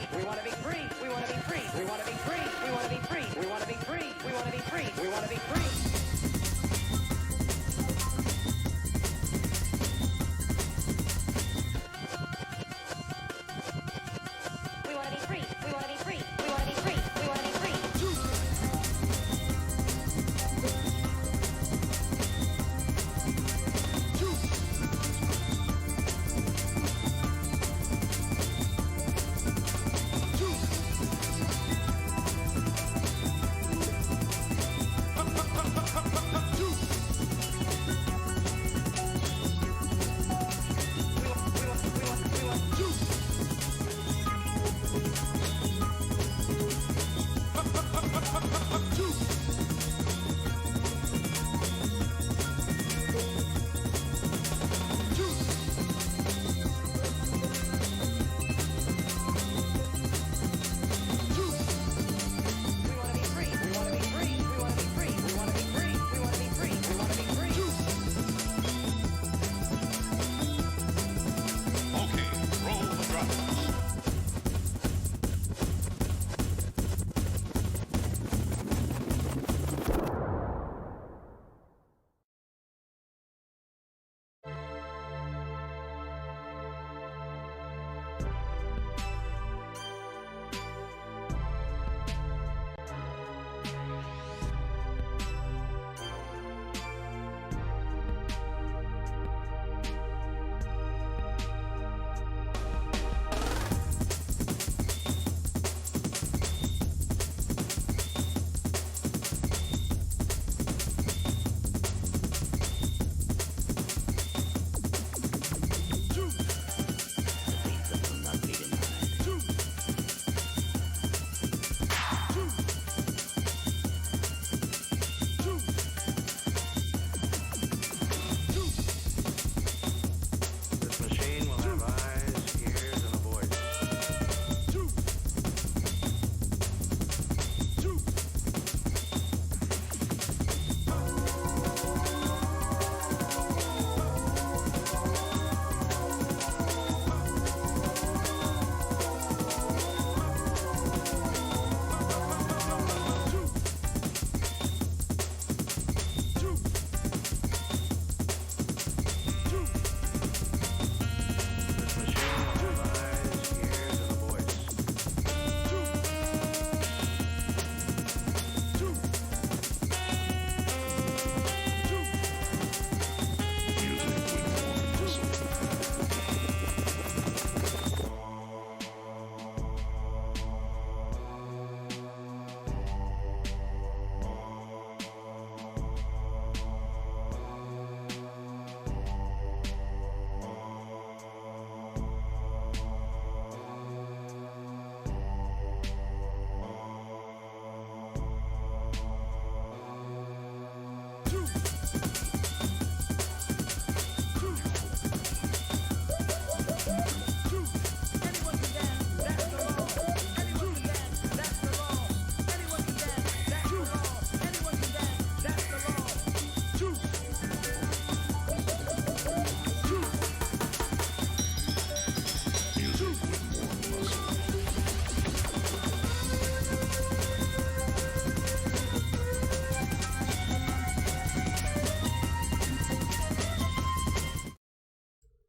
free. We want to be free. We want to be free. We want to be free. We want to be free. We want to be free. We want to be free. We want to be free.
We want to be free. We want to be free. We want to be free. We want to be free.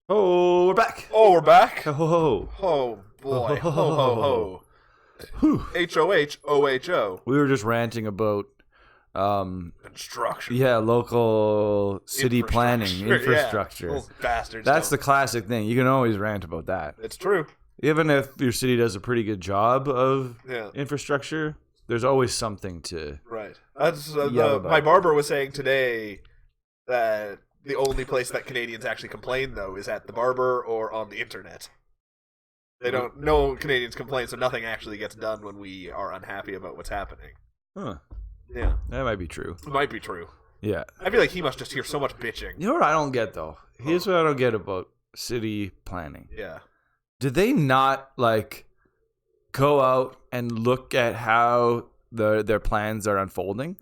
Oh, we're back.
Oh, we're back.
Ho, ho, ho.
Oh boy. Ho ho ho.
Whew.
HOHOHO.
We were just ranting about,
Construction.
yeah, local city planning,
Infrastructure,
infrastructure.
Yeah. Those bastards.
That's the
don't-
classic thing. You can always rant about that.
It's true.
Even if your city does a pretty good job of
Yeah.
infrastructure, there's always something to.
Right. That's
Yeah,
my barber was saying today that the only place that Canadians actually complain though is at the barber or on the internet. They don't. No Canadians complain, so nothing actually gets done when we are unhappy about what's happening.
Huh.
Yeah,
That might be true.
it might be true.
Yeah.
I feel like he must just hear so much bitching.
You know what I don't get, though? Here's what I don't get about city planning.
Yeah.
Did they not, like, go out and look at how their plans are unfolding?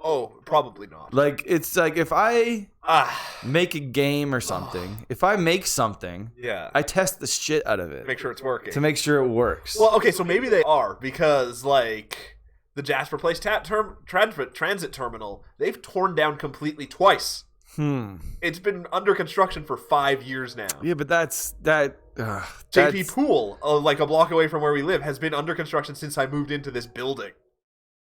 Oh, probably not.
Like, it's like if I
Ah,
make a game or something, if I make something,
yeah.
I test the shit out of it
Make sure it's working.
to make sure it works.
Well, okay, so maybe they are, because, like, the Jasper Place transit terminal, they've torn down completely twice. It's been under construction for 5 years now.
Yeah, but that's
JP Pool, like a block away from where we live, has been under construction since I moved into this building.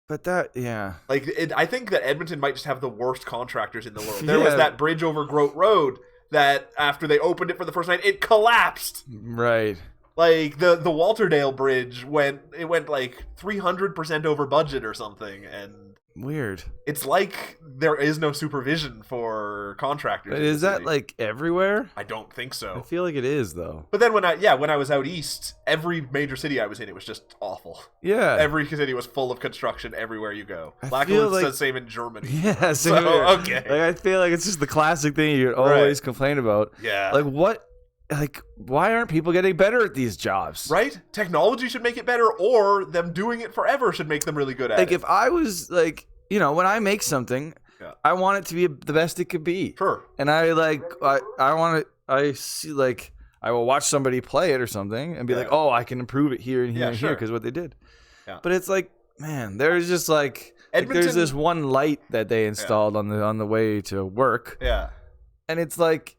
But that, yeah.
Like, I think that Edmonton might just have the worst contractors in the world. There was that bridge over Grote Road that, after they opened it for the first night, it collapsed.
Right.
Like, the Walterdale Bridge went like 300% over budget or something, and
Weird.
it's like there is no supervision for contractors.
But
in the
is that
city.
like everywhere?
I don't think
I
so.
feel like it is though.
But then when I was out east, every major city I was in, it was just awful.
Yeah.
Every city was full of construction everywhere you go.
I feel
Lackowitz
like-
says same in Germany.
Yeah.
So,
Same here.
okay.
Like I feel like it's just the classic thing you always complain about.
Yeah.
Like what? Like why aren't people getting better at these jobs?
Right? Technology should make it better, or them doing it forever should make them really good at
Like
it.
if I was like, when I make something,
Yeah.
I want it to be the best it could be.
Sure.
And I want to. I see like I will watch somebody play it or something and be like, oh, I can improve it here and here
Yeah,
and
sure.
here because what they did.
Yeah.
But it's like, man, there's just like there's
Edmonton-
this one light that they installed on the way to work,
Yeah.
and it's like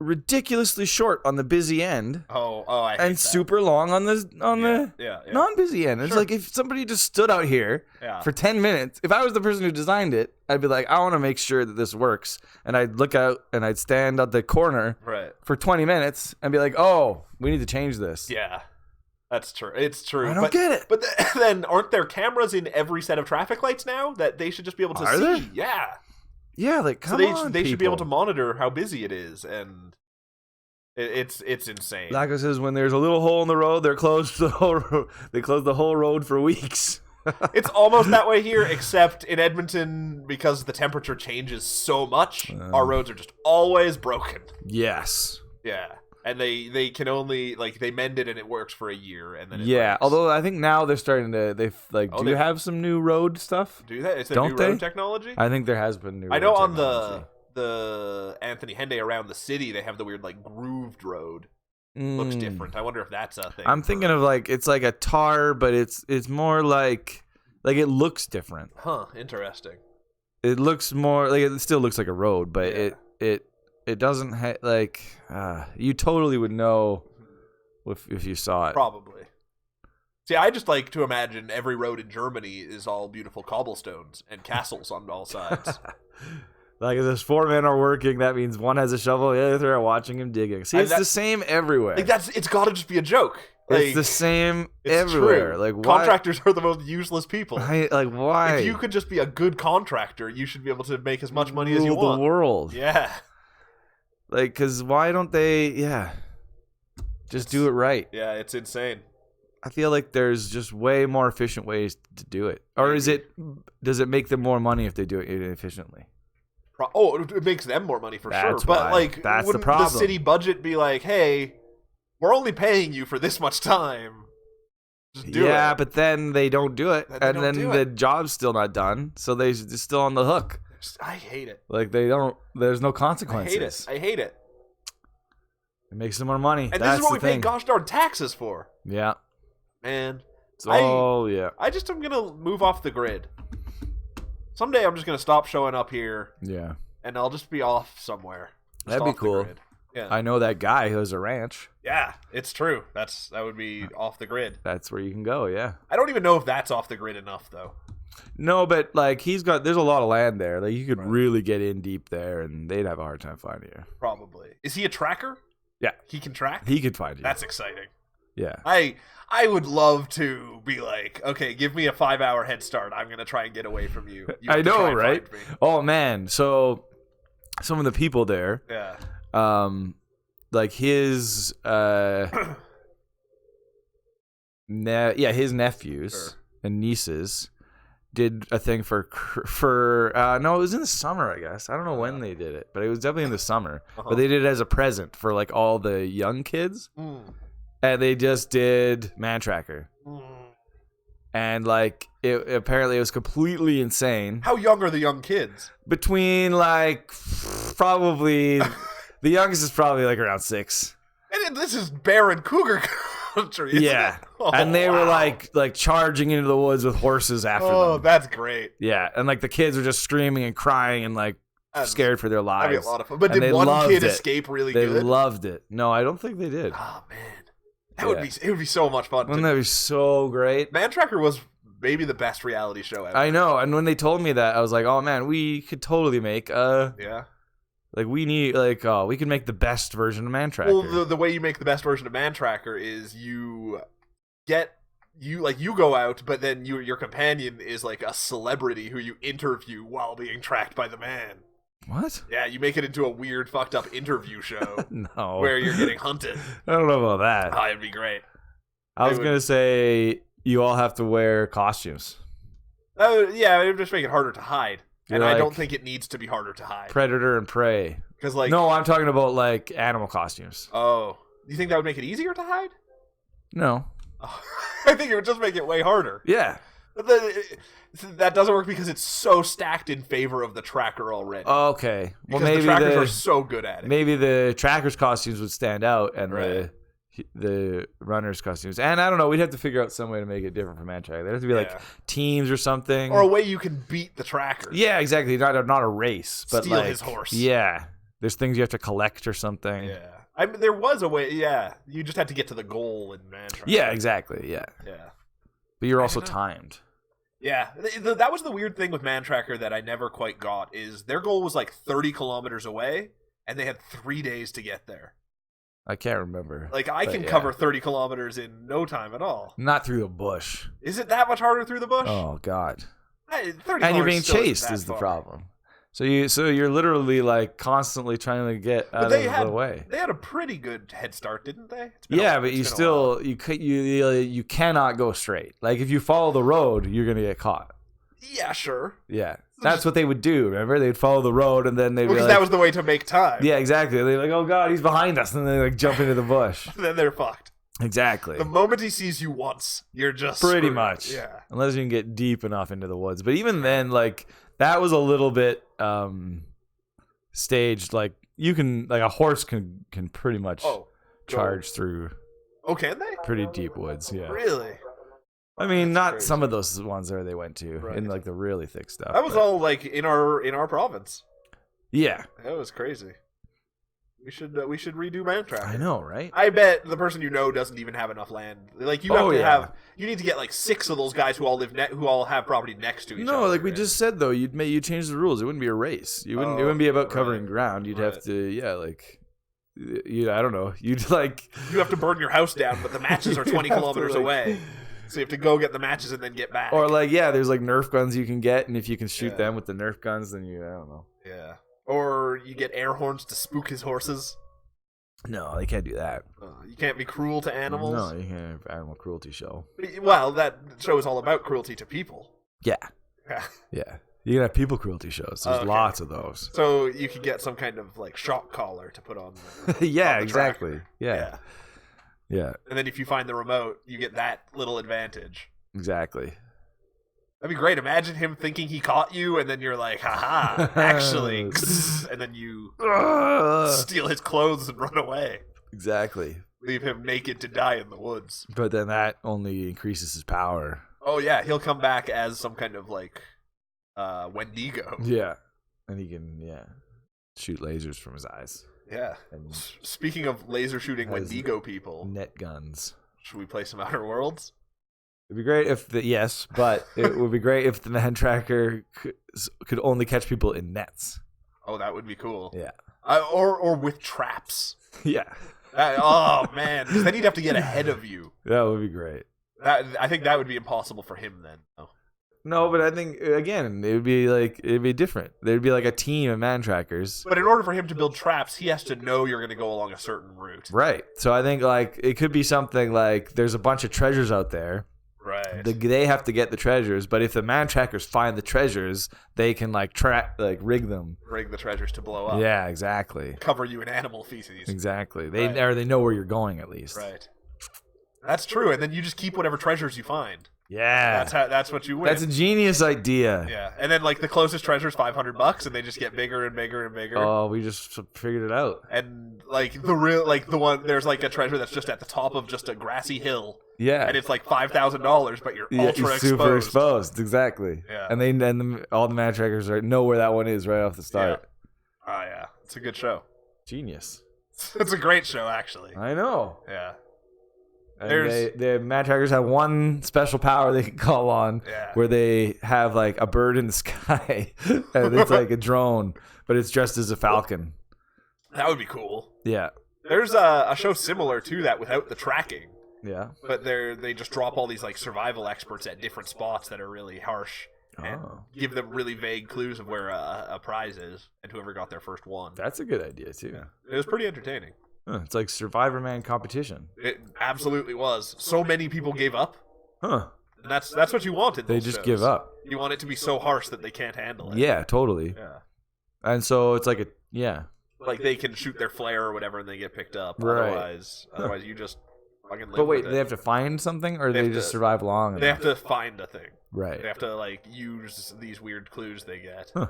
ridiculously short on the busy end
I hate
and
that.
super long on the
Yeah.
non-busy end. It's
Sure.
like if somebody just stood out here
Yeah.
for 10 minutes, if I was the person who designed it, I'd be like, I want to make sure that this works. And I'd look out and I'd stand at the corner
Right.
for 20 minutes and be like, oh, we need to change this.
Yeah. That's true. It's true.
I don't get it.
But then aren't there cameras in every set of traffic lights now that they should just be able to
Are
see?
there?
Yeah.
Yeah, like,
So
come on,
they should be able to
people.
monitor how busy it is, and it's insane.
Lago says when there's a little hole in the road, they're closed the whole road. They close the whole road for weeks.
It's almost that way here, except in Edmonton, because the temperature changes so much, our roads are just always broken.
Yes.
Yeah. And they can only, like, they mend it and it works for a year, and then it
Yeah,
breaks.
although I think now they're starting to,
Oh,
do you have some new road stuff?
Do that? Is there
Don't
new
they?
road technology?
I think there has been new
I
road
know on
technology.
the Anthony Henday around the city, they have the weird, like, grooved road. Looks different. I wonder if that's a thing.
I'm thinking of like it's like a tar, but it's more like it looks different.
Huh, interesting.
It looks more like it still looks like a road, but it doesn't like you totally would know if you saw it.
Probably. See, I just like to imagine every road in Germany is all beautiful cobblestones and castles on all sides.
Like if there's 4 men are working, that means one has a shovel, the other 3 are watching him digging. See,
And
it's the same everywhere.
Like it's got to just be a joke. Like,
It's the same
it's
everywhere.
true.
Like why?
Contractors are the most useless people.
Like why?
If you could just be a good contractor, you should be able to make as much money as you
Rule
want.
the world.
Yeah.
Like, cause why don't they? Yeah, just do it right.
Yeah, it's insane.
I feel like there's just way more efficient ways to do it. Or does it make them more money if they do it efficiently?
It makes them more money for sure.
That's
But
why.
like,
That's the
wouldn't
problem.
city budget be like, hey, we're only paying you for this much time? Just do it.
But then they don't do it,
Then they
and
don't
then
do
the
it.
job's still not done, so they're still on the hook.
I hate it.
Like they don't. There's no
I
consequences.
hate it. I hate it.
It makes them more money.
And
That's
this is what
the
we pay
thing.
gosh darn taxes for.
Yeah.
Man.
So yeah.
I just am gonna move off the grid. Someday I'm just gonna stop showing up here
Yeah.
and I'll just be off somewhere. Just
That'd be
off the
cool.
grid. Yeah.
I know that guy who has a ranch.
Yeah, it's true. That would be off the grid.
That's where you can go. Yeah.
I don't even know if that's off the grid enough though.
No, but like there's a lot of land there. Like you could really get in deep there, and they'd have a hard time finding you.
Probably. Is he a tracker?
Yeah.
He can track?
He could find you.
That's exciting.
Yeah.
I would love to be like, okay, give me a 5-hour head start. I'm gonna try and get away from you. You
I
have to try
know,
and
right?
find me.
Oh man. So some of the people there,
Yeah.
like his his nephews
Sure.
and nieces did a thing for no, it was in the summer, I guess. I don't know when they did it, but it was definitely in the summer. But they did it as a present for like all the young kids.
Mm.
And they just did Man Tracker. and like apparently it was completely insane.
How young are the young kids?
Between like probably the youngest is probably like around 6.
And this is bear and cougar country, isn't
Yeah,
it? Oh,
and they were
wow.
like charging into the woods with horses after
Oh,
them.
that's great.
Yeah, and like the kids were just screaming and crying and like scared for their lives.
That'd be a lot of fun. But
And
did
they
one
loved
kid
it.
escape really
They
good?
loved it. No, I don't think they did.
Oh man, that would be it. Would be so much fun.
Wouldn't that be so great?
Man Tracker was maybe the best reality show ever.
I know. And when they told me that, I was like, oh man, we could totally make
Yeah.
like we need like we could make the best version of Man Tracker.
Well, the way you make the best version of Man Tracker is you go out, but then your companion is like a celebrity who you interview while being tracked by the man.
What?
Yeah, you make it into a weird, fucked up interview show
No.
where you're getting hunted.
I don't know about that.
Oh, it'd be great.
I was gonna say you all have to wear costumes.
Yeah, it would just make it harder to hide. And
You're
I
like
don't think it needs to be harder to hide.
Predator and prey.
Because like
No, I'm talking about like animal costumes.
Oh, you think that would make it easier to hide?
No.
Oh, I think it would just make it way harder.
Yeah.
But that doesn't work because it's so stacked in favor of the tracker already.
Okay. Well,
Because
maybe
the trackers are so good at it.
Maybe the trackers' costumes would stand out, and
Right.
the runners' costumes. And I don't know. We'd have to figure out some way to make it different from Man Tracker. There'd have to be like teams or something,
Or a way you can beat the tracker.
yeah, exactly. Not a race, but
Steal
like
his horse.
Yeah. There's things you have to collect or something.
Yeah. I mean, there was a way. Yeah, you just had to get to the goal in Man Tracker.
Yeah, exactly. Yeah.
Yeah.
But you're also timed.
Yeah, that was the weird thing with Man Tracker that I never quite got is their goal was like 30 kilometers away, and they had 3 days to get there.
I can't remember.
Like, I
but
can
yeah.
cover 30 kilometers in no time at all.
Not through the bush.
Is it that much harder through the bush?
Oh God.
30
And you're
kilometers
being
still isn't
chased
that
is the
far.
problem. So you're literally like constantly trying to get out of the way.
They had a pretty good head start, didn't they? It's been
Yeah, but
it's
you
been a
still
while.
you cannot go straight. Like if you follow the road, you're gonna get caught.
Yeah, sure.
Yeah, that's what they would do. Remember, they'd follow the road and then they'd be
Because
like,
that was the way to make time.
yeah, exactly. They're like, oh God, he's behind us, and they like jump into the bush.
Then they're fucked.
Exactly.
The moment he sees you once, you're just
Pretty
screwed.
much.
Yeah.
Unless you can get deep enough into the woods. But even then, like that was a little bit staged. Like you can, like a horse can pretty much charge through.
Oh, can they?
Pretty deep woods. Yeah.
Really?
I mean, not
crazy.
some of those ones there they went to
Right.
in like the really thick stuff.
That was
but-
all like in our province.
Yeah.
That was crazy. We should redo Man Tracker.
I know, right?
I bet the person you know doesn't even have enough land. Like you have
Oh,
to
yeah.
you need to get like 6 of those guys who all live who all have property next to each other.
No, like we
and-
just said though, you'd change the rules. It wouldn't be a race. It wouldn't be about covering ground. You'd have to, like, I don't know. You'd like
you have to burn your house down, but the matches are 20
You have to,
kilometers
like-
away. So you have to go get the matches and then get back.
or like there's like Nerf guns you can get, and if you can shoot
Yeah.
them with the Nerf guns, then I don't know.
Yeah. Or you get air horns to spook his horses.
No, they can't do that.
You can't be cruel to animals.
No, you can't have animal cruelty show.
Well, that show is all about cruelty to people.
Yeah,
Yeah.
yeah. You can have people cruelty shows. There's
Okay.
lots of those.
So you could get some kind of like shock collar to put on.
Yeah,
on the
exactly.
tracker.
Yeah. Yeah,
And then if you find the remote, you get that little advantage.
exactly.
That'd be great. Imagine him thinking he caught you, and then you're like, haha, actually. And then you steal his clothes and run away.
Exactly.
Leave him naked to die in the woods.
But then that only increases his power.
Oh, yeah. He'll come back as some kind of like Wendigo.
Yeah. And he can, shoot lasers from his eyes.
Yeah.
And
Speaking of laser shooting
has
Wendigo people,
net guns.
should we play some Outer Worlds?
It'd be great if but it would be great if the Man Tracker could only catch people in nets.
Oh, that would be cool.
Yeah.
Or with traps.
Yeah.
Oh, man. 'Cause then he'd have to get ahead of you.
That would be great.
I think that would be impossible for him then. Oh.
No, but I think again, it'd be different. There'd be like a team of Man Trackers.
But in order for him to build traps, he has to know you're going to go along a certain route.
Right. So I think like it could be something like there's a bunch of treasures out there.
Right.
They have to get the treasures, but if the Man Trackers find the treasures, they can like rig them.
Rig the treasures to blow up.
Yeah, exactly.
Cover you in animal feces.
Exactly.
Right.
They know where you're going at least.
Right. That's true. And then you just keep whatever treasures you find.
Yeah.
That's what you win.
That's a genius idea.
Yeah, and then like the closest treasure is $500, and they just get bigger and bigger and bigger.
Oh, we just figured it out.
And like the one, there's like a treasure that's just at the top of just a grassy hill.
Yeah.
And it's like $5,000, but you're ultra exposed.
Super exposed, exactly.
Yeah.
And all the map trackers know where that one is right off the start.
Yeah. Oh yeah, it's a good show.
Genius.
It's a great show, actually.
I know.
Yeah.
And the map trackers have one special power they can call on, where they have like a bird in the sky, and it's like a drone, but it's dressed as a falcon.
That would be cool.
Yeah.
There's a show similar to that without the tracking.
Yeah.
But they just drop all these like survival experts at different spots that are really harsh and give them really vague clues of where a prize is, and whoever got their first one.
That's a good idea too.
Yeah. It was pretty entertaining.
It's like Survivor Man competition.
It absolutely was. So many people gave up.
Huh.
And that's what you wanted.
They just give up.
You want it to be so harsh that they can't handle it.
Yeah, totally.
Yeah.
And so it's like
like they can shoot their flare or whatever and they get picked up.
Right.
Otherwise you just fucking live
But wait,
with
they
it.
have to find something, or they just survive long enough?
They have to find a thing.
Right.
They have to like use these weird clues they get.
Huh.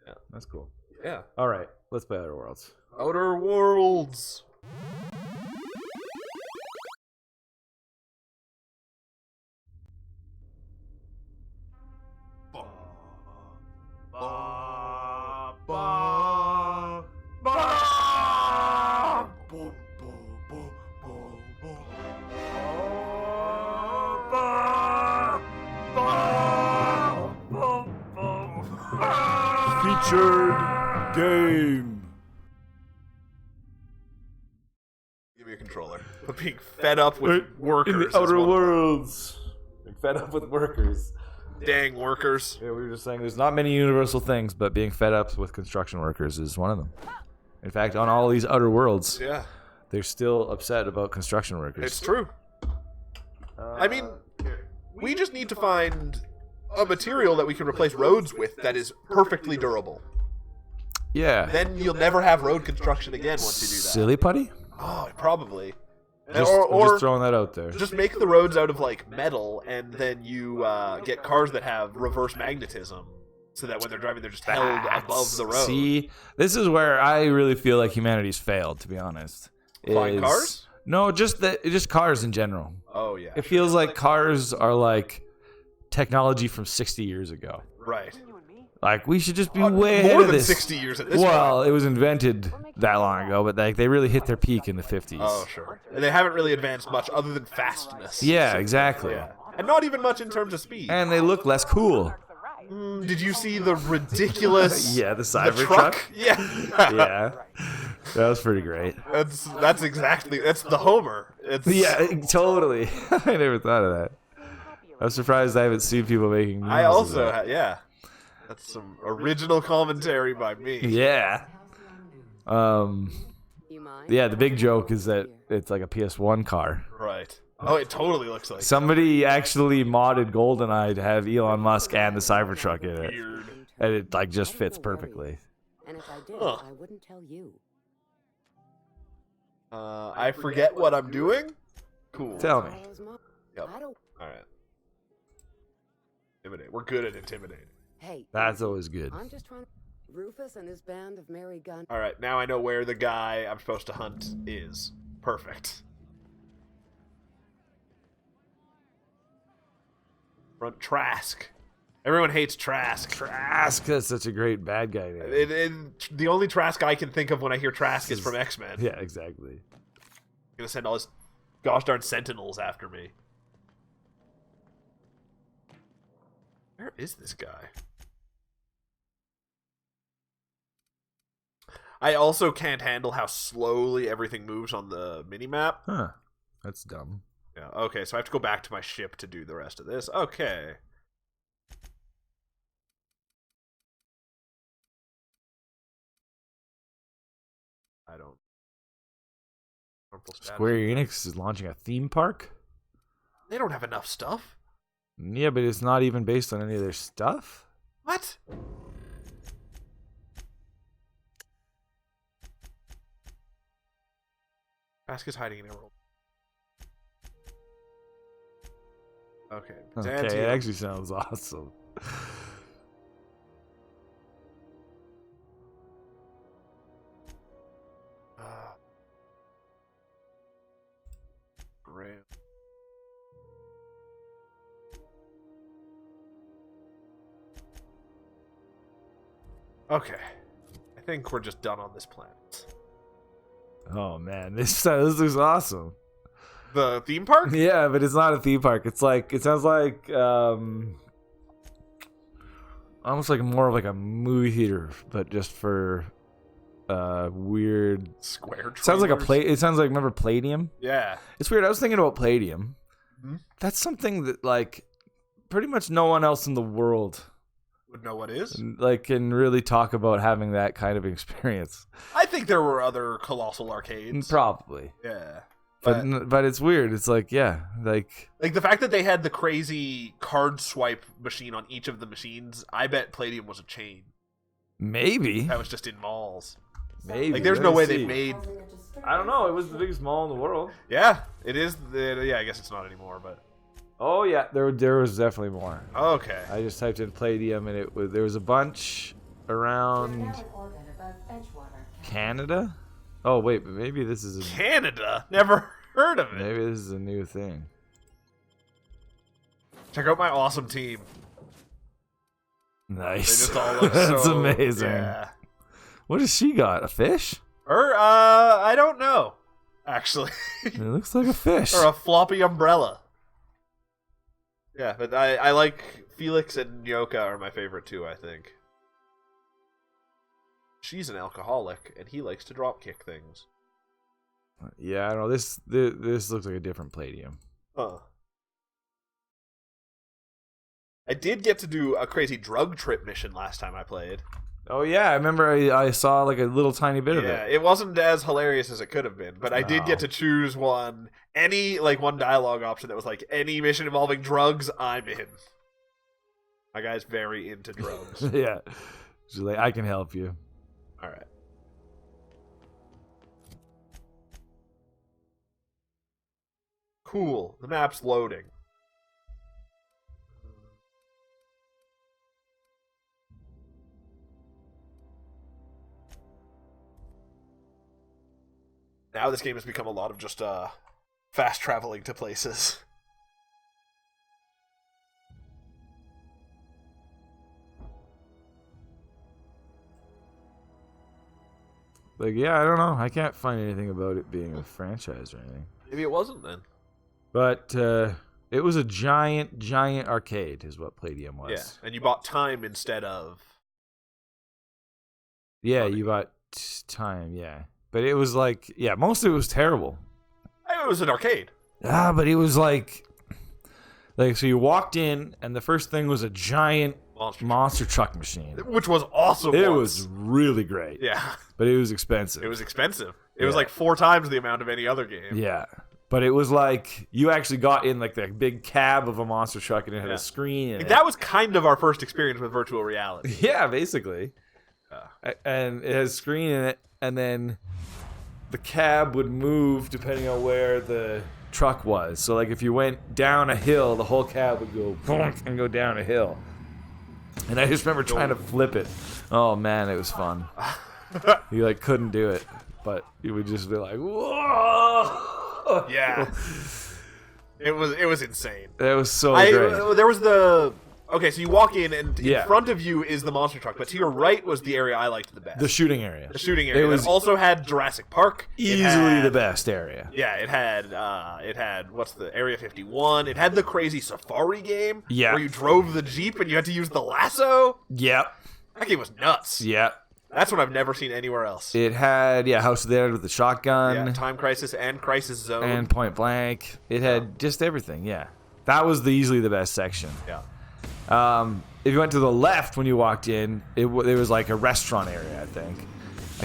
Yeah.
That's cool.
Yeah.
All right, let's play Outer Worlds.
Outer Worlds.
Featured game.
Give me a controller. But being fed up with workers.
In the Outer Worlds. Being fed up with workers.
Dang workers.
Yeah, we were just saying there's not many universal things, but being fed up with construction workers is one of them. In fact, on all these Outer Worlds, they're still upset about construction workers.
It's true. I mean, we just need to find a material that we can replace roads with that is perfectly durable.
Yeah.
Then you'll never have road construction again once you do that.
Silly putty?
Oh, probably.
I'm just throwing that out there.
Just make the roads out of like metal, and then you get cars that have reverse magnetism, so that when they're driving, they're just held above the road.
See, this is where I really feel like humanity's failed, to be honest.
Flying cars?
No, just cars in general.
Oh yeah.
It feels like cars are like technology from 60 years ago.
Right.
Like, we should just be way ahead
more
of
than
this.
60 years at this
Well,
point.
it was invented that long ago, but like they really hit their peak in the 50s.
Oh, sure. And they haven't really advanced much other than fastness.
Yeah, exactly.
Yeah. And not even much in terms of speed.
And they look less cool.
Did you see the ridiculous
Yeah, the Cybertruck?
truck? Yeah.
Yeah. That was pretty great.
That's the Homer. It's
Yeah, totally. I never thought of that. I'm surprised I haven't seen people making memes
I
of
also
that.
yeah. That's some original commentary by me.
Yeah. Yeah, the big joke is that it's like a PS1 car.
Right. Oh, it totally looks like
Somebody actually modded GoldenEye to have Elon Musk and the Cybertruck in it.
weird.
And it like just fits perfectly.
And if I did,
Huh.
I wouldn't tell you.
I forget what I'm doing. Cool.
Tell me.
Yep.
I don't.
All right. Intimidate. We're good at intimidating.
Hey,
That's always good.
I'm just trying. Rufus and his band of merry gun.
All right. Now I know where the guy I'm supposed to hunt is. Perfect. Front Trask. Everyone hates Trask.
Trask, that's such a great bad guy name.
The only Trask I can think of when I hear Trask is from X-Men.
Yeah, exactly.
Gonna send all his gosh darn Sentinels after me. Where is this guy? I also can't handle how slowly everything moves on the minimap.
Huh. That's dumb.
Yeah, okay, so I have to go back to my ship to do the rest of this. Okay. I don't.
Square Enix is launching a theme park?
They don't have enough stuff.
Yeah, but it's not even based on any of their stuff?
What? Trask is hiding in Emerald. Okay.
Okay, it
Byzantium.
actually sounds awesome.
Great. Okay. I think we're just done on this planet.
Oh man, this looks awesome.
The theme park?
Yeah, but it's not a theme park. It's like it sounds like almost like more of like a movie theater, but just for weird
Square.
sounds like a
trailers?
It sounds like, remember Palladium?
Yeah.
It's weird. I was thinking about Palladium.
Mhm.
That's something that like pretty much no one else in the world
Would know what is?
like can really talk about having that kind of experience.
I think there were other colossal arcades.
Probably.
Yeah.
But it's weird. It's like, yeah, like
Like the fact that they had the crazy card swipe machine on each of the machines, I bet Palladium was a chain.
maybe.
That was just in malls.
Maybe.
Like there's
Let
no
me
way
see.
they made.
I don't know. It was the biggest mall in the world.
Yeah, it is. Yeah, I guess it's not anymore, but.
Oh yeah, there was definitely more.
Okay.
I just typed in Palladium and there was a bunch around Canada. Oh wait, but maybe this is
Canada? Never heard of it.
maybe this is a new thing.
Check out my awesome team. They
Nice.
just all look
That's
so
amazing.
Yeah.
What has she got? A fish?
Or I don't know. Actually.
It looks like a fish.
Or a floppy umbrella. Yeah, but I like Felix and Nyoka are my favorite too, I think. She's an alcoholic, and he likes to drop kick things.
Yeah, I don't know. This looks like a different Palladium.
Huh. I did get to do a crazy drug trip mission last time I played.
Oh yeah, I remember I saw like a little tiny bit of
Yeah,
it.
it wasn't as hilarious as it could have been, but I did get to choose one dialogue option that was like, any mission involving drugs, I'm in. My guy's very into drugs.
Yeah. She's like, I can help you.
Alright. Cool. The map's loading. Now this game has become a lot of just fast traveling to places.
Like, yeah, I don't know. I can't find anything about it being a franchise or anything.
Maybe it wasn't then.
But it was a giant arcade is what Palladium was.
Yeah, and you bought time instead of...
Yeah,
money.
you bought time, yeah. But it was like, yeah, most of it was terrible.
It was an arcade.
But it was like so you walked in and the first thing was a giant monster truck machine.
Which was awesome.
It
once.
was really great.
Yeah.
But it was expensive.
It was expensive. It was like 4 times the amount of any other game.
Yeah. But it was like you actually got in like that big cab of a monster truck and it had a screen in
Like,
it.
that was kind of our first experience with virtual reality.
Yeah, basically. And it has a screen in it, and then the cab would move depending on where the truck was. So like if you went down a hill, the whole cab would go bonk and go down a hill. And I just remember trying to flip it. Oh man, it was fun. You like couldn't do it, but you would just be like, whoa!
Yeah. It was insane.
That was so great.
There was the... Okay, so you walk in, and in
Yeah.
front of you is the monster truck, but to your right was the area I liked the best.
The shooting area.
The shooting area.
It was
It also had Jurassic Park. It
easily
had-
the best area.
Yeah, it had what's the Area 51. It had the crazy safari game.
Yeah.
Where you drove the Jeep and you had to use the lasso.
Yep.
That game was nuts.
Yep.
That's what I've never seen anywhere else.
It had House of the Dead with the shotgun.
Yeah, Time Crisis and Crisis Zone.
And Point Blank. It had just everything, yeah. That was easily the best section.
Yeah.
If you went to the left when you walked in, it was like a restaurant area, I think.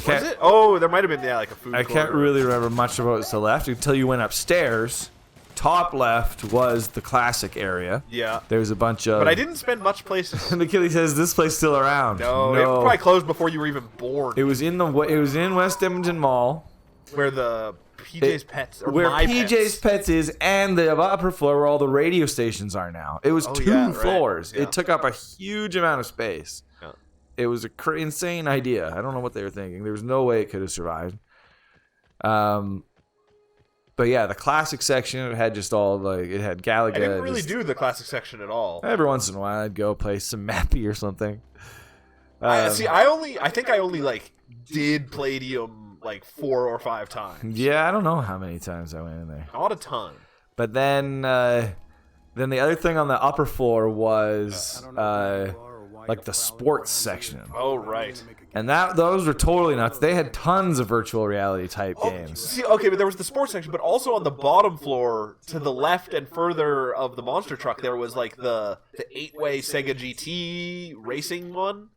Was it? Oh, there might have been like a food
I
court
can't
or-
really remember much about what's to the left until you went upstairs. Top left was the classic area.
Yeah.
There was a bunch of...
But I didn't spend much places.
And the kid says, this place is still around.
No, it probably closed before you were even born.
It was in West Edmonton Mall.
Where the PJ's Pets or
where
My
PJ's
Pets.
Pets is, and the upper floor where all the radio stations are now. It was two floors.
Yeah.
It took up a huge amount of space.
Yeah.
It was a insane idea. I don't know what they were thinking. There was no way it could have survived. But yeah, the classic section, it had just all it had Galaga.
I didn't really do the classic section at all.
Every once in a while, I'd go play some Mappy or something.
I think I only did Palladium 4 or 5 times.
Yeah, I don't know how many times I went in there.
Not a ton.
But then the other thing on the upper floor was the sports section.
Oh, right.
And those were totally nuts. They had tons of virtual reality type games.
See, okay, but there was the sports section, but also on the bottom floor, to the left and further of the monster truck, there was the 8-way Sega GT racing one.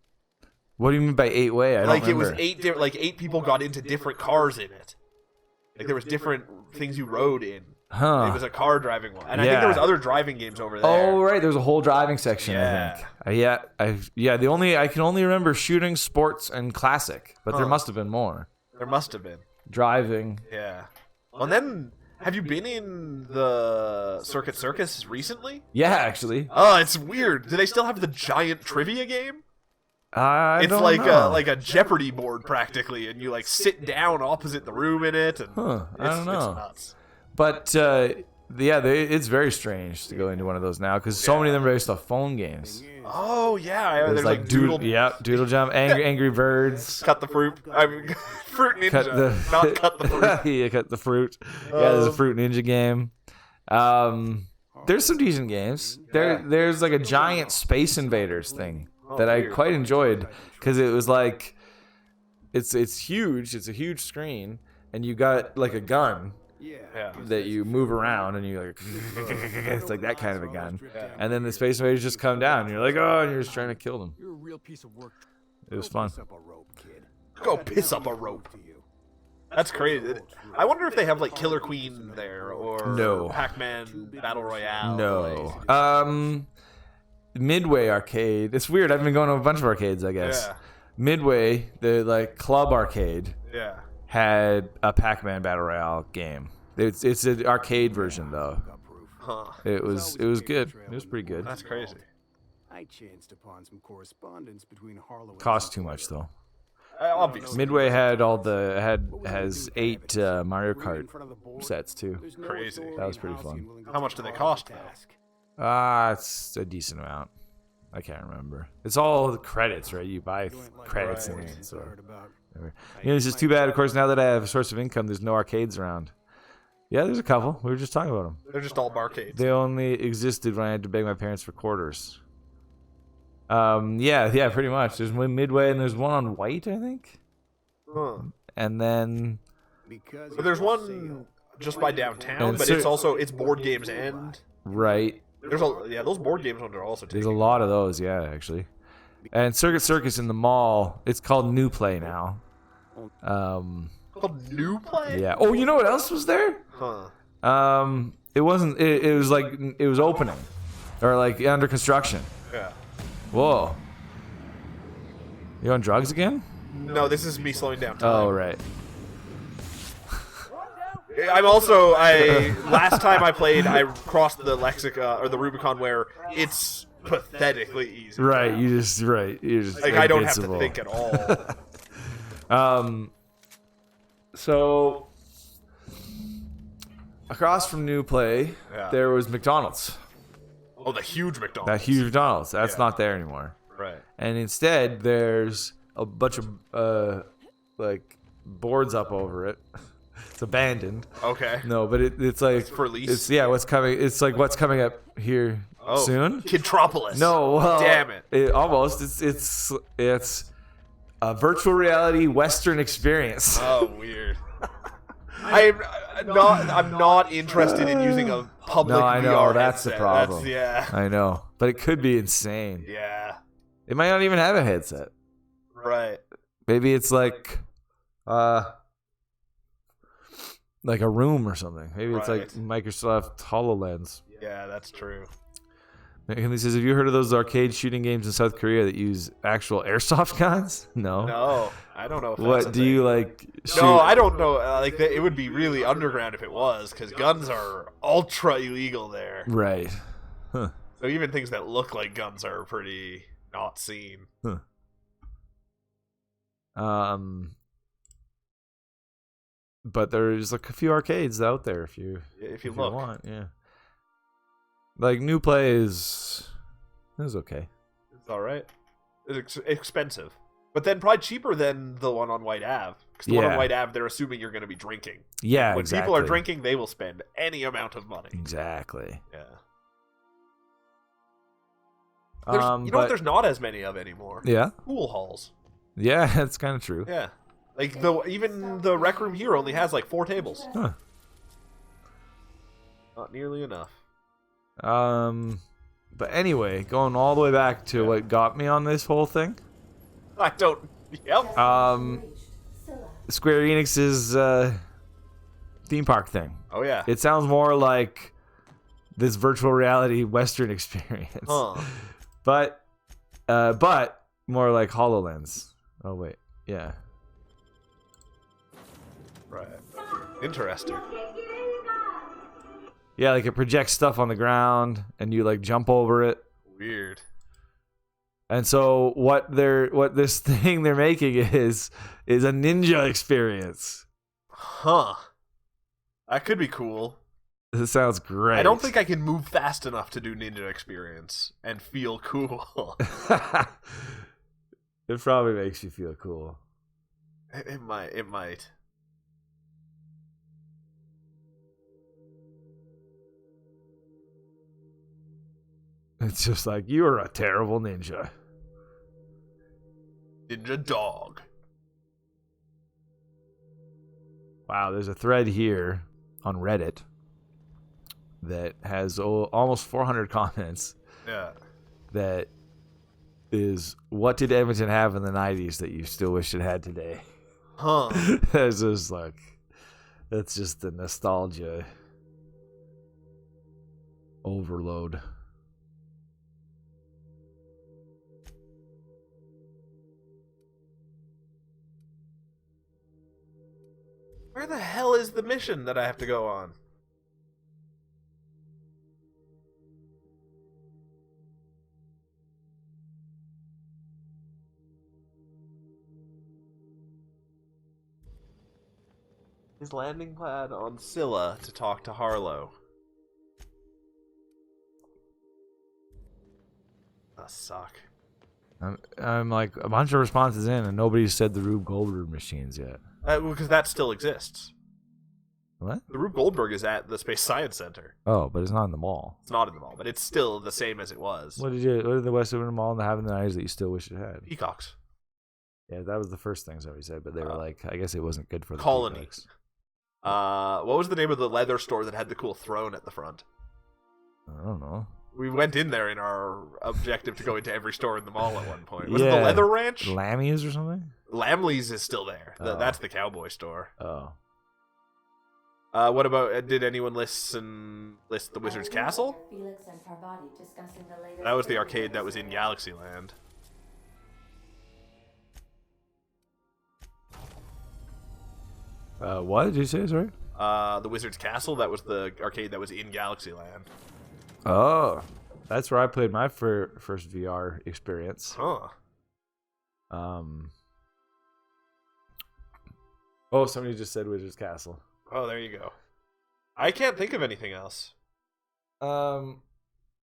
What do you mean by 8-way? I don't remember.
It was 8 people got into different cars in it. There was different things you rode in.
Huh.
It was a car driving one, and I think there was other driving games over there.
Oh right, there was a whole driving section.
Yeah.
I think. I can only remember shooting, sports, and classic, but there must have been more.
There must have been
Driving.
Yeah. Well, and then have you been in the Circuit Circus recently?
Yeah, actually.
Oh, it's weird. Do they still have the giant trivia game?
I
It's
don't
like
know.
a Jeopardy board practically, and you sit down opposite the room in it, and
I don't know.
It's nuts.
But it's very strange to go into one of those now because so many of them are based off phone games.
Oh yeah,
There's
there's
Doodle Jump, Angry Birds.
Cut the fruit. I mean, Fruit Ninja.
Not
cut the fruit.
Yeah, cut the fruit. Yeah, there's a Fruit Ninja game. There's some decent games. There's a giant Space Invaders thing that I quite enjoyed because it was it's huge. It's a huge screen, and you got a gun.
Yeah.
That you move around and you it's like that kind of a gun, and then the Space Invaders just come down and you're and you're just trying to kill them.
You're a real piece of work.
It was fun.
Go piss up a rope. That's crazy. I wonder if they have Killer Queen there or
No.
Pac-Man Battle Royale.
No. Midway Arcade. It's weird. I've been going to a bunch of arcades, I guess.
Yeah.
Midway, the club arcade,
Yeah.
had a Pac-Man Battle Royale game. It's an arcade version though.
Huh.
It was good. It was pretty good.
That's crazy.
I chanced upon some correspondence between Harlow and
Cost too much though.
Obviously.
Midway had has 8 Mario Kart sets too.
Crazy.
That was pretty fun.
How much do they cost though?
It's a decent amount. I can't remember. It's all the credits, right? You buy credits in it. So. It's just too bad, of course, now that I have a source of income, there's no arcades around. Yeah, there's a couple. We were just talking about them.
They're just all barcades.
They only existed when I had to beg my parents for quarters. Yeah, pretty much. There's one Midway and there's one on White, I think.
Huh.
And then
But there's one just by downtown, but it's board games and
right.
Those board games ones are also
There's a lot of those, yeah, actually. And Circuit Circus in the mall, it's called New Play now.
called New Play?
Yeah. Oh, you know what else was there?
Huh.
It wasn't. It was it was opening, or under construction.
Yeah.
Whoa. You on drugs again?
No, this is me slowing down time.
Oh right.
I'm also last time I played, I crossed the Lexica or the Rubicon where it's pathetically easy.
Right. You're just
I don't have to think at all.
So across from New Play, there was McDonald's.
Oh, the huge McDonald's.
That huge McDonald's. That's not there anymore.
Right.
And instead, there's a bunch of boards up over it. It's abandoned.
Okay.
No, but it's
for lease.
It's what's coming. It's what's coming up here soon.
Kidtropolis.
No, well,
damn it.
Almost. It's a virtual reality Western experience.
Oh, weird. I'm not interested in using a public
No, I know
VR
that's the
headset.
problem.
Yeah.
I know, but it could be insane.
Yeah.
It might not even have a headset.
Right.
Maybe it's like a room or something. Maybe it's like Microsoft HoloLens.
Yeah, that's true.
And he says, "Have you heard of those arcade shooting games in South Korea that use actual airsoft guns?" No.
No, I don't know. If that's
What
a
do
thing.
you like? Shoot?
No, I don't know. It would be really underground if it was, because guns are ultra illegal there.
Right. Huh.
So even things that look like guns are pretty not seen.
Huh. But there's like a few arcades out there if you
look.
want, yeah. Like New Play is okay.
It's all right. It's expensive, but then probably cheaper than the one on White Ave. Because the one on White Ave, they're assuming you're going to be drinking.
Yeah,
when
exactly.
people are drinking, they will spend any amount of money.
Exactly.
Yeah. You know what? There's not as many of anymore.
Yeah.
Pool halls.
Yeah, that's kind of true.
Yeah. Like even the rec room here only has like 4 tables.
Huh.
Not nearly enough.
But anyway, going all the way back to what got me on this whole thing.
I don't. Yep.
Square Enix's theme park thing.
Oh yeah.
It sounds more like this virtual reality Western experience.
Huh.
But more like HoloLens. Oh wait, yeah.
Right. Interesting.
Yeah, like it projects stuff on the ground and you like jump over it.
Weird.
And so what this thing they're making is a ninja experience.
Huh. That could be cool.
This sounds great.
I don't think I can move fast enough to do ninja experience and feel cool.
It probably makes you feel cool.
It might.
It's just like, you are a terrible ninja.
Ninja dog.
Wow, there's a thread here on Reddit that has almost 400 comments.
Yeah.
That is, what did Edmonton have in the 90s that you still wish it had today?
Huh.
It's just like, that's just the nostalgia overload.
Where the hell is the mission that I have to go on? His landing pad on Scylla to talk to Harlow. That suck.
I'm like a bunch of responses in, and nobody's said the Rube Goldberg machines yet.
Because that still exists.
What?
The Rube Goldberg is at the Space Science Center.
Oh, but it's not in the mall.
It's not in the mall, but it's still the same as it was.
What did the West Edmonton Mall have in the 90s that you still wish it had?
Peacocks.
Yeah, that was the first thing somebody said, but they were like, I guess it wasn't good for the
Colony.
peacocks.
What was the name of the leather store that had the cool throne at the front?
I don't know.
We went in there in our objective to go into every store in the mall at one point. Was it the Leather Ranch?
Lammy's or something?
Lamley's is still there.
Oh.
That's the cowboy store.
Oh.
What about, did anyone list the Wizard's Castle? That was the arcade that was in Galaxyland.
What did you say, sorry?
The Wizard's Castle, that was the arcade that was in Galaxyland.
Oh. That's where I played my first VR experience.
Huh.
Oh, somebody just said Wizard's Castle.
Oh, there you go. I can't think of anything else.
That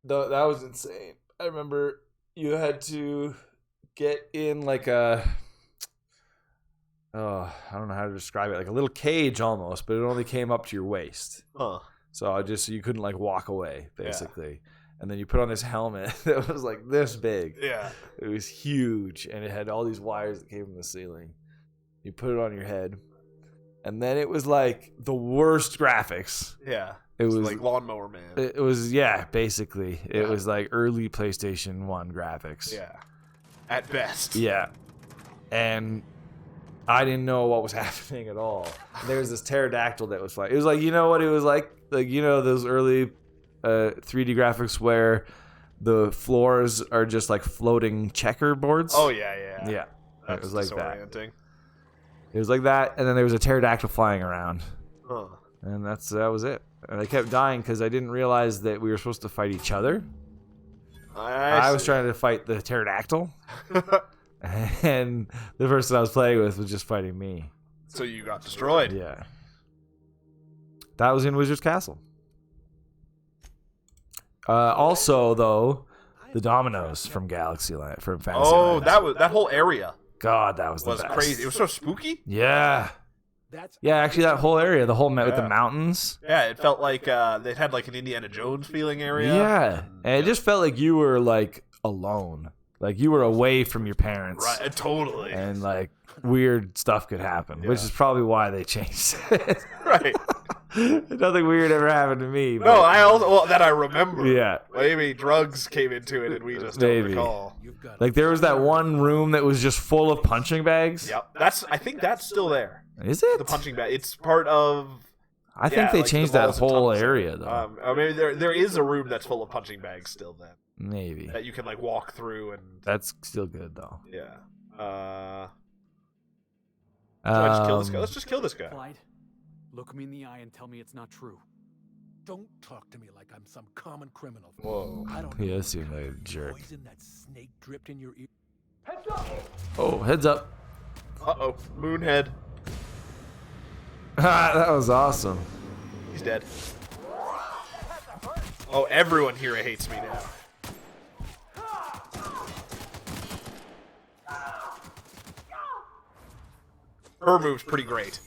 was insane. I remember you had to get in like a, I don't know how to describe it, like a little cage almost, but it only came up to your waist.
Huh.
So you couldn't like walk away, basically. Yeah. And then you put on this helmet that was like this big.
Yeah.
It was huge, and it had all these wires that came from the ceiling. You put it on your head, and then it was like the worst graphics.
Yeah.
It was
like Lawnmower Man.
It was, basically. Yeah. It was like early PlayStation 1 graphics.
Yeah. At best.
Yeah. And I didn't know what was happening at all. There was this pterodactyl that was flying. It was like, you know what it was like? Like, you know, those early 3D graphics where the floors are just like floating checkerboards.
Oh yeah.
Yeah.
That's
It was like that.
disorienting.
It was like that, and then there was a pterodactyl flying around,
Huh.
and that was it. And I kept dying because I didn't realize that we were supposed to fight each other. I was trying to fight the pterodactyl, and the person I was playing with was just fighting me.
So you got destroyed.
Yeah. That was in Wizard's Castle. Also, though, the dominoes from Fantasyland.
Oh, that whole area
God, that was the best.
crazy. It was so spooky.
Yeah. Yeah, actually, that whole area, with the mountains.
Yeah, it felt like they had like an Indiana Jones feeling area.
Yeah, and it just felt like you were like alone, like you were away from your parents.
Right, totally.
And like weird stuff could happen, which is probably why they changed it.
Right.
Nothing weird ever happened to me. But
No, that I remember.
Yeah.
Maybe drugs came into it and we just don't recall.
Like there was that one room that was just full of punching bags.
Yep. I think that's still there.
Is it?
The punching bag. It's part of.
I think they
like
changed
the
that
walls and
whole
tunnels.
area though.
I mean, there is a room that's full of punching bags still. Then
Maybe
that you can like walk through and.
that's still good though.
Yeah. So I just kill this guy. Let's just kill this guy.
Clyde, look me in the eye and tell me it's not true.
Don't talk to me like I'm some common criminal.
Whoa.
I don't
He
know
does
what
seem
kind
like a
of
jerk.
Poison that snake dripped in your ear.
Oh, heads up!
Uh-oh. Moonhead.
That was awesome.
He's dead. Oh, everyone here hates me now. Her move's pretty great.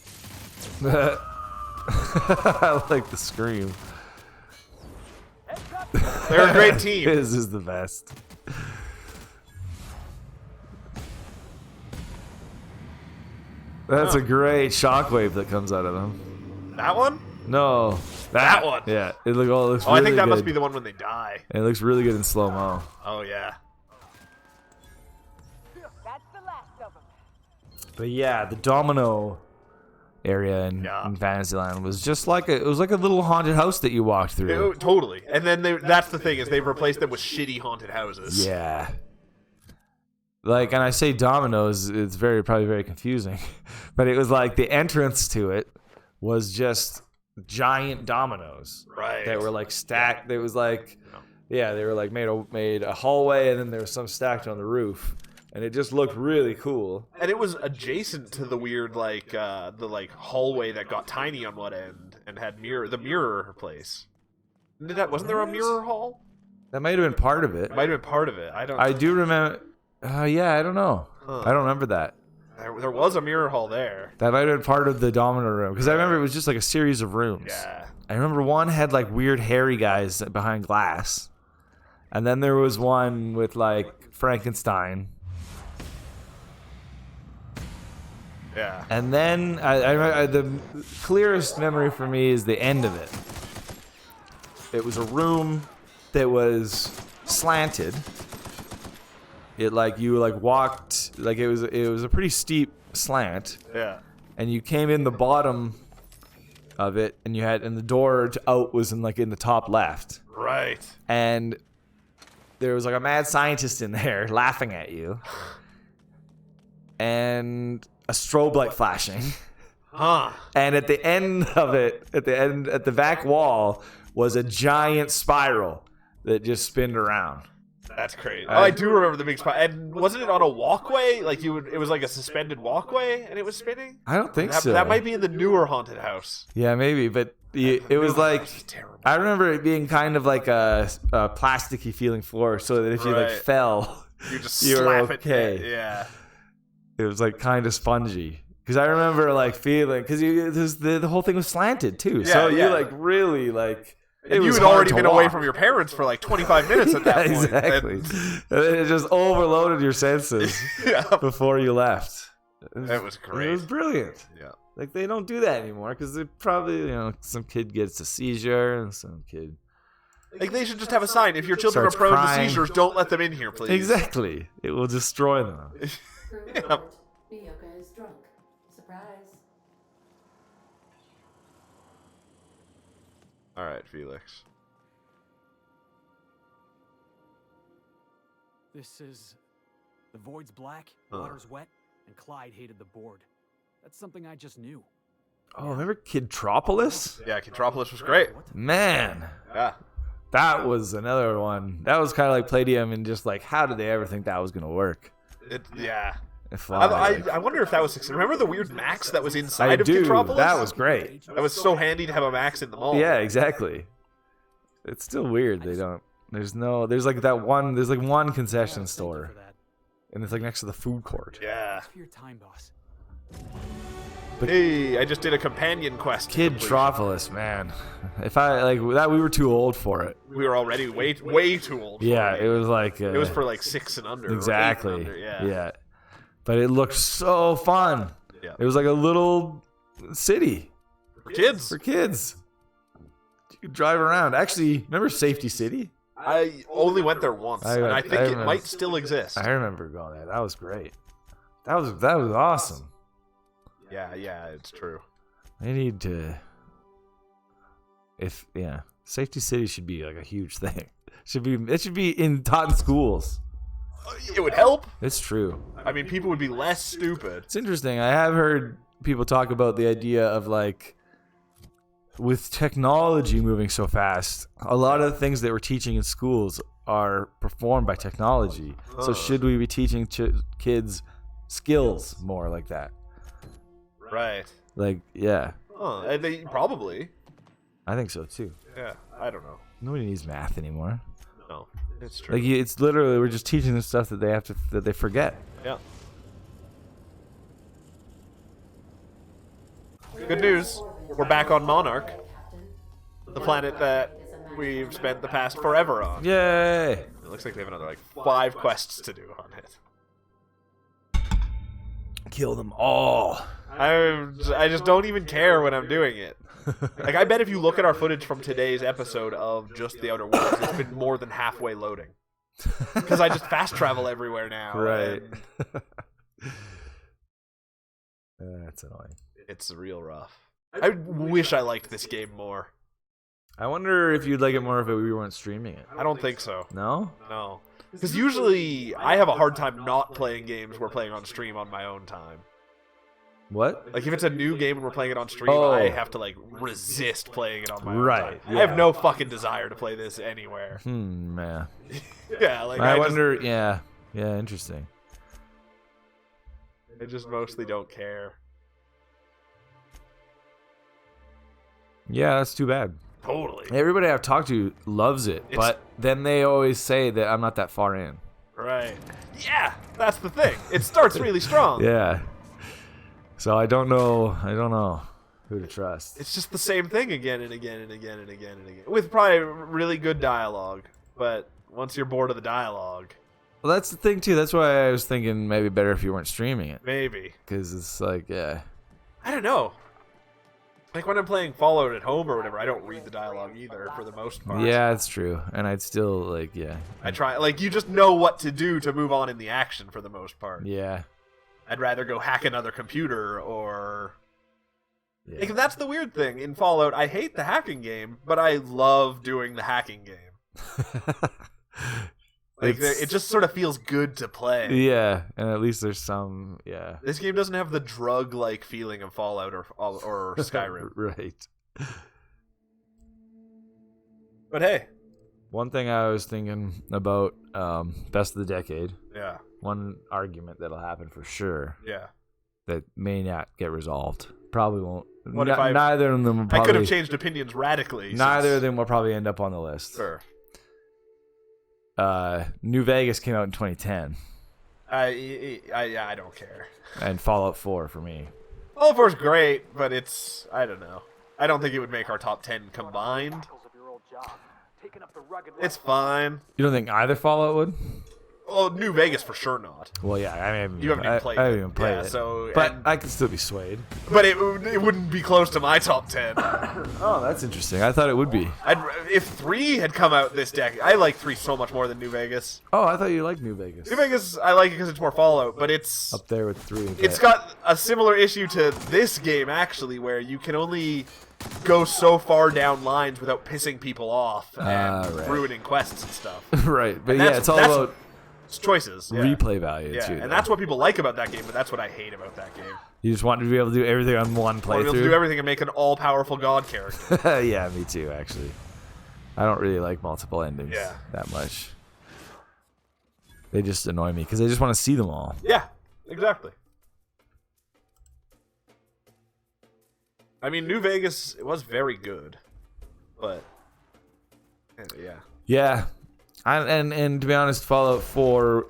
I like the scream.
They're a great team.
His is the best. That's a great shockwave that comes out of them.
That one?
No,
That one.
Yeah, it looks.
Oh,
Really
I think that
good.
must be the one when they die.
It looks really good in slow mo.
Oh, yeah.
That's the last of them.
But yeah, the domino area in Fantasyland was just like it was like a little haunted house that you walked through.
Totally. And then that's the thing is they've replaced them with shitty haunted houses.
Yeah. Like, and I say dominoes, it's probably very confusing, but it was like the entrance to it was just giant dominoes,
Right.
That were like stacked. It was like, yeah, they were like made a hallway, and then there was some stacked on the roof, and it just looked really cool.
And it was adjacent to the weird the hallway that got tiny on one end and had the mirror place. Wasn't there a mirror hall?
That might have been part of it.
It might have been part of it.
I do remember. Yeah, I don't know.
Huh.
I don't remember that.
There was a mirror hall there.
That might have been part of the domino room because I remember it was just like a series of rooms.
Yeah.
I remember one had like weird hairy guys behind glass, and then there was one with like Frankenstein.
Yeah.
And then the clearest memory for me is the end of it. It was a room that was slanted. It you walked like it was a pretty steep slant.
Yeah.
And you came in the bottom of it, and the door out was in the top left.
Right.
And there was like a mad scientist in there laughing at you, and a strobe light flashing.
Huh.
And at the end of it, at the back wall, was a giant spiral that just spinned around.
That's crazy. Oh, I do remember the big spot. And wasn't it on a walkway? Like it was like a suspended walkway, and it was spinning.
I don't think so.
That might be in the newer haunted house.
Yeah, maybe, but it was like
terrible.
I remember it being kind of like a plasticky feeling floor, so that if you
Right.
fell,
You just
you were
slap
okay.
it. Yeah.
It was like kind of spongy. Because I remember like feeling because the whole thing was slanted too, so
Yeah,
you like really like.
And you had already been away from your parents for like 25 minutes at that point.
Exactly. And it just overloaded your senses
Yeah.
before you left.
That was great.
It was brilliant.
Yeah.
Like they don't do that anymore because they probably some kid gets a seizure and some kid.
Like they should just have a sign: if your children
Starts
are prone
crying.
to seizures, don't let them in here, please.
Exactly. It will destroy them.
Yeah.
Miyoka is drunk. Surprise.
All right, Felix.
This is... The void's black, water's wet, and Clyde hated the board. That's something I just knew.
Oh, remember Kidtropolis?
Yeah, Kidropolis was great.
Man.
Yeah.
That was another one. That was kind of like Palladium, and just like, how did they ever think that was going to work?
Yeah.
I
I wonder if that was... Remember the weird Max that was inside of Kidropolis?
That was great.
That was so handy to have a Max in the mall.
Yeah, exactly. It's still weird they don't... There's like that one... There's like one concession store. And it's like next to the food court.
Yeah.
For your time, boss.
Hey, I just did a companion quest.
Kidtropolis, man. If I like that, we were too old for it.
We were already way too old.
Yeah, it was like
it was for like 6 and under.
Exactly.
Or 8 and under,
yeah. But it looked so fun.
Yeah.
It was like a little city
for kids.
For kids, you could drive around. Actually, remember Safety City?
I only went there once, and I think it might still exist.
I remember going there. That was great. That was awesome.
Yeah, it's true.
They need to. Safety City should be like a huge thing. It should be taught in schools.
It would help.
It's true.
I mean, people would be less stupid.
It's interesting. I have heard people talk about the idea of like, with technology moving so fast, a lot of the things that we're teaching in schools are performed by technology. So should we be teaching kids skills more like that?
Right.
Like, yeah.
They probably.
I think so too.
Yeah, I don't know.
Nobody needs math anymore.
No, it's true.
Like, it's literally we're just teaching them stuff that they forget.
Yeah. Good news. We're back on Monarch, the planet that we've spent the past forever on.
Yay!
It looks like they have another like 5 quests to do on it.
Kill them all.
I just don't even care when I'm doing it. Like, I bet if you look at our footage from today's episode of just the Outer Worlds, it's been more than halfway loading. Because I just fast travel everywhere now.
Right. That's annoying.
It's real rough. I wish I liked this game more.
I wonder if you'd like it more if we weren't streaming it.
I don't think so.
No?
No. Because usually I have a hard time not playing games we're playing on stream on my own time.
What?
Like, if it's a new game and we're playing it on stream, I have to, like, resist playing it on my own time.
Yeah.
I have no fucking desire to play this anywhere.
Yeah.
Yeah, like,
I wonder, yeah, interesting.
I just mostly don't care.
Yeah, that's too bad.
Totally.
Everybody I've talked to loves it, but then they always say that I'm not that far in.
Right. Yeah, that's the thing. It starts really strong.
Yeah. So I don't know who to trust.
It's just the same thing again and again and again and again and again. With probably really good dialogue, but once you're bored of the dialogue...
Well, that's the thing, too. That's why I was thinking maybe better if you weren't streaming it.
Maybe.
Because it's like, yeah.
I don't know. Like, when I'm playing Fallout at home or whatever, I don't read the dialogue either, for the most part.
Yeah, that's true. And I'd still, like, yeah.
I try... Like, you just know what to do to move on in the action, for the most part.
Yeah.
I'd rather go hack another computer or...
Yeah.
Like, that's the weird thing. In Fallout, I hate the hacking game, but I love doing the hacking game. Like, it just sort of feels good to play.
Yeah, and at least there's some, yeah.
This game doesn't have the drug-like feeling of Fallout or Skyrim.
Right.
But hey.
One thing I was thinking about, Best of the Decade.
Yeah.
One argument that'll happen for sure.
Yeah.
That may not get resolved. Probably won't.
Neither
of them will probably...
I could have changed opinions radically.
Neither of them will probably end up on the list.
Sure.
New Vegas came out in 2010.
I don't care.
And Fallout 4 for me.
Fallout 4 is great, but it's... I don't know. I don't think it would make our top 10 combined. It's fine.
You don't think either Fallout would?
Well, New Vegas for sure not.
Well, yeah, I mean,
you haven't even played it.
I haven't even played it.
So,
but I can still be swayed.
But it wouldn't be close to my top 10.
Oh, that's interesting. I thought it would be.
If 3 had come out this decade, I like 3 so much more than New Vegas.
Oh, I thought you liked New Vegas.
New Vegas, I like it because it's more Fallout, but it's...
Up there with 3.
It's got a similar issue to this game, actually, where you can only go so far down lines without pissing people off and ruining quests and stuff.
Right, but yeah, it's all about
It's choices. Yeah.
replay value
Yeah,
too.
and
though.
that's what people like about that game, but that's what I hate about that game.
You just want to be able to do everything on one
I want to be able to do
playthrough.
everything and make an all-powerful god character.
Yeah, me too. Actually, I don't really like multiple endings
Yeah.
that much. They just annoy me because I just want to see them all.
Yeah, exactly. I mean, New Vegas it was very good, but yeah.
Yeah, and to be honest, Fallout 4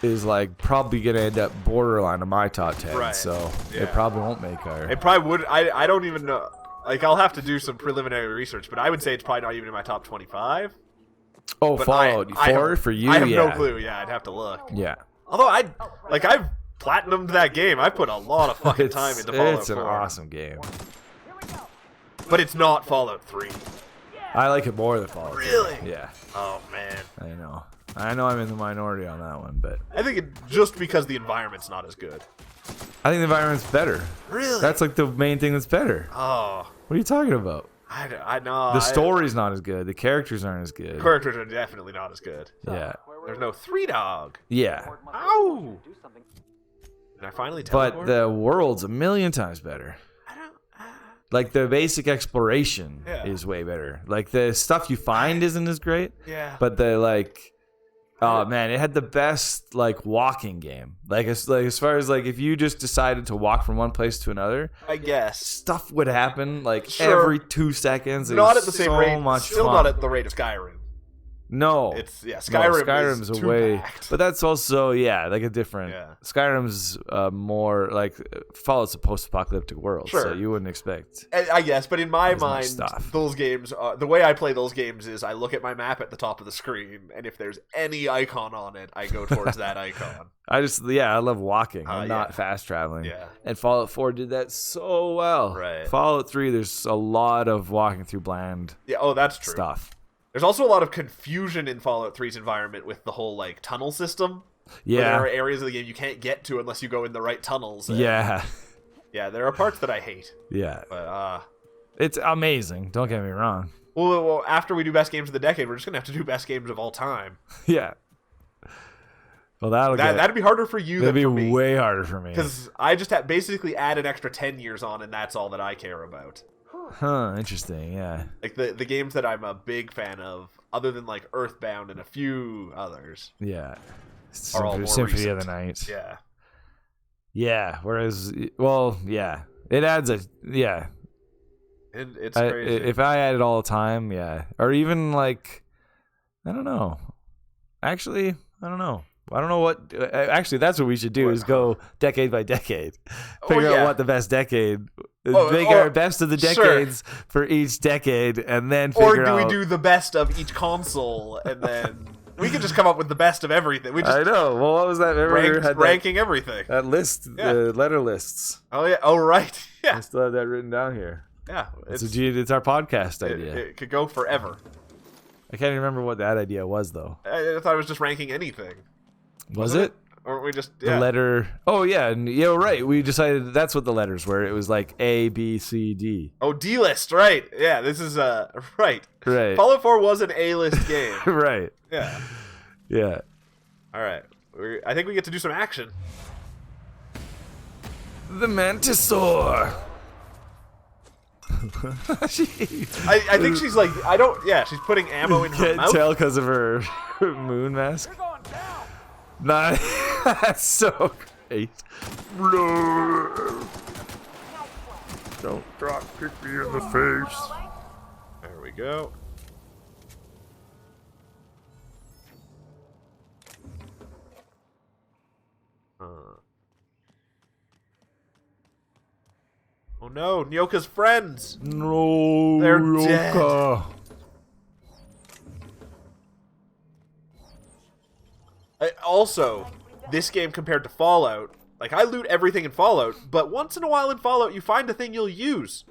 is like probably gonna end up borderline of my top 10.
Right.
So
Yeah.
it probably won't make our.
It probably would. I don't even know. Like, I'll have to do some preliminary research, but I would say it's probably not even in my top 25.
Oh,
But
Fallout 4 for you?
I have
yeah.
no clue. Yeah, I'd have to look.
Yeah.
Although I've platinumed that game. I put a lot of fucking time into Fallout 4.
It's an awesome game.
But it's not Fallout 3.
I like it more than Fallout 3.
Really?
Yeah.
Oh man.
I know I'm in the minority on that one, but
I think it just because the environment's not as good.
I think the environment's better.
Really?
That's like the main thing that's better.
Oh.
What are you talking about?
I know.
The story's not as good. The characters aren't as good.
Characters are definitely not as good.
Yeah.
There's no 3-dog.
Yeah.
Ow! Did I finally teleport?
But the world's a million times better. Like, the basic exploration is way better. Like, the stuff you find isn't as great.
Yeah.
But the, like... Oh, man, it had the best, like, walking game. Like as far as, like, if you just decided to walk from one place to another...
I guess.
Stuff would happen, like,
Sure.
every 2 seconds. It
Not
was
at the same
so
rate.
much
Still
fun.
not at the rate of Skyrim.
No.
It's
No,
Skyrim's
a
too
way,
packed.
but that's also like a different.
Yeah.
Skyrim's more like Fallout's a post-apocalyptic world, so
Sure.
you wouldn't expect.
I guess, but in my
There's much
mind,
stuff.
those games, the way I play those games is I look at my map at the top of the screen, and if there's any icon on it, I go towards that icon.
I love walking. I'm
yeah.
not fast traveling.
Yeah.
And Fallout 4 did that so well.
Right.
Fallout 3, there's a lot of walking through bland
Yeah, oh, that's true.
stuff.
There's also a lot of confusion in Fallout 3's environment with the whole, like, tunnel system.
Yeah.
Where there are areas of the game you can't get to unless you go in the right tunnels. And
Yeah.
Yeah, there are parts that I hate.
Yeah.
But,
It's amazing. Don't get me wrong.
well, after we do Best Games of the Decade, we're just going to have to do Best Games of All Time.
Yeah. Well,
That'd be harder for you
That'd
than
be
for me.
way harder for me.
Because I just basically add an extra 10 years on, and that's all that I care about.
Huh, interesting, yeah.
Like, the games that I'm a big fan of, other than, like, Earthbound and a few others.
Yeah.
Are all more
Symphony of
recent.
the Night.
Yeah.
Yeah, whereas, well, yeah. It adds yeah.
And it's crazy.
If I add it all the time, yeah. Or even, like, I don't know. Actually, I don't know. I don't know what... Actually, that's what we should do, is go decade by decade. Figure out what the best decade... make our best of the decades for each decade, and then figure out...
Or do we do the best of each console, and then... We could just come up with the best of everything. We just
I know. Well, what was that?
ranking everything.
That list, the letter lists.
Oh, yeah. Oh, right. Yeah.
I still have that written down here.
Yeah.
It's our podcast idea.
It could go forever.
I can't even remember what that idea was, though.
I thought it was just ranking anything.
Was it?
Or we just...
The letter... Oh, yeah. Right. We decided that's what the letters were. It was like A, B, C, D.
Oh, D-list. Right. Yeah, this is... Right.
Right.
Fallout 4 was an A-list game.
Right.
Yeah.
Yeah.
All right. I think we get to do some action.
The Mantisaur.
I think she's like... I don't... Yeah, she's putting ammo in her
Can't
mouth.
tell because of her moon mask. Nah, that's so great. Don't drop kick me in the face.
There we go. Oh no, Nyoka's friends!
No,
They're
Nyoka.
Also, this game compared to Fallout, like, I loot everything in Fallout, but once in a while in Fallout, you find a thing you'll use.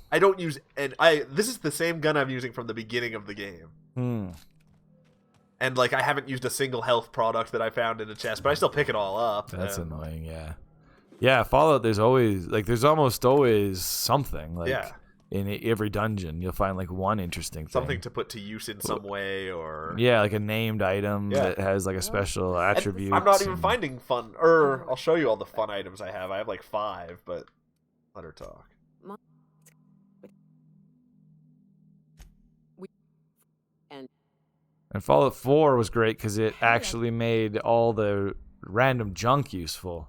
I don't use... This is the same gun I'm using from the beginning of the game. And, like, I haven't used a single health product that I found in a chest, but I still pick it all up.
That's annoying, yeah. Yeah, Fallout, there's always, like, there's almost always something. Like, in every dungeon, you'll find like one interesting thing.
Something to put to use in some way, or
yeah, like a named item that has like a special attribute.
I'm not even finding fun, or I'll show you all the fun items I have. I have like 5, but let her talk.
And Fallout 4 was great because it actually made all the random junk useful.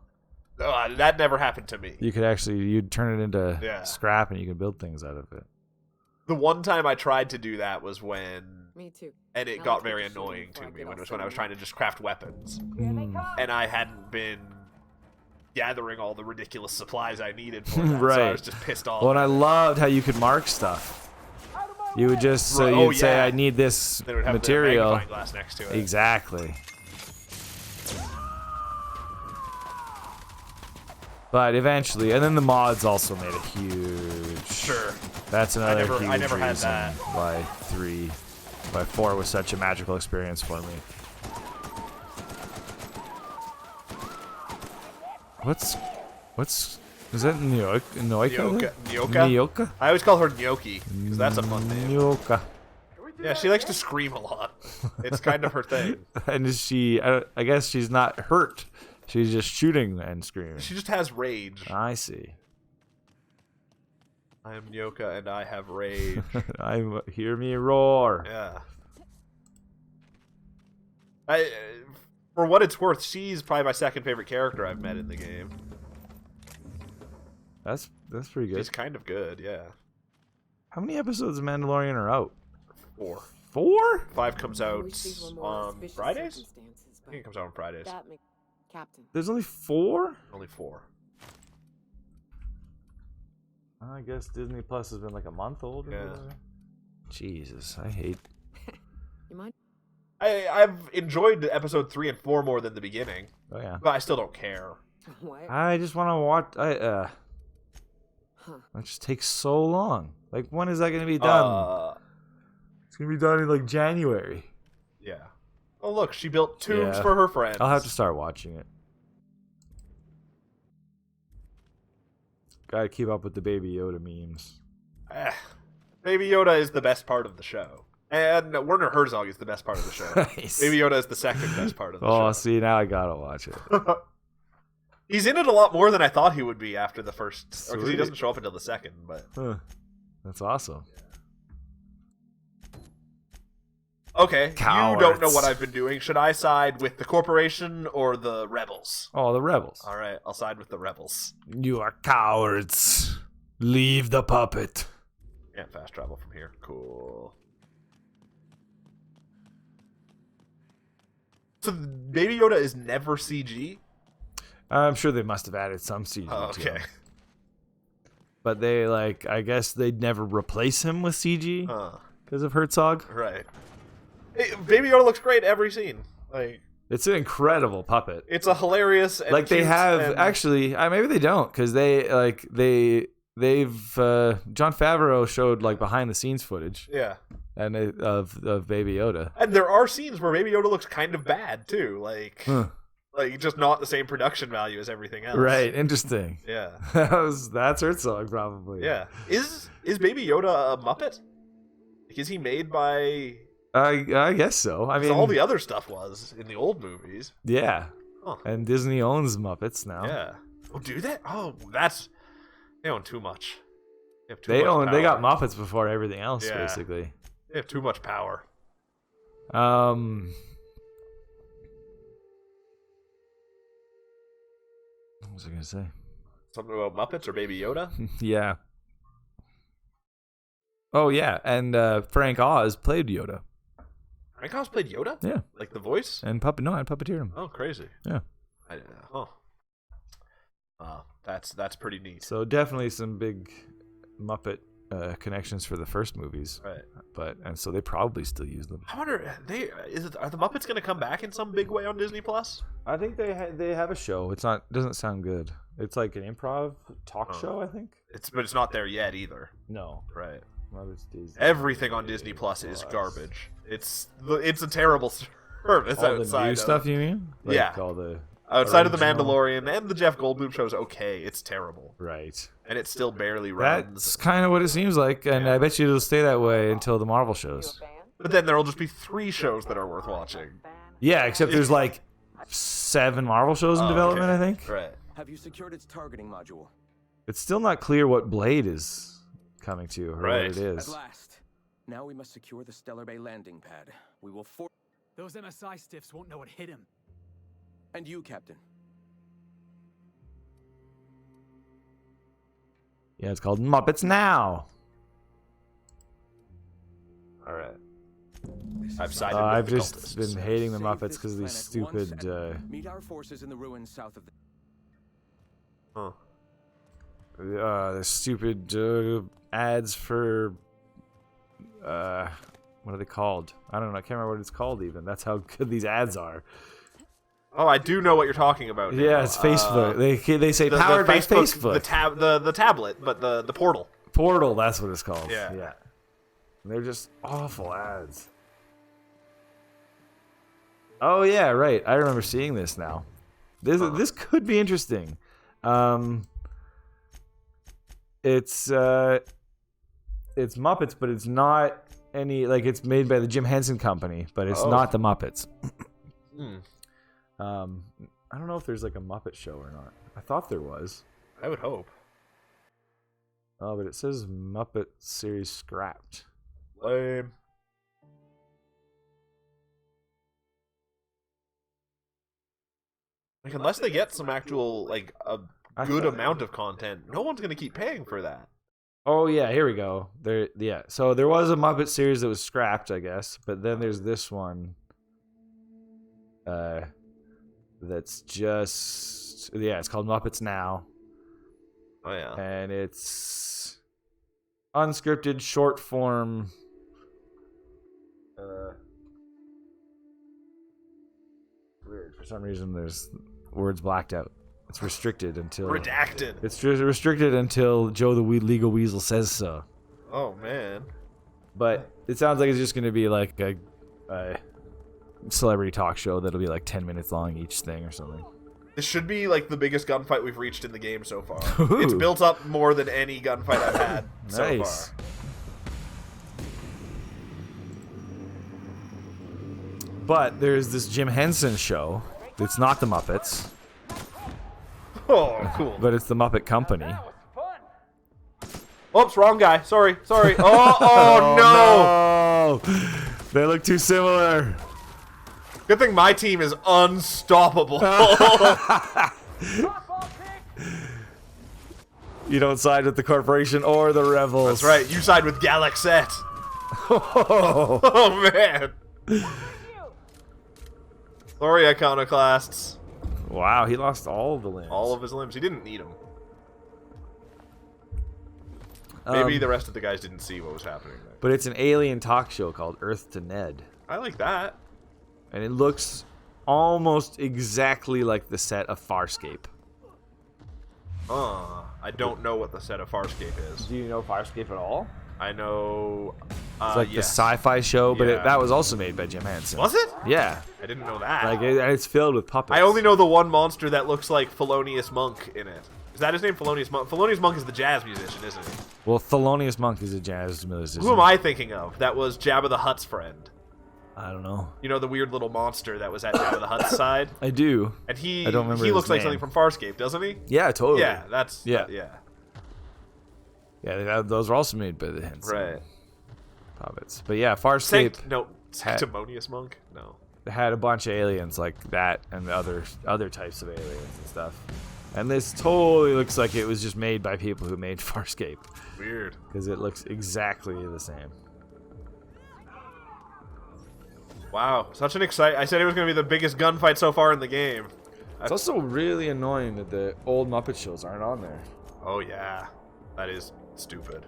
That never happened to me.
You'd turn it into scrap and you could build things out of it.
The one time I tried to do that was when...
Me too.
And it got very annoying to me when I was trying to just craft weapons. And I hadn't been gathering all the ridiculous supplies I needed for that,
right.
So I was just pissed off.
Well, and I loved how you could mark stuff. You would just you'd say, I need this material.
The magnifying glass next to it.
Exactly. But eventually, and then the mods also made a huge.
Sure.
That's another huge
I never had
reason
that.
why 4 was such a magical experience for me. Is that Nyoka?
I always call her Gnocchi, because that's a fun name.
Nyoka.
Yeah, she likes to scream a lot. It's kind of her thing.
And is she, I guess she's not hurt. She's just shooting and screaming.
She just has rage.
I see.
I am Nyoka and I have rage.
Hear me roar.
Yeah. For what it's worth, she's probably my second favorite character I've met in the game.
That's pretty good.
She's kind of good, yeah.
How many episodes of Mandalorian are out?
4.
4?
5 comes out on Fridays? I think it comes out on Fridays.
Captain.
There's only 4?
Only 4.
I guess Disney Plus has been like a month old. Or whatever. Jesus, I hate.
You mind?
I've enjoyed episode 3 and 4 more than the beginning.
Oh yeah.
But I still don't care.
What?
I just want to watch. That just takes so long. Like, when is that going to be done? It's going to be done in like January.
Yeah. Oh look, she built tombs for her friends.
I'll have to start watching it. Gotta keep up with the Baby Yoda memes.
Baby Yoda is the best part of the show. And Werner Herzog is the best part of the show.
Nice.
Baby Yoda is the second best part of the show.
Oh, see, now I gotta watch it.
He's in it a lot more than I thought he would be after the first. Because he
Sweet.
doesn't show up until the second. But
That's awesome.
okay,
Cowards.
you don't know what I've been doing. Should I side with the corporation or the rebels?
Oh, the rebels.
All right, I'll side with the rebels.
You are cowards. Leave the puppet.
Can't fast travel from here. Cool. So Baby Yoda is never CG?
I'm sure they must have added some CG to him. But they, like, I guess they'd never replace him with CG because of Herzog.
Right. Hey, Baby Yoda looks great every scene. Like,
it's an incredible puppet.
It's a hilarious and
like they
cute
have
and...
actually maybe they don't because they've Jon Favreau showed like behind the scenes footage.
Yeah.
And of Baby Yoda.
And there are scenes where Baby Yoda looks kind of bad too, like just not the same production value as everything else.
Right, interesting.
Yeah.
That's Herzog probably.
Yeah. Is Baby Yoda a Muppet? Like, is he made by
I guess so. I mean,
all the other stuff was in the old movies.
Yeah.
Huh.
And Disney owns Muppets now.
Yeah. Oh, do they? Oh, they own too much.
They got Muppets before everything else, basically.
They have too much power.
What was I gonna say?
Something about Muppets or Baby Yoda?
Yeah. Oh yeah, and Frank Oz played Yoda.
Frank Oz played Yoda?
Yeah.
Like the voice?
And I puppeteered him.
Oh, crazy.
Yeah.
That's pretty neat.
So definitely some big Muppet connections for the first movies.
Right.
And so they probably still use them.
I wonder, are the Muppets going to come back in some big way on Disney Plus?
I think they have a show. Doesn't sound good. It's like an improv talk show, I think.
But it's not there yet either.
No.
Right.
Everything
on Disney Plus is garbage. It's a terrible service.
All the new stuff, you mean? Like
yeah.
All the
Outside of the
original.
Mandalorian and the Jeff Goldblum show is okay. It's terrible,
Right.
and it still barely runs.
That's kind of what it seems like, and I bet you it'll stay that way until the Marvel shows.
But then there'll just be 3 shows that are worth watching.
Yeah, except there's like 7 Marvel shows in development,
okay.
I think.
Right.
Have you secured its targeting module?
It's still not clear what Blade is coming to, or
Right.
what it
At
is.
last. Now we must secure the Stellar Bay landing pad. We will
Those MSI stiffs won't know what hit him.
And you, Captain.
Yeah, it's called Muppets Now.
All right. I've sided with
I've
the
just
cultists.
been hating the
Save
Muppets
this
because of these
planet once
stupid.
and meet our forces in the ruins south of the.
Huh.
The stupid ads for. What are they called? I don't know. I can't remember what it's called even. That's how good these ads are.
Oh, I do know what you're talking about. Now.
Yeah, it's Facebook. They say
the
powered by
Facebook,
Facebook.
the tablet, but the portal.
Portal, that's what it's called.
Yeah.
Yeah. They're just awful ads. Oh yeah, right. I remember seeing this now. This could be interesting. It's Muppets, but it's not any like it's made by the Jim Henson Company, but it's not the Muppets. I don't know if there's like a Muppet show or not. I thought there was.
I would hope.
Oh, but it says Muppet series scrapped.
Lame. Like, unless they get some actual, like, a good amount of content, no one's gonna keep paying for that.
Oh yeah, here we go. Yeah. So there was a Muppet series that was scrapped, I guess, but then there's this one. That's just it's called Muppets Now.
Oh yeah.
And it's unscripted short form. Weird. For some reason, there's words blacked out. It's restricted until
Redacted.
It's just restricted until Joe the Legal Weasel says so.
Oh man.
But it sounds like it's just going to be like a celebrity talk show that'll be like 10 minutes long each thing or something.
This should be like the biggest gunfight we've reached in the game so far.
Ooh.
It's built up more than any gunfight I've had so
Nice.
far.
But there's this Jim Henson show. It's not the Muppets,
Oh, cool.
but it's the Muppet Company.
Oops, wrong guy. Sorry. Oh, no.
No! They look too similar.
Good thing my team is unstoppable.
You don't side with the corporation or the rebels.
That's right. You side with Galaxette. Oh, man. Sorry, iconoclasts.
Wow, he lost all of the limbs.
All of his limbs. He didn't need them. Maybe the rest of the guys didn't see what was happening there.
But it's an alien talk show called Earth to Ned.
I like that.
And it looks almost exactly like the set of Farscape.
I don't know what the set of Farscape is.
Do you know Farscape at all?
I know...
It's like
yes.
the sci-fi show, but
Yeah.
that was also made by Jim Henson.
Was it?
Yeah.
I didn't know that.
Like, it's filled with puppets.
I only know the one monster that looks like Thelonious Monk in it. Is that his name, Thelonious Monk? Thelonious Monk is the jazz musician, isn't he?
Well, Thelonious Monk is a jazz musician.
Who am I thinking of? That was Jabba the Hutt's friend.
I don't know.
You know, the weird little monster that was at Jabba the Hutt's side?
I do.
And
I don't remember
he
his
looks like
name.
something from Farscape, doesn't he?
Yeah, totally.
Yeah, that's...
Yeah.
Yeah.
Yeah, those were also made by the Henson
Right.
puppets. But yeah, Farscape
Sanctimonious Monk? No.
had a bunch of aliens like that and other types of aliens and stuff. And this totally looks like it was just made by people who made Farscape.
Weird.
Because it looks exactly the same.
Wow, such an I said it was going to be the biggest gunfight so far in the game.
It's also really annoying that the old Muppet shows aren't on there.
Oh yeah, that is stupid.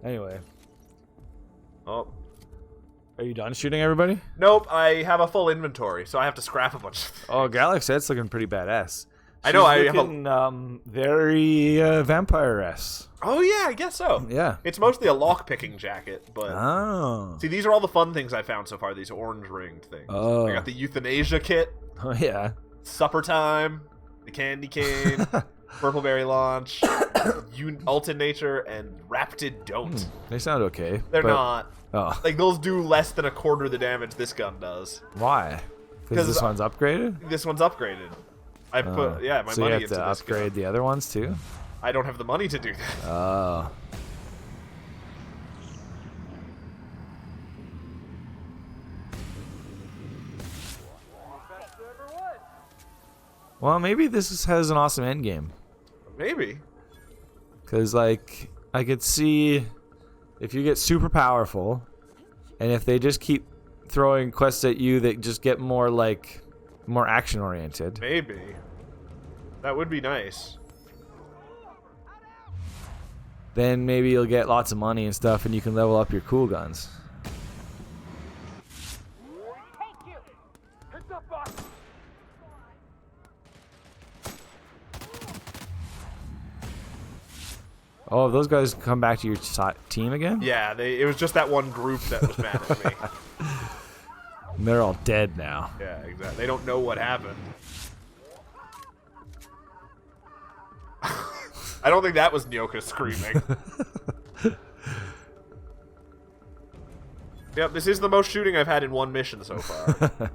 Anyway.
Oh.
Are you done shooting everybody?
Nope, I have a full inventory, so I have to scrap a bunch of things.
Oh, Galaxette's looking pretty badass.
I know. I have
looking, very vampire-esque.
Oh yeah, I guess so.
Yeah.
It's mostly a lock-picking jacket, but
Oh.
see, these are all the fun things I found so far. These orange ringed things.
Oh.
I got the euthanasia kit,
Oh yeah.
supper time, the candy cane, purple berry launch, Alton nature, and rapted don't.
They sound okay.
They're
but-
not.
Oh.
Like those do less than a quarter the damage this gun does.
Why? Because this one's upgraded.
This one's upgraded. I put my
so
money
you have
into
to
this
upgrade
gun.
the other ones too.
I don't have the money to do that.
Oh. Well, maybe has an awesome end game.
Maybe.
Because, like, I could see if you get super powerful, and if they just keep throwing quests at you that just get more, like, more action-oriented.
Maybe. That would be nice.
Then maybe you'll get lots of money and stuff, and you can level up your cool guns. Oh, those guys come back to your team again?
Yeah, it was just that one group that was mad at me.
And they're all dead now.
Yeah, exactly. They don't know what happened. I don't think that was Nyoka screaming. Yep, this is the most shooting I've had in one mission so far.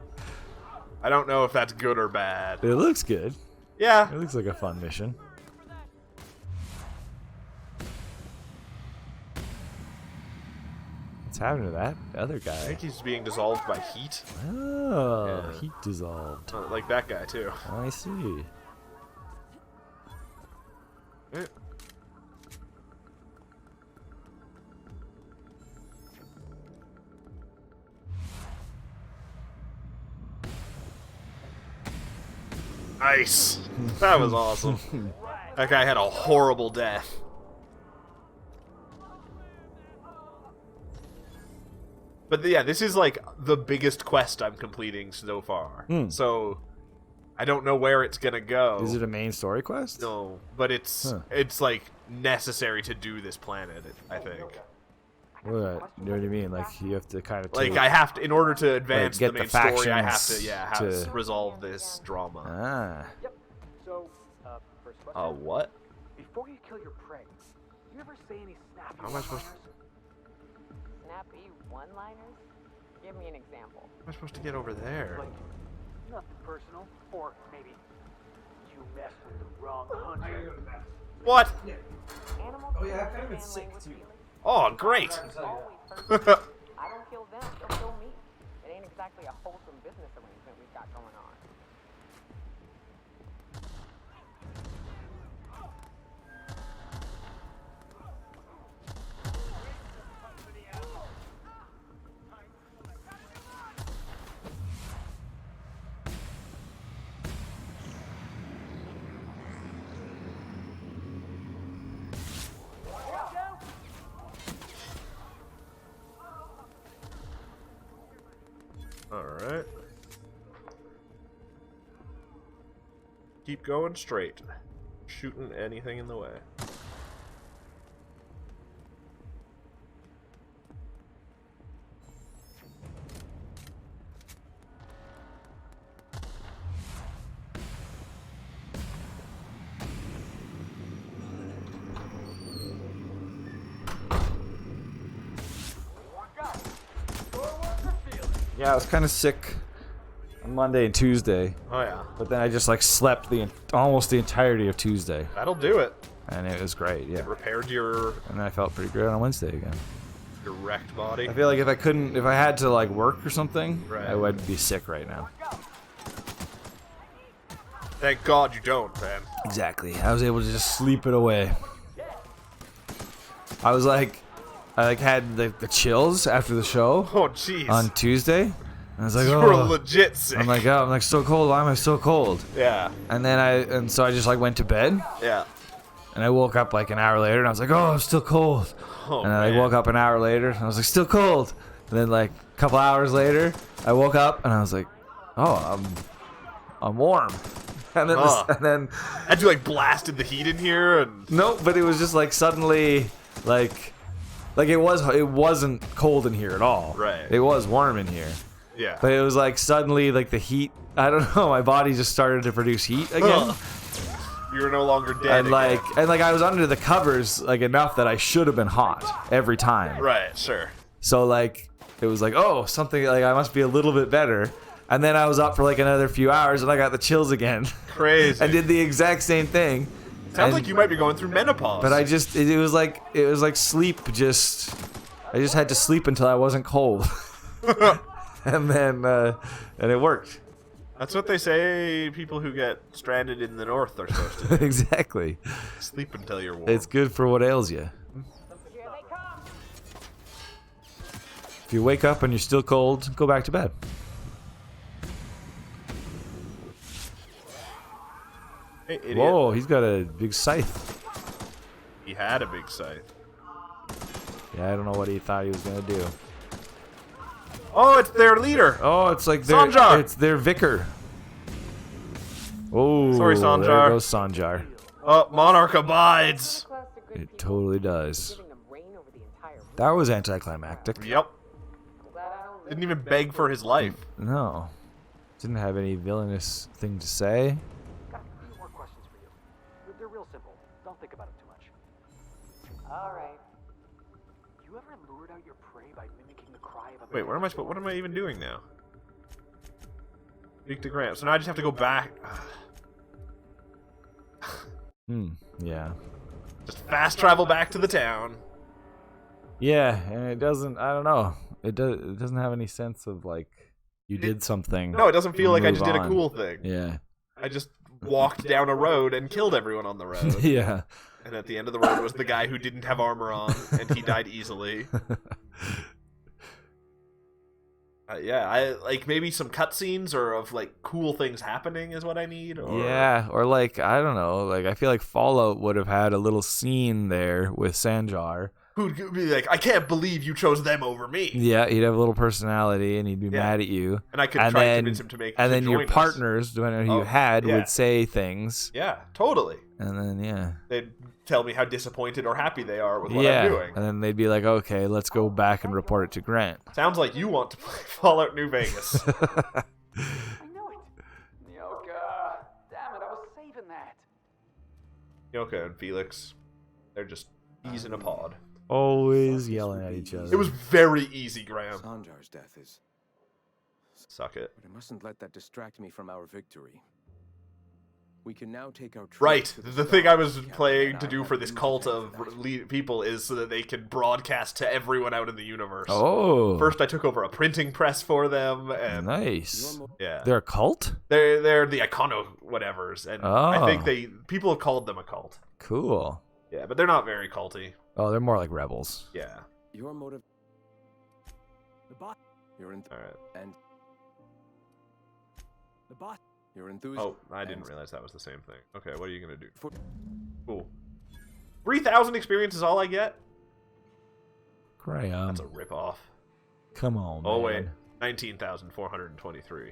I don't know if that's good or bad.
It looks good.
Yeah.
It looks like a fun mission. What's happening to that other
I
guy?
think he's being dissolved by heat.
Oh,
Yeah.
heat dissolved.
Like that guy, too.
I see.
Eh. Nice. That was awesome. That guy had a horrible death. But yeah, this is like the biggest quest I'm completing so far. So I don't know where it's gonna go.
Is it a main story quest?
No, but it's like necessary to do this planet, I think.
What? You know what I mean? Like you have to kind of
Like I have to, in order to advance
get
the main
the
story, I have to
factions to-
resolve this drama.
Ah.
Yep. So, first question.
What?
Before you kill your prey, do you ever say any snappy
How am I supposed to?
Snappy one-liners? Give me an example.
How am I supposed to get over there?
Like, nothing personal, or maybe you messed with the wrong hunter.
What?
Animals oh, yeah, I've kind of been sick too.
Oh, great.
I don't kill them, they'll kill me. It ain't exactly a wholesome business arrangement we've got going on.
Alright. Keep going straight. Shooting anything in the way.
Yeah, I was kind of sick on Monday and Tuesday.
Oh yeah.
But then I just like slept almost the entirety of Tuesday.
That'll do it.
And it was great, yeah.
It repaired your
And then I felt pretty good on Wednesday again.
wrecked body.
I feel like if I had to like work or something,
Right.
I would be sick right now.
Thank God you don't, man.
Exactly. I was able to just sleep it away. I had the chills after the show
Oh jeez.
on Tuesday. And I was like,
You
oh,
were legit sick.
I'm like so cold. Why am I so cold?
Yeah.
And so I just like went to bed.
Yeah.
And I woke up like an hour later and I was like, oh, I'm still cold.
Oh,
And I
man.
woke up an hour later and I was like, still cold. And then like a couple hours later, I woke up and I was like, oh, I'm warm. and then and then
had you like blasted the heat in here and
no, but it was just like suddenly like it wasn't cold in here at all.
Right.
It was warm in here.
Yeah.
But it was like suddenly like the heat. I don't know. My body just started to produce heat again.
You were no longer dead.
And I was under the covers like enough that I should have been hot every time.
Right. Sure.
So like it was like, oh, something like I must be a little bit better. And then I was up for like another few hours and I got the chills again.
Crazy.
I did the exact same thing.
Sounds like you might be going through menopause.
But I just it was like sleep. I just had to sleep until I wasn't cold. and then and it worked.
That's what they say people who get stranded in the north are supposed to do.
Exactly.
Sleep until you're warm.
It's good for what ails you. If you wake up and you're still cold, go back to bed.
Hey, idiot.
Whoa, he's got a big scythe.
He had a big scythe.
Yeah, I don't know what he thought he was gonna do.
Oh, it's their leader.
Oh, it's like
Sanjar.
It's their vicar. Oh,
sorry, Sanjar.
There goes Sanjar.
Oh, Monarch abides.
It totally does. That was anticlimactic.
Yep. Didn't even beg for his life.
No. Didn't have any villainous thing to say.
Got a few more questions for you. They're real simple. Don't think about it too much.
All right.
You ever lured out your prey by mimicking the cry of a
Wait, what am I even doing now? Speak to Grant. So now I just have to go back.
Yeah.
Just fast travel back to the town.
Yeah, and it doesn't. I don't know. It doesn't have any sense of like you did something.
No, it doesn't feel like I
move
just did a
on.
cool thing.
Yeah.
I just walked down a road and killed everyone on the road.
Yeah.
And at the end of the road was the guy who didn't have armor on, and he died easily. Yeah, I like maybe some cutscenes or of like cool things happening is what I need. Or...
Yeah, or like I don't know. Like I feel like Fallout would have had a little scene there with Sanjar.
Who'd be like, I can't believe you chose them over me.
Yeah, he'd have a little personality, and he'd be mad at you.
And I could try and convince him to make.
And then your
join us.
partners, depending on who you had,
yeah.
would say things.
Yeah, totally.
And then
they'd tell me how disappointed or happy they are with what I'm doing.
And then they'd be like, "Okay, let's go back and report it to Grant."
Sounds like you want to play Fallout New Vegas.
I know it. Yoka. Damn it, I was saving that.
Yoka and Felix, they're just easing a pod.
Always yelling at each other.
It was very easy, Graham.
Sanjar's death is...
Suck it.
But I mustn't let that distract me from our victory. We can now take our...
Right. The thing I was playing to do for this cult of people is so that they can broadcast to everyone out in the universe.
Oh.
First, I took over a printing press for them. And
nice.
Yeah.
They're a cult?
They're the Icono whatevers, and I think people have called them a cult.
Cool.
Yeah, but they're not very culty.
Oh, they're more like rebels.
Yeah.
Your motive...
The bot.
Your
All right.
And...
The bot.
Your enthusiasm...
Oh, I didn't realize that was the same thing. Okay, what are you gonna do? Cool. 3,000 experience is all I get?
Graham.
That's a ripoff.
Come on,
Oh,
man.
wait. 19,423.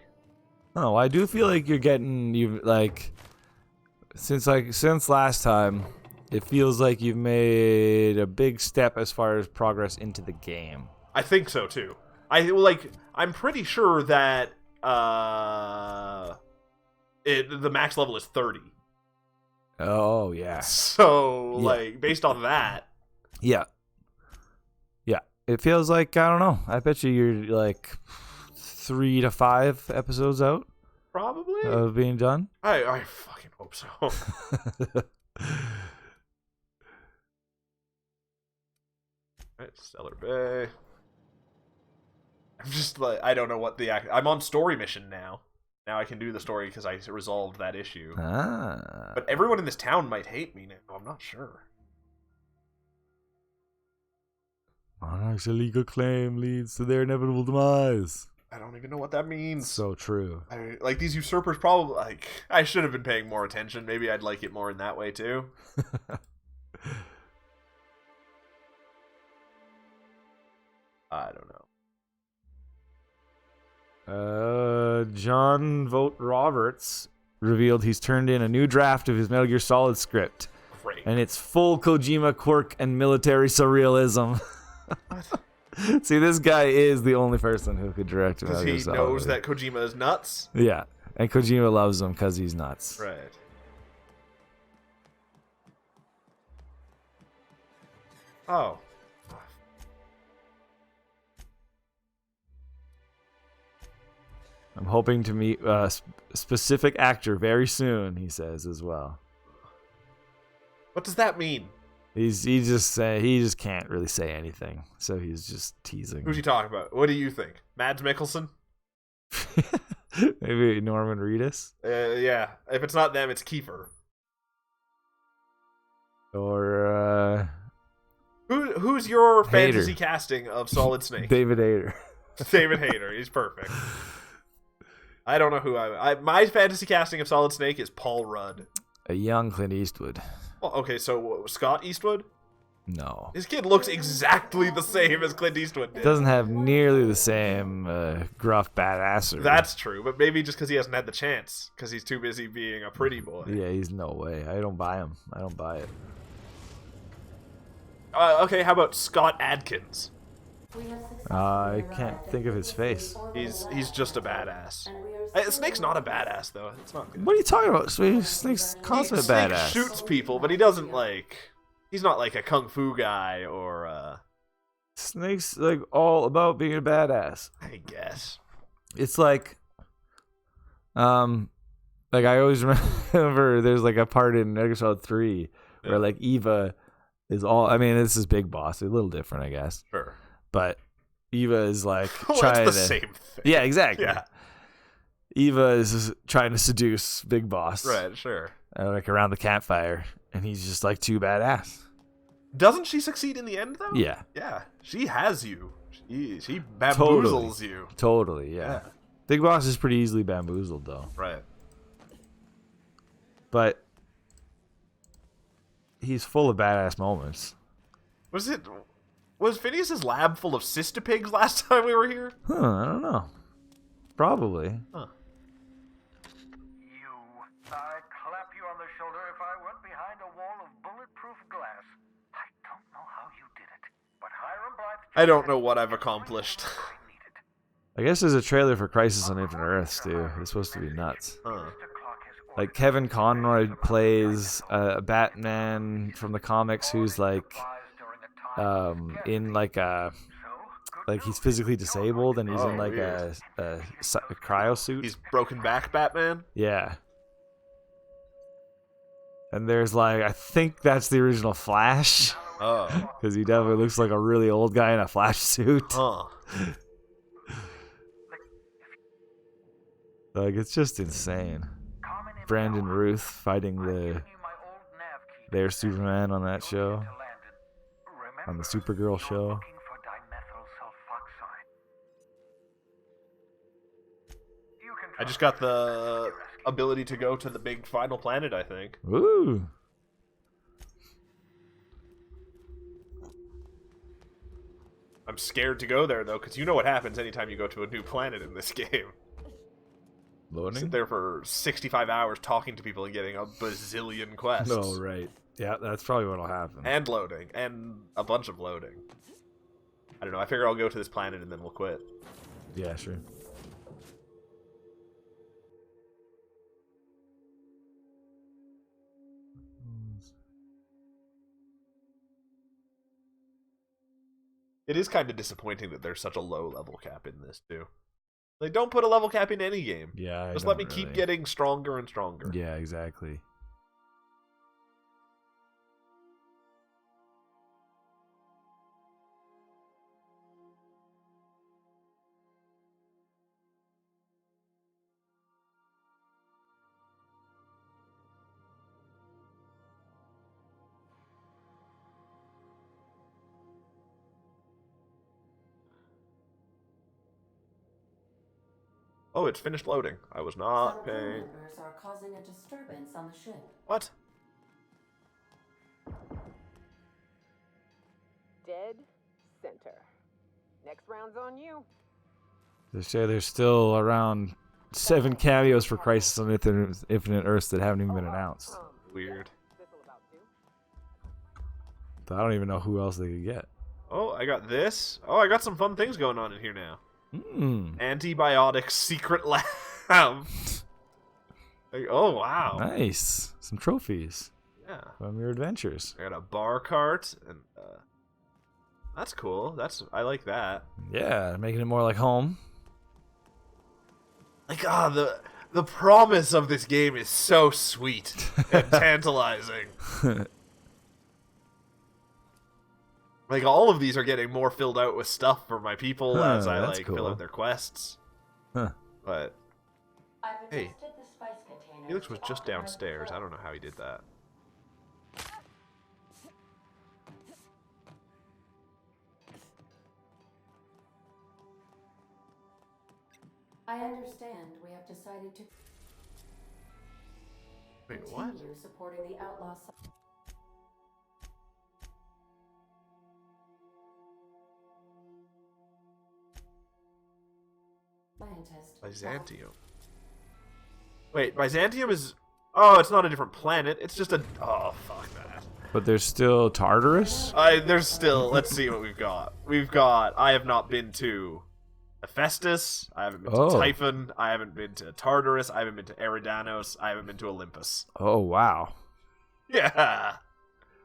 Oh, I do feel like you're getting since last time, it feels like you've made a big step as far as progress into the game.
I think so too. I'm pretty sure that the max level is 30.
Oh yeah.
So based on that,
yeah. It feels like, I don't know. I bet you're like 3 to 5 episodes out.
Probably
of being done.
I fucking hope so. Alright, Stellar Bay. I'm just like, I don't know what I'm on story mission now. Now I can do the story because I resolved that issue.
Ah.
But everyone in this town might hate me now. I'm not sure.
Monarch's illegal claim leads to their inevitable demise.
I don't even know what that means.
So true.
These usurpers probably, I should have been paying more attention. Maybe I'd like it more in that way too. I don't know.
John Vogt Roberts revealed he's turned in a new draft of his Metal Gear Solid script.
Great.
And it's full Kojima quirk and military surrealism. See, this guy is the only person who could direct Metal Gear
Because he
Solid.
knows that Kojima is nuts.
Yeah, and Kojima loves him because he's nuts.
Right. Oh.
I'm hoping to meet a specific actor very soon, he says as well.
What does that mean?
He just can't really say anything, so he's just teasing.
Who's he talking about? What do you think? Mads Mikkelsen?
Maybe Norman Reedus?
Yeah. If it's not them, it's Kiefer.
Or
Who's your fantasy casting of Solid Snake?
David Hayter.
David Hayter. He's perfect. I don't know who my fantasy casting of Solid Snake is Paul Rudd.
A young Clint Eastwood.
Well, okay, so Scott Eastwood?
No.
His kid looks exactly the same as Clint Eastwood did.
Doesn't have nearly the same gruff badassery.
That's true, but maybe just because he hasn't had the chance, because he's too busy being a pretty boy.
Yeah, he's no way. I don't buy him. I don't buy it.
Okay, how about Scott Adkins?
I can't think of his face.
He's just a badass. Snake's not a badass though. It's not good.
What are you talking about? Snake's consummate
Snake
badass.
shoots people, but he doesn't he's not like a kung fu guy or
Snake's like all about being a badass.
I guess.
It's like I always remember there's like a part in Metal Gear Solid 3 where like Eva is all, I mean, this is Big Boss, a little different, I guess.
Sure.
But Eva is like
Well,
trying
it's the
to,
same thing.
Yeah, exactly.
Yeah.
Eva is trying to seduce Big Boss.
Right, sure.
Like around the campfire, and he's just like too badass.
Doesn't she succeed in the end though?
Yeah.
Yeah. She has you. She bamboozles you.
Totally, yeah. Big Boss is pretty easily bamboozled though.
Right.
But he's full of badass moments.
Was Phineas's lab full of cystipigs last time we were here?
I don't know. Probably.
Huh.
I'd clap you on the shoulder if I went behind a wall of bulletproof glass. I don't know how you did it, but Hiram Blythe...
I don't know what I've accomplished.
I guess there's a trailer for Crisis on Infinite Earths too. It's supposed to be nuts. Like Kevin Conroy plays a Batman from the comics who's like in like a he's physically disabled and he's in like a cryo suit.
He's broken back Batman?
Yeah. And there's like, I think that's the original Flash.
Oh.
Because he definitely looks like a really old guy in a Flash suit.
Huh.
Like, it's just insane. Brandon Ruth fighting their Superman on that show. On the Supergirl show.
I just got the ability to go to the big final planet, I think.
Woo!
I'm scared to go there, though, because you know what happens anytime you go to a new planet in this game.
Loading?
Sit there for 65 hours talking to people and getting a bazillion quests.
Oh, right. Yeah, that's probably what'll happen.
And loading. And a bunch of loading. I don't know. I figure I'll go to this planet and then we'll quit.
Yeah, sure.
It is kind of disappointing that there's such a low level cap in this, too. Like, don't put a level cap in any game.
Yeah,
just let me keep getting stronger and stronger.
Yeah, exactly.
Oh, it's finished loading. I was not
Some
paying.
members are causing a disturbance on the ship.
What?
Dead center. Next round's on you.
They say there's still around 7 cameos for Crisis on Infinite Earths that haven't even been announced.
Weird.
I don't even know who else they could get.
Oh, I got this. Oh, I got some fun things going on in here now. Antibiotic secret lab. Like, oh, wow.
Nice. Some trophies.
Yeah.
From your adventures.
I got a bar cart, and that's cool. I like that.
Yeah, making it more like home.
Like, the promise of this game is so sweet and tantalizing. Like, all of these are getting more filled out with stuff for my people as I, like, fill out their quests.
Huh.
But,
I've
hey,
adjusted the spice container
Felix was
to
just
optimize
downstairs.
flow.
I don't know how he did that.
I understand we have decided to
Wait, what?
continue supporting the outlaw side. Scientist.
Byzantium. Wait, Byzantium is... Oh, it's not a different planet. It's just a... Oh, fuck that.
But there's still Tartarus?
There's still... Let's see what we've got. We've got... I have not been to Hephaestus. I haven't been to Typhon. I haven't been to Tartarus. I haven't been to Eridanos. I haven't been to Olympus.
Oh, wow.
Yeah.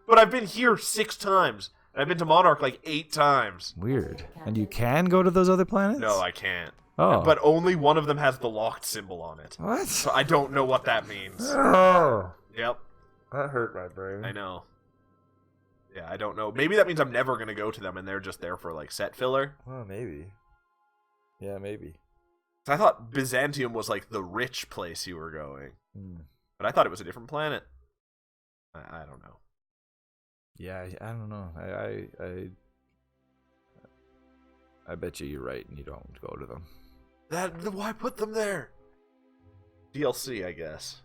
But I've been here 6 times. I've been to Monarch like 8 times.
Weird. And you can go to those other planets?
No, I can't.
Oh.
But only one of them has the locked symbol on it.
What?
So I don't know what that means.
Oh.
Yep.
That hurt my brain.
I know. Yeah, I don't know. Maybe that means I'm never going to go to them and they're just there for like set filler.
Oh, maybe. Yeah, maybe.
I thought Byzantium was like the rich place you were going. But I thought it was a different planet. I don't know.
Yeah, I don't know. I bet you're right and you don't go to them.
Why put them there? DLC, I guess.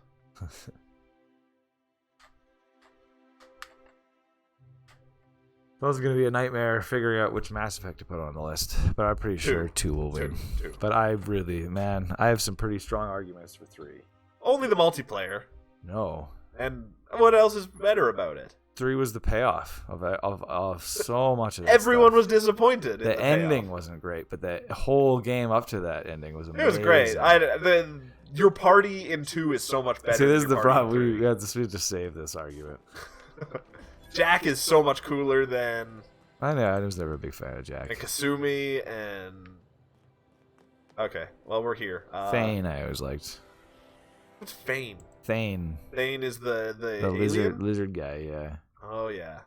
That was going to be a nightmare figuring out which Mass Effect to put on the list, but I'm pretty sure 2 will win.
Two.
But I have some pretty strong arguments for 3.
Only the multiplayer.
No.
And what else is better about it?
3 was the payoff of so much of that
Everyone
stuff.
was disappointed.
The ending wasn't great, but the whole game up to that ending was amazing.
It was great. Your party in 2 is so much better.
See, this
than
is the
your party
problem.
in 3.
We have to save this argument.
Jack is so much cooler than...
I know, I was never a big fan of Jack.
And Kasumi and... Okay, well, we're here.
Thane, I always liked.
What's Thane?
Thane.
Thane is the alien?
lizard guy, yeah.
Oh, yeah.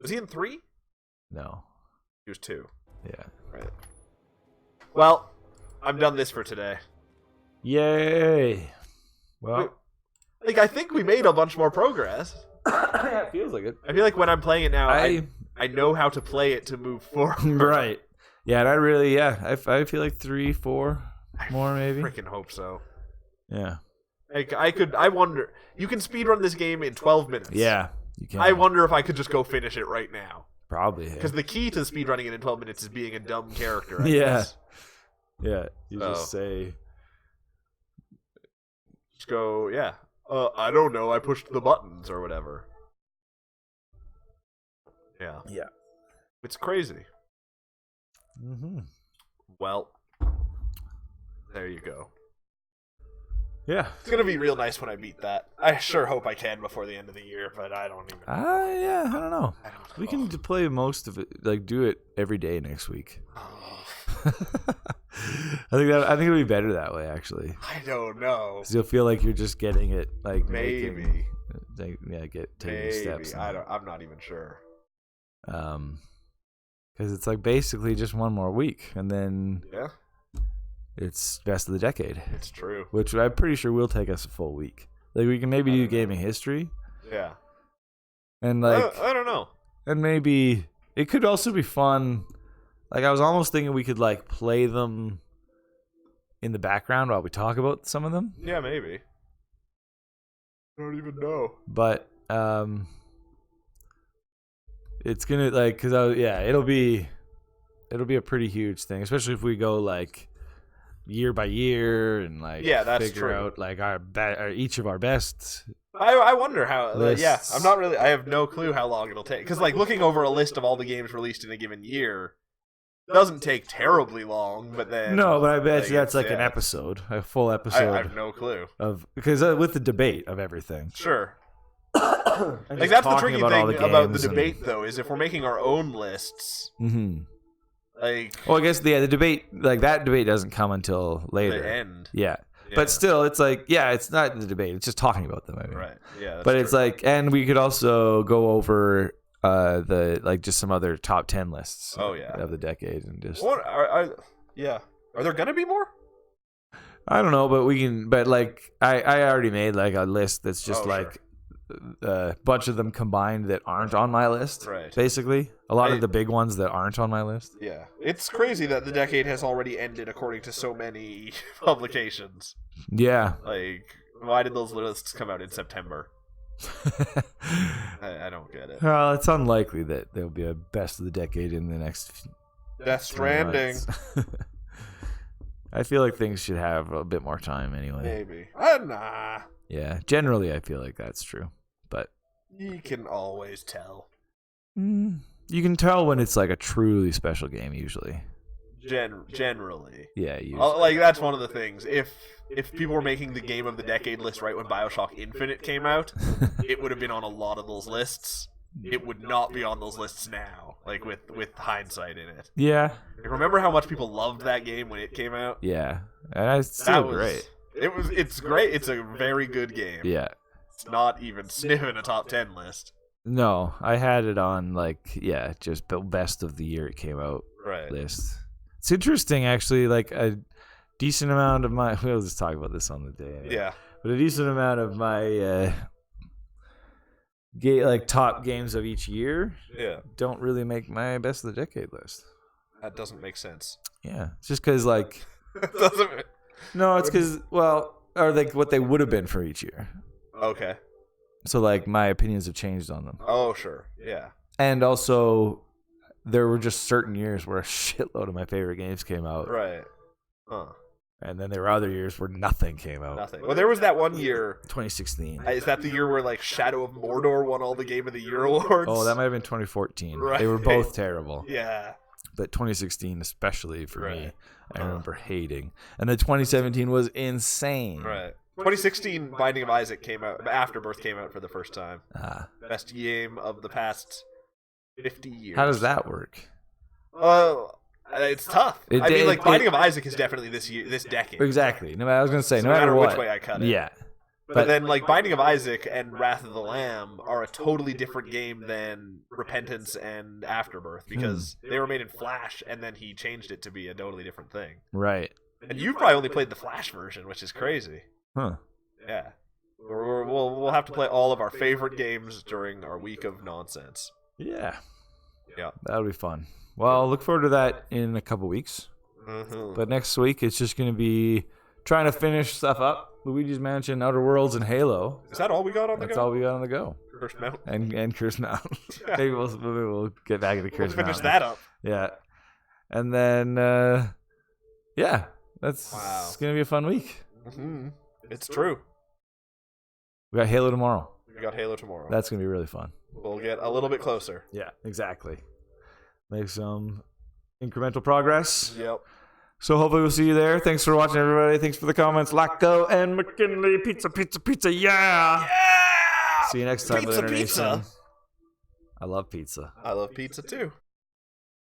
Was he in 3?
No.
He was 2.
Yeah.
Right. Well, I'm done this for today.
Yay! Well...
I think we made a bunch more progress.
Yeah, it feels like it.
I feel like when I'm playing it now, I know how to play it to move forward.
Right. Yeah, and I feel like 3, 4 more maybe.
I freaking hope so.
Yeah.
I wonder. You can speedrun this game in 12 minutes.
Yeah, you can.
I wonder if I could just go finish it right now.
Probably.
Because the key to speedrunning it in 12 minutes is being a dumb character. I
yeah.
guess.
Yeah. You just say.
Just go, yeah. I don't know. I pushed the buttons or whatever. Yeah.
Yeah.
It's crazy.
Mm-hmm.
Well, there you go.
Yeah.
It's going to be real nice when I beat that. I sure hope I can before the end of the year, but I don't even know.
Yeah, I don't know. We can play most of it, like do it every day next week. I think it'll be better that way, actually.
I don't know.
'Cause you'll feel like you're just getting it, like
maybe.
Taking steps.
I'm not even sure.
Because it's like basically just one more week, and then it's best of the decade.
It's true.
Which I'm pretty sure will take us a full week. Like we can maybe do gaming history.
Yeah.
And like
I don't know.
And maybe it could also be fun. Like I was almost thinking we could like play them in the background while we talk about some of them.
Yeah, maybe. I don't even know.
But it's gonna like it'll be a pretty huge thing, especially if we go like year by year and like
that's
figure
true.
out like each of our best.
I wonder how.
Lists.
I'm not really. I have no clue how long it'll take. Because like looking over a list of all the games released in a given year doesn't take terribly long. But then
No, but I bet
like,
you that's like
yeah.
an episode, a full episode.
I have no clue.
Because with the debate of everything.
Sure.
And
Like
just
that's the
talking
tricky
about all
thing
the
about the
games and-
debate, though, is if we're making our own lists.
Mm-hmm.
Like,
well, I guess the debate, like that debate, doesn't come until later.
The end.
Yeah.
Yeah.
But still, it's like, yeah, it's not the debate. It's just talking about them. I mean.
Right. Yeah.
But it's like, and we could also go over the like just some other top 10 lists.
Oh, yeah.
Of the decade and just.
What are there gonna be more?
I don't know, but we can. But like, I already made like a list that's just like a bunch of them combined that aren't on my list.
Right.
Basically, a lot of the big ones that aren't on my list.
Yeah. It's crazy that the decade has already ended according to so many publications.
Yeah.
Like, why did those lists come out in September? I don't get it.
Well, it's unlikely that there'll be a best of the decade in the next.
Death Stranding.
I feel like things should have a bit more time anyway.
Maybe. Nah.
Yeah, generally I feel like that's true, but
You can always tell.
you can tell when it's like a truly special game usually.
Generally.
Yeah, usually.
Like that's one of the things. If people were making the game of the decade list right when BioShock Infinite came out, it would have been on a lot of those lists. It would not be on those lists now, like with hindsight in it.
Yeah.
Like, remember how much people loved that game when it came out?
Yeah. And it's still great.
It's great. It's a very good game.
Yeah.
It's not even sniffing a top 10 list.
No, I had it on like just best of the year it came out list. It's interesting actually, like a decent amount of my we'll just talk about this on the day. Anyway.
Yeah.
But a decent amount of my like top games of each year don't really make my best of the decade list.
That doesn't make sense.
Yeah. It's just cuz like
doesn't
No, it's cuz or like what they would have been for each year.
Okay.
So like my opinions have changed on them.
Oh, sure. Yeah.
And also there were just certain years where a shitload of my favorite games came out.
Right. Huh.
And then there were other years where nothing came out.
Nothing. Well, there was that one year.
2016.
Is that the year where like Shadow of Mordor won all the Game of the Year awards?
Oh, that might have been 2014.
Right.
They were both terrible.
Yeah.
But 2016, especially for me, I remember hating. And then 2017 was insane.
Right. 2016, Binding of Isaac came out. Afterbirth came out for the first time. Best game of the past 50 years.
How does that work?
It's tough. Binding of Isaac is definitely this decade.
Exactly. No, I was going to say,
So
no matter
which
what.
way I cut it.
Yeah.
But then, like, Binding of Isaac and Wrath of the Lamb are a totally different game than Repentance and Afterbirth because they were made in Flash, and then he changed it to be a totally different thing.
Right.
And you've probably only played the Flash version, which is crazy.
Huh.
Yeah. We'll have to play all of our favorite games during our week of nonsense.
Yeah.
Yeah.
That'll be fun. Well, look forward to that in a couple weeks.
Mm-hmm.
But next week, it's just going to be trying to finish stuff up. Luigi's Mansion, Outer Worlds, and Halo.
Is that all we got on the go?
That's all we got on the go.
Cursed Mountain.
And Cursed Mountain. Maybe we'll get back into Cursed Mountain.
Finish that up.
Yeah. And then, that's going to be a fun week.
Mm-hmm. It's true.
We got Halo tomorrow.
We got Halo tomorrow.
That's going to be really fun.
We'll get a little bit closer.
Yeah, exactly. Make some incremental progress.
Yep.
So hopefully we'll see you there. Thanks for watching, everybody. Thanks for the comments. Lacko and McKinley. Pizza, pizza, pizza. Yeah.
Yeah.
See you next time.
Pizza,
Litter
pizza.
Nation. I love pizza.
I love pizza too.